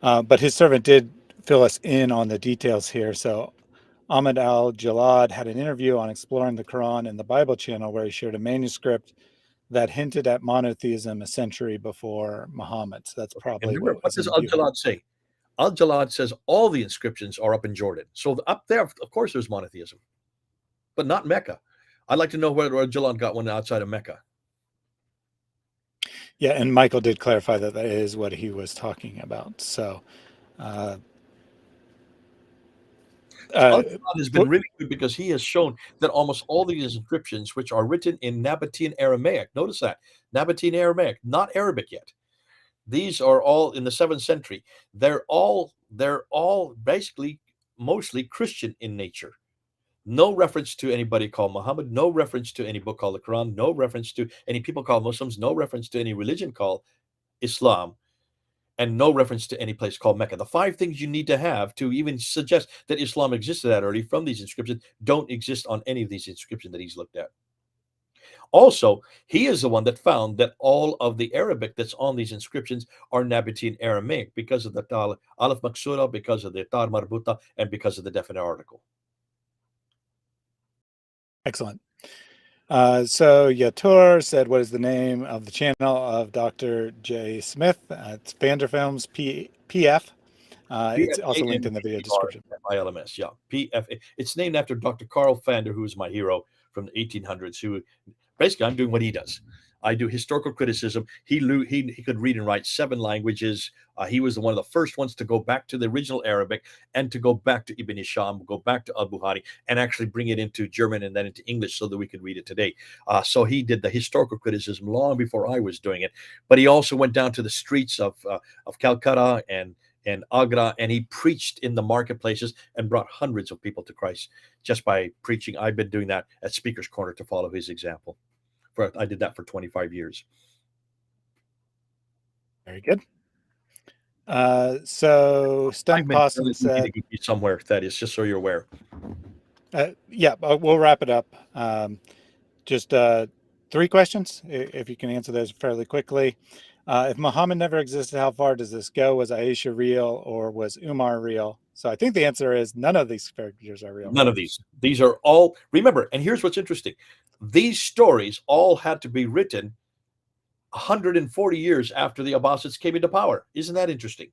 But his servant did fill us in on the details here. So Ahmed Al Jalad had an interview on exploring the Quran and the Bible channel where he shared a manuscript that hinted at monotheism a century before Muhammad. So that's And probably remember, what what was does in Al view here. Jalad say? Al Jalad says all the inscriptions are up in Jordan. So up there, of course, there's monotheism, but not Mecca. I'd like to know where Al Jalad got one outside of Mecca. Yeah, and Michael did clarify that that is what he was talking about. So, uh, uh, Al-Quran has been really good because he has shown that almost all these inscriptions, which are written in Nabatean Aramaic, notice that Nabatean Aramaic, not Arabic yet. These are all in the 7th century. They're all basically mostly Christian in nature. No reference to anybody called Muhammad, no reference to any book called the Quran, no reference to any people called Muslims, no reference to any religion called Islam, and no reference to any place called Mecca. The 5 things you need to have to even suggest that Islam existed that early from these inscriptions don't exist on any of these inscriptions that he's looked at. Also, he is the one that found that all of the Arabic that's on these inscriptions are Nabatean Aramaic because of the Aleph Maksura, because of the Tar Marbuta, and because of the definite article. Excellent. So Yatur said, "What is the name of the channel of Dr. J. Smith?" It's Vanderfilms PF. It's also linked in the video description. PFANDRFILMS, yeah, PFA. It's named after Dr. Carl Fander, who is my hero from the 1800s. Who basically I'm doing what he does. I do historical criticism. He could read and write 7 languages. He was one of the first ones to go back to the original Arabic and to go back to Ibn Hisham, go back to Al-Bukhari, and actually bring it into German and then into English so that we could read it today. So he did the historical criticism long before I was doing it. But he also went down to the streets of Calcutta and Agra, and he preached in the marketplaces and brought hundreds of people to Christ just by preaching. I've been doing that at Speaker's Corner to follow his example. I did that for 25 years. Very good. So Stunt Possum said, somewhere, that is, just so you're aware. yeah, we'll wrap it up. Just 3 questions, if you can answer those fairly quickly. If Muhammad never existed, how far does this go? Was Aisha real or was Umar real? So I think the answer is none of these figures are real. None of these. These are all, remember, and here's what's interesting. These stories all had to be written 140 years after the Abbasids came into power. Isn't that interesting?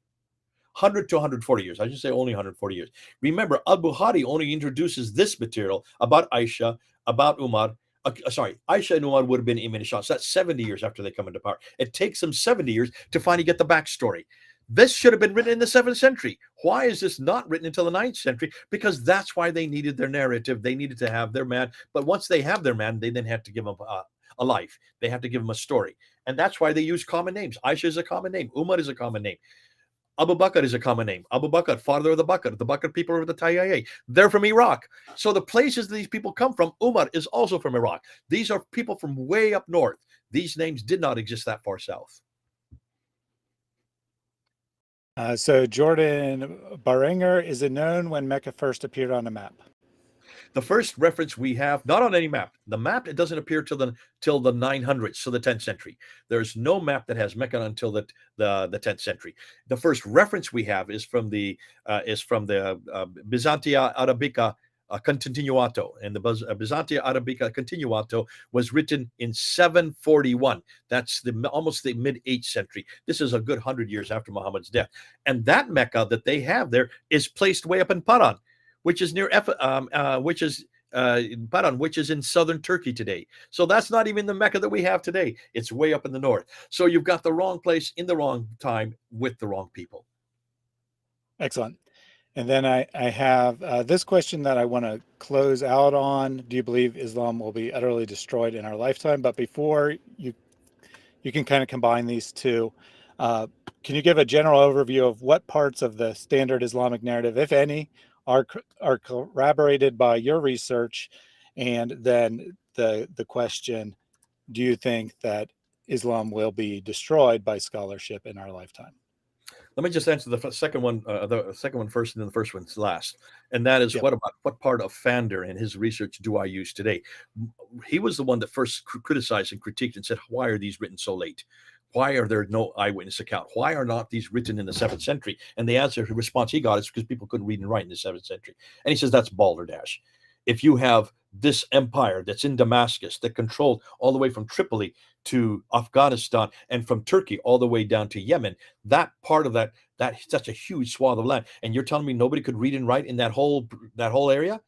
100 to 140 years. I should say only 140 years. Remember, Al-Bukhari only introduces this material about Aisha, about Umar. Aisha and Umar would have been Ibn Hisham. So that's 70 years after they come into power. It takes them 70 years to finally get the backstory. This should have been written in the 7th century. Why is this not written until the 9th century? Because that's why they needed their narrative. They needed to have their man. But once they have their man, they then have to give them a life. They have to give them a story. And that's why they use common names. Aisha is a common name. Umar is a common name. Abu Bakr is a common name. Abu Bakr, father of the Bakr people are the Tayyaya. They're from Iraq. So the places these people come from, Umar is also from Iraq. These are people from way up north. These names did not exist that far south. So Jordan Baringer, is it known when Mecca first appeared on a map? The first reference we have, not on any map. The map, it doesn't appear till the 900s, so the 10th century. There's no map that has Mecca until the 10th century. The first reference we have is from the Byzantia Arabica Continuato, and the Byzantia Arabica Continuato was written in 741. That's almost the mid 8th century. This is a good 100 years after Muhammad's death, and that Mecca that they have there is placed way up in Paran, which is near Paran, which is in southern Turkey today. So that's not even the Mecca that we have today. It's way up in the north. So you've got the wrong place in the wrong time with the wrong people. Excellent. And then I have this question that I want to close out on. Do you believe Islam will be utterly destroyed in our lifetime? But before you can kind of combine these two. Can you give a general overview of what parts of the standard Islamic narrative, if any, are corroborated by your research? And then the question, do you think that Islam will be destroyed by scholarship in our lifetime? Let me just answer the second one first, and then the first one's last. And that is, Yep. what part of Fander and his research do I use today? He was the one that first criticized and critiqued and said, why are these written so late? Why are there no eyewitness account? Why are not these written in the 7th century? And the response he got is because people couldn't read and write in the 7th century. And he says that's balderdash. If you have this empire that's in Damascus that controlled all the way from Tripoli to Afghanistan and from Turkey all the way down to Yemen, that part of that's such a huge swath of land, and you're telling me nobody could read and write in that whole area?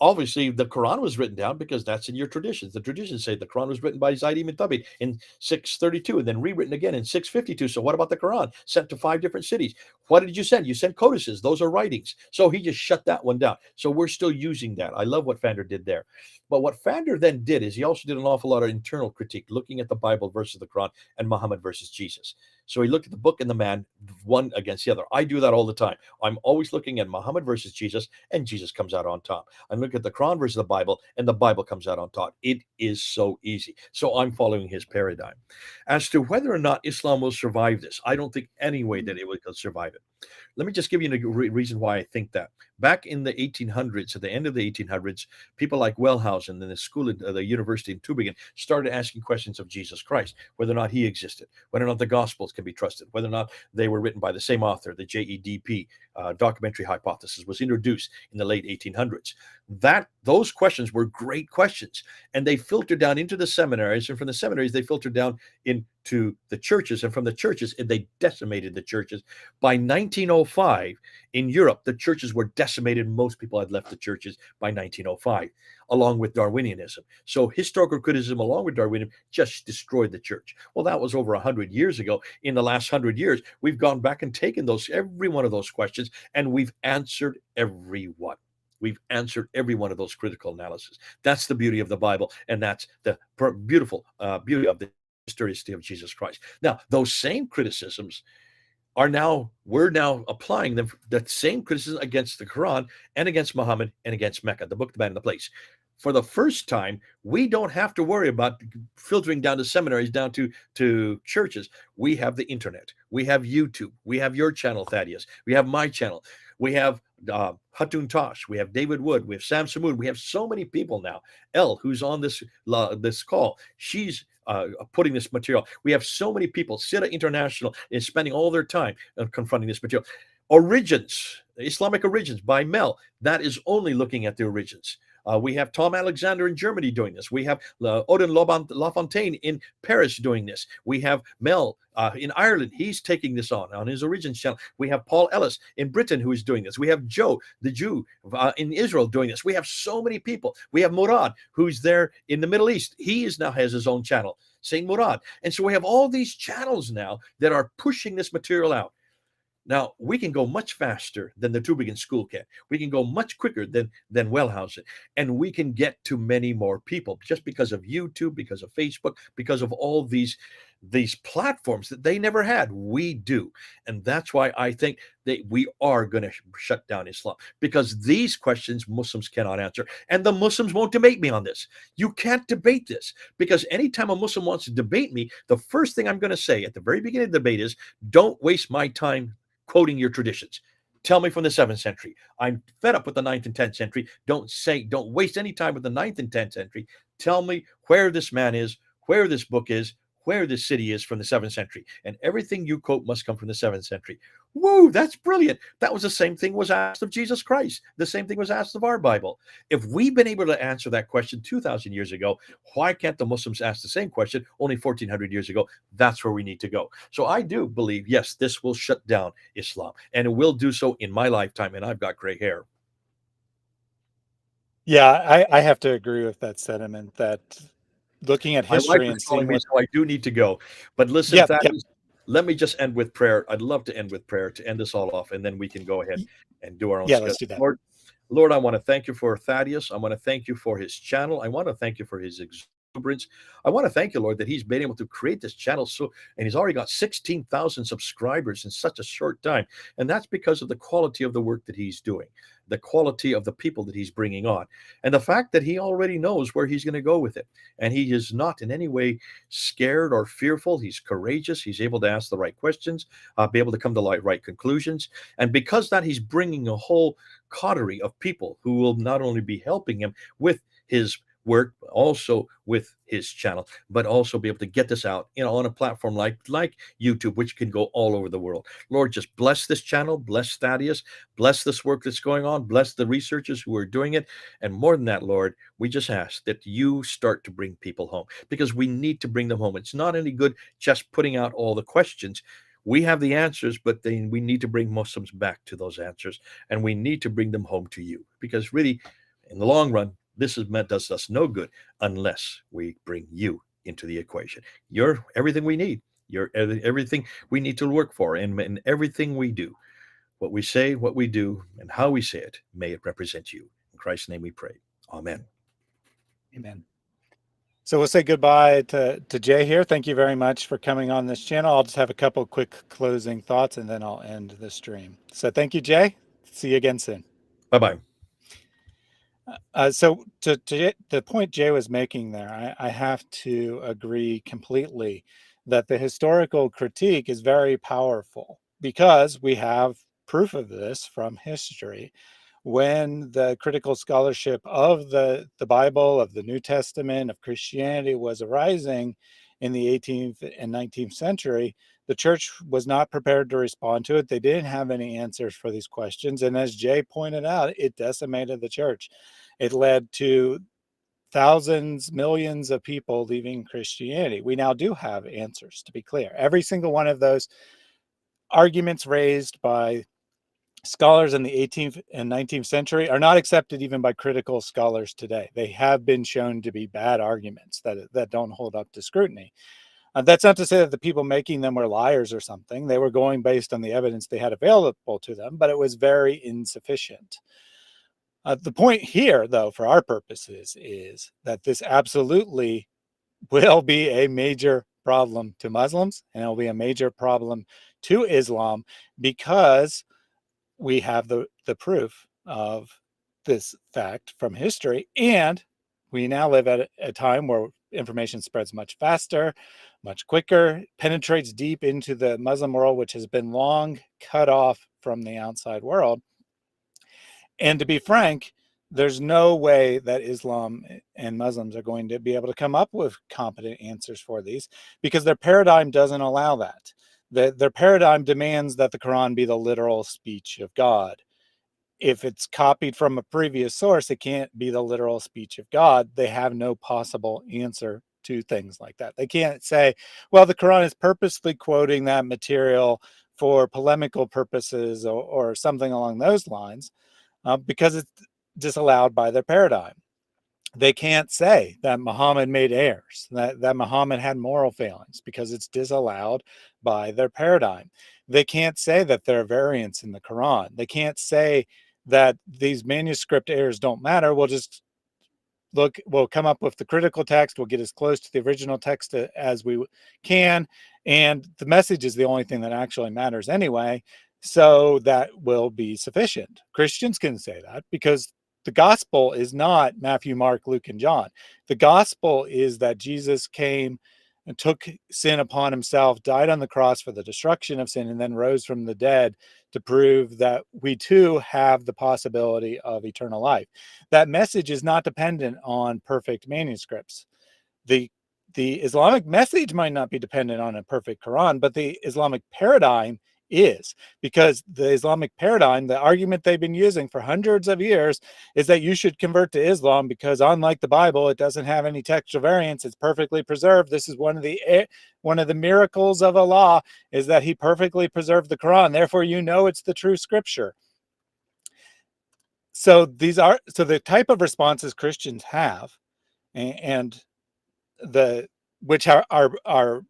Obviously, the Quran was written down because that's in your traditions. The traditions say the Quran was written by Zayd ibn Thabit in 632 and then rewritten again in 652. So what about the Quran? Sent to 5 different cities. What did you send? You sent codices. Those are writings. So he just shut that one down. So we're still using that. I love what Fander did there. But what Fander then did is he also did an awful lot of internal critique, looking at the Bible versus the Quran and Muhammad versus Jesus. So he looked at the book and the man, one against the other. I do that all the time. I'm always looking at Muhammad versus Jesus, and Jesus comes out on top. I'm looking at the Quran versus the Bible, and the Bible comes out on top. It is so easy. So I'm following his paradigm. As to whether or not Islam will survive this, I don't think any way that it will survive it. Let me just give you a reason why I think that. Back in the 1800s, at the end of the 1800s, people like Wellhausen and the school at the university in Tübingen started asking questions of Jesus Christ, whether or not he existed, whether or not the Gospels can be trusted, whether or not they were written by the same author. The JEDP documentary hypothesis was introduced in the late 1800s. Those questions were great questions, and they filtered down into the seminaries, and from the seminaries they filtered down into the churches, and from the churches they decimated the churches. By 1905 in Europe, the churches were decimated. Most people had left the churches by 1905, along with Darwinianism. So historical criticism along with Darwinism just destroyed the church. Well, that was over 100 years ago. In the last 100 years, we've gone back and taken every one of those questions, and we've answered every one. We've answered every one of those critical analyses. That's the beauty of the Bible, and that's the beautiful beauty of the historicity of Jesus Christ. Now, those same criticisms we're now applying them, that same criticism against the Quran and against Muhammad and against Mecca, the book, the man, and the place. For the first time, we don't have to worry about filtering down to seminaries, down to churches. We have the internet. We have YouTube. We have your channel, Thaddeus. We have my channel. We have Hatun Tosh. We have David Wood. We have Sam Samoud. We have so many people now. Elle, who's on this call, she's putting this material. We have so many people. Sida International is spending all their time confronting this material. Origins, Islamic Origins by Mel, that is only looking at the origins. We have Tom Alexander in Germany doing this. We have Odin Lafontaine in Paris doing this. We have Mel in Ireland. He's taking this on his Origins channel. We have Paul Ellis in Britain who is doing this. We have Joe, the Jew, in Israel doing this. We have so many people. We have Murad, who's there in the Middle East. He now has his own channel, Saint Murad. And so we have all these channels now that are pushing this material out. Now, we can go much faster than the Tübingen School can. We can go much quicker than Wellhausen. And we can get to many more people just because of YouTube, because of Facebook, because of all these platforms that they never had. We do. And that's why I think that we are going to shut down Islam, because these questions Muslims cannot answer. And the Muslims won't debate me on this. You can't debate this, because anytime a Muslim wants to debate me, the first thing I'm going to say at the very beginning of the debate is, don't waste my time quoting your traditions. Tell me from the 7th century. I'm fed up with the 9th and 10th century. Don't waste any time with the 9th and 10th century. Tell me where this man is, where this book is, where this city is from the 7th century. And everything you quote must come from the 7th century. Woo, that's brilliant. That was the same thing was asked of Jesus Christ. The same thing was asked of our Bible. If we've been able to answer that question 2,000 years ago, why can't the Muslims ask the same question only 1,400 years ago? That's where we need to go. So I do believe, yes, this will shut down Islam, and it will do so in my lifetime, and I've got gray hair. Yeah, I have to agree with that sentiment that looking at My wife history is and calling seeing me, what, so I do need to go. But listen, yeah, yeah, Thaddeus, let me just end with prayer. I'd love to end with prayer to end this all off, and then we can go ahead and do our own yeah, schedule. let's do that. Lord, I want to thank you for Thaddeus. I want to thank you for his channel. I want to thank you for his exuberance. I want to thank you, Lord, that he's been able to create this channel and he's already got 16,000 subscribers in such a short time. And that's because of the quality of the work that he's doing, the quality of the people that he's bringing on, and the fact that he already knows where he's going to go with it. And he is not in any way scared or fearful. He's courageous. He's able to ask the right questions, be able to come to right conclusions. And because that, he's bringing a whole coterie of people who will not only be helping him with his work, also with his channel, but also be able to get this out, on a platform like YouTube, which can go all over the world. Lord, just bless this channel, bless Thaddeus, bless this work that's going on, bless the researchers who are doing it. And more than that, Lord, we just ask that you start to bring people home, because we need to bring them home. It's not any good just putting out all the questions. We have the answers, but then we need to bring Muslims back to those answers, and we need to bring them home to you, because really, in the long run, this does us no good unless we bring you into the equation. You're everything we need. You're everything we need to work for, and everything we do, what we say, what we do, and how we say it, may it represent you. In Christ's name we pray. Amen. Amen. So we'll say goodbye to Jay here. Thank you very much for coming on this channel. I'll just have a couple quick closing thoughts and then I'll end the stream. So thank you, Jay. See you again soon. Bye-bye. So to the point Jay was making there, I have to agree completely that the historical critique is very powerful, because we have proof of this from history. When the critical scholarship of the Bible, of the New Testament, of Christianity was arising in the 18th and 19th century, the church was not prepared to respond to it. They didn't have any answers for these questions. And as Jay pointed out, it decimated the church. It led to thousands, millions of people leaving Christianity. We now do have answers, to be clear. Every single one of those arguments raised by scholars in the 18th and 19th century are not accepted even by critical scholars today. They have been shown to be bad arguments that don't hold up to scrutiny. That's not to say that the people making them were liars or something. They were going based on the evidence they had available to them, but it was very insufficient. The point here, though, for our purposes, is that this absolutely will be a major problem to Muslims, and it'll be a major problem to Islam, because we have the proof of this fact from history, and we now live at a time where information spreads much faster, much quicker, penetrates deep into the Muslim world, which has been long cut off from the outside world. And to be frank, there's no way that Islam and Muslims are going to be able to come up with competent answers for these, because their paradigm doesn't allow that. Their paradigm demands that the Quran be the literal speech of God. If it's copied from a previous source, it can't be the literal speech of God. They have no possible answer to things like that. They can't say, well, the Quran is purposely quoting that material for polemical purposes or something along those lines, because it's disallowed by their paradigm. They can't say that Muhammad made errors, that Muhammad had moral failings, because it's disallowed by their paradigm. They can't say that there are variants in the Quran. They can't say that these manuscript errors don't matter. We'll come up with the critical text. We'll get as close to the original text as we can. And the message is the only thing that actually matters anyway. So that will be sufficient. Christians can say that, because the gospel is not Matthew, Mark, Luke, and John. The gospel is that Jesus came and took sin upon himself, died on the cross for the destruction of sin, and then rose from the dead to prove that we too have the possibility of eternal life. That message is not dependent on perfect manuscripts. The Islamic message might not be dependent on a perfect Quran, but the Islamic paradigm is, because the Islamic paradigm, the argument they've been using for hundreds of years, is that you should convert to Islam because, unlike the Bible, it doesn't have any textual variants. It's perfectly preserved. This is one of the miracles of Allah, is that He perfectly preserved the Quran. Therefore, it's the true scripture. So the type of responses Christians have, and which are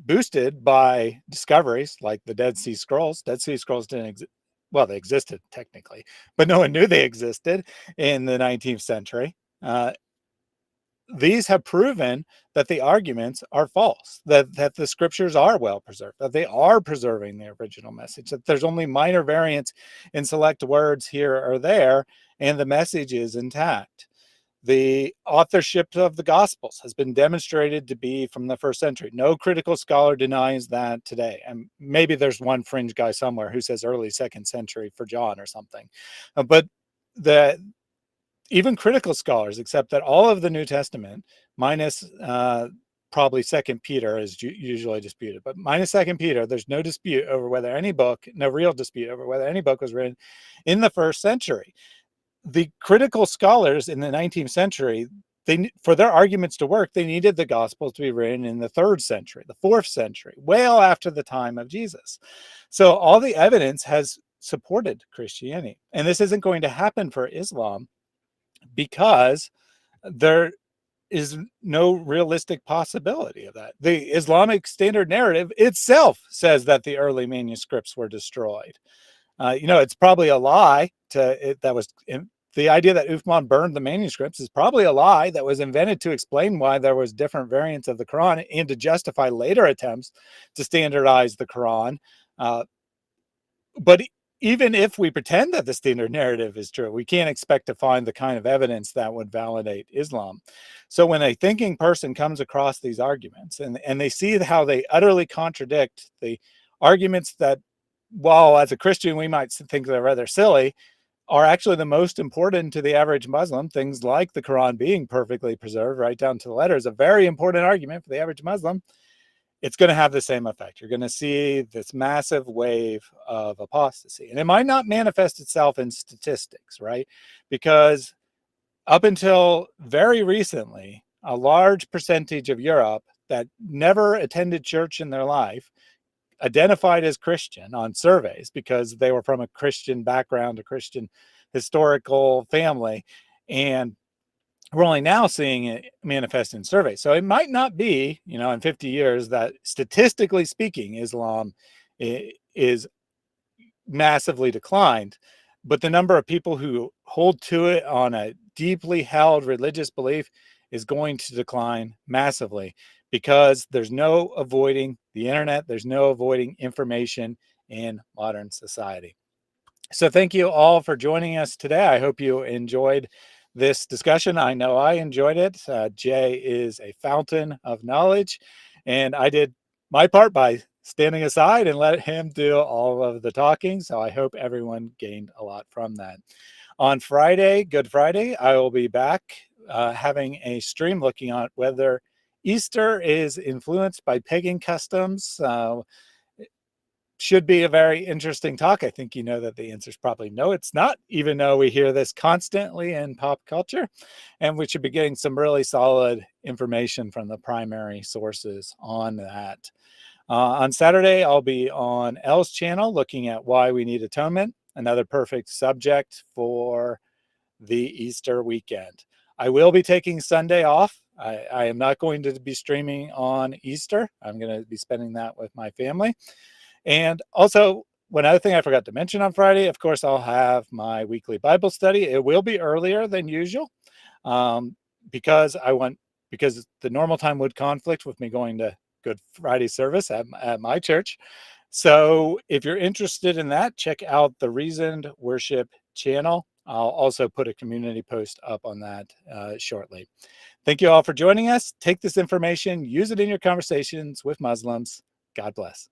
boosted by discoveries like the Dead Sea Scrolls. Dead Sea Scrolls didn't exist. Well, they existed technically, but no one knew they existed in the 19th century. These have proven that the arguments are false, that the scriptures are well preserved, that they are preserving the original message, that there's only minor variants in select words here or there, and the message is intact. The authorship of the Gospels has been demonstrated to be from the first century. No critical scholar denies that today. And maybe there's one fringe guy somewhere who says early second century for John or something. But even critical scholars accept that all of the New Testament, minus probably Second Peter is usually disputed, but minus Second Peter, there's no dispute over whether any book, no real dispute over whether any book was written in the first century. The critical scholars in the 19th century, for their arguments to work, they needed the Gospels to be written in the 3rd century, the 4th century, well after the time of Jesus. So all the evidence has supported Christianity. And this isn't going to happen for Islam because there is no realistic possibility of that. The Islamic Standard Narrative itself says that the early manuscripts were destroyed. It's probably a lie the idea that Uthman burned the manuscripts is probably a lie that was invented to explain why there was different variants of the Quran and to justify later attempts to standardize the Quran. But even if we pretend that the standard narrative is true, we can't expect to find the kind of evidence that would validate Islam. So when a thinking person comes across these arguments and they see how they utterly contradict the arguments that, while as a Christian we might think they're rather silly, are actually the most important to the average Muslim, things like the Quran being perfectly preserved right down to the letter is a very important argument for the average Muslim, it's going to have the same effect. You're going to see this massive wave of apostasy. And it might not manifest itself in statistics, right? Because up until very recently, a large percentage of Europe that never attended church in their life identified as Christian on surveys because they were from a Christian background, a Christian historical family. And we're only now seeing it manifest in surveys. So it might not be, in 50 years that statistically speaking, Islam is massively declined, but the number of people who hold to it on a deeply held religious belief is going to decline massively because there's no avoiding the internet. There's no avoiding information in modern society. So thank you all for joining us today. I hope you enjoyed this discussion. I know I enjoyed it. Jay is a fountain of knowledge, and I did my part by standing aside and let him do all of the talking. So I hope everyone gained a lot from that. On Friday, Good Friday, I will be back having a stream looking at whether Easter is influenced by pagan customs. Should be a very interesting talk. I think you know that the answer is probably no, it's not, even though we hear this constantly in pop culture. And we should be getting some really solid information from the primary sources on that. On Saturday, I'll be on Elle's channel looking at why we need atonement, another perfect subject for the Easter weekend. I will be taking Sunday off. I am not going to be streaming on Easter. I'm going to be spending that with my family. And also, one other thing I forgot to mention on Friday, of course, I'll have my weekly Bible study. It will be earlier than usual because the normal time would conflict with me going to Good Friday service at my church. So if you're interested in that, check out the Reasoned Worship channel. I'll also put a community post up on that shortly. Thank you all for joining us. Take this information, use it in your conversations with Muslims. God bless.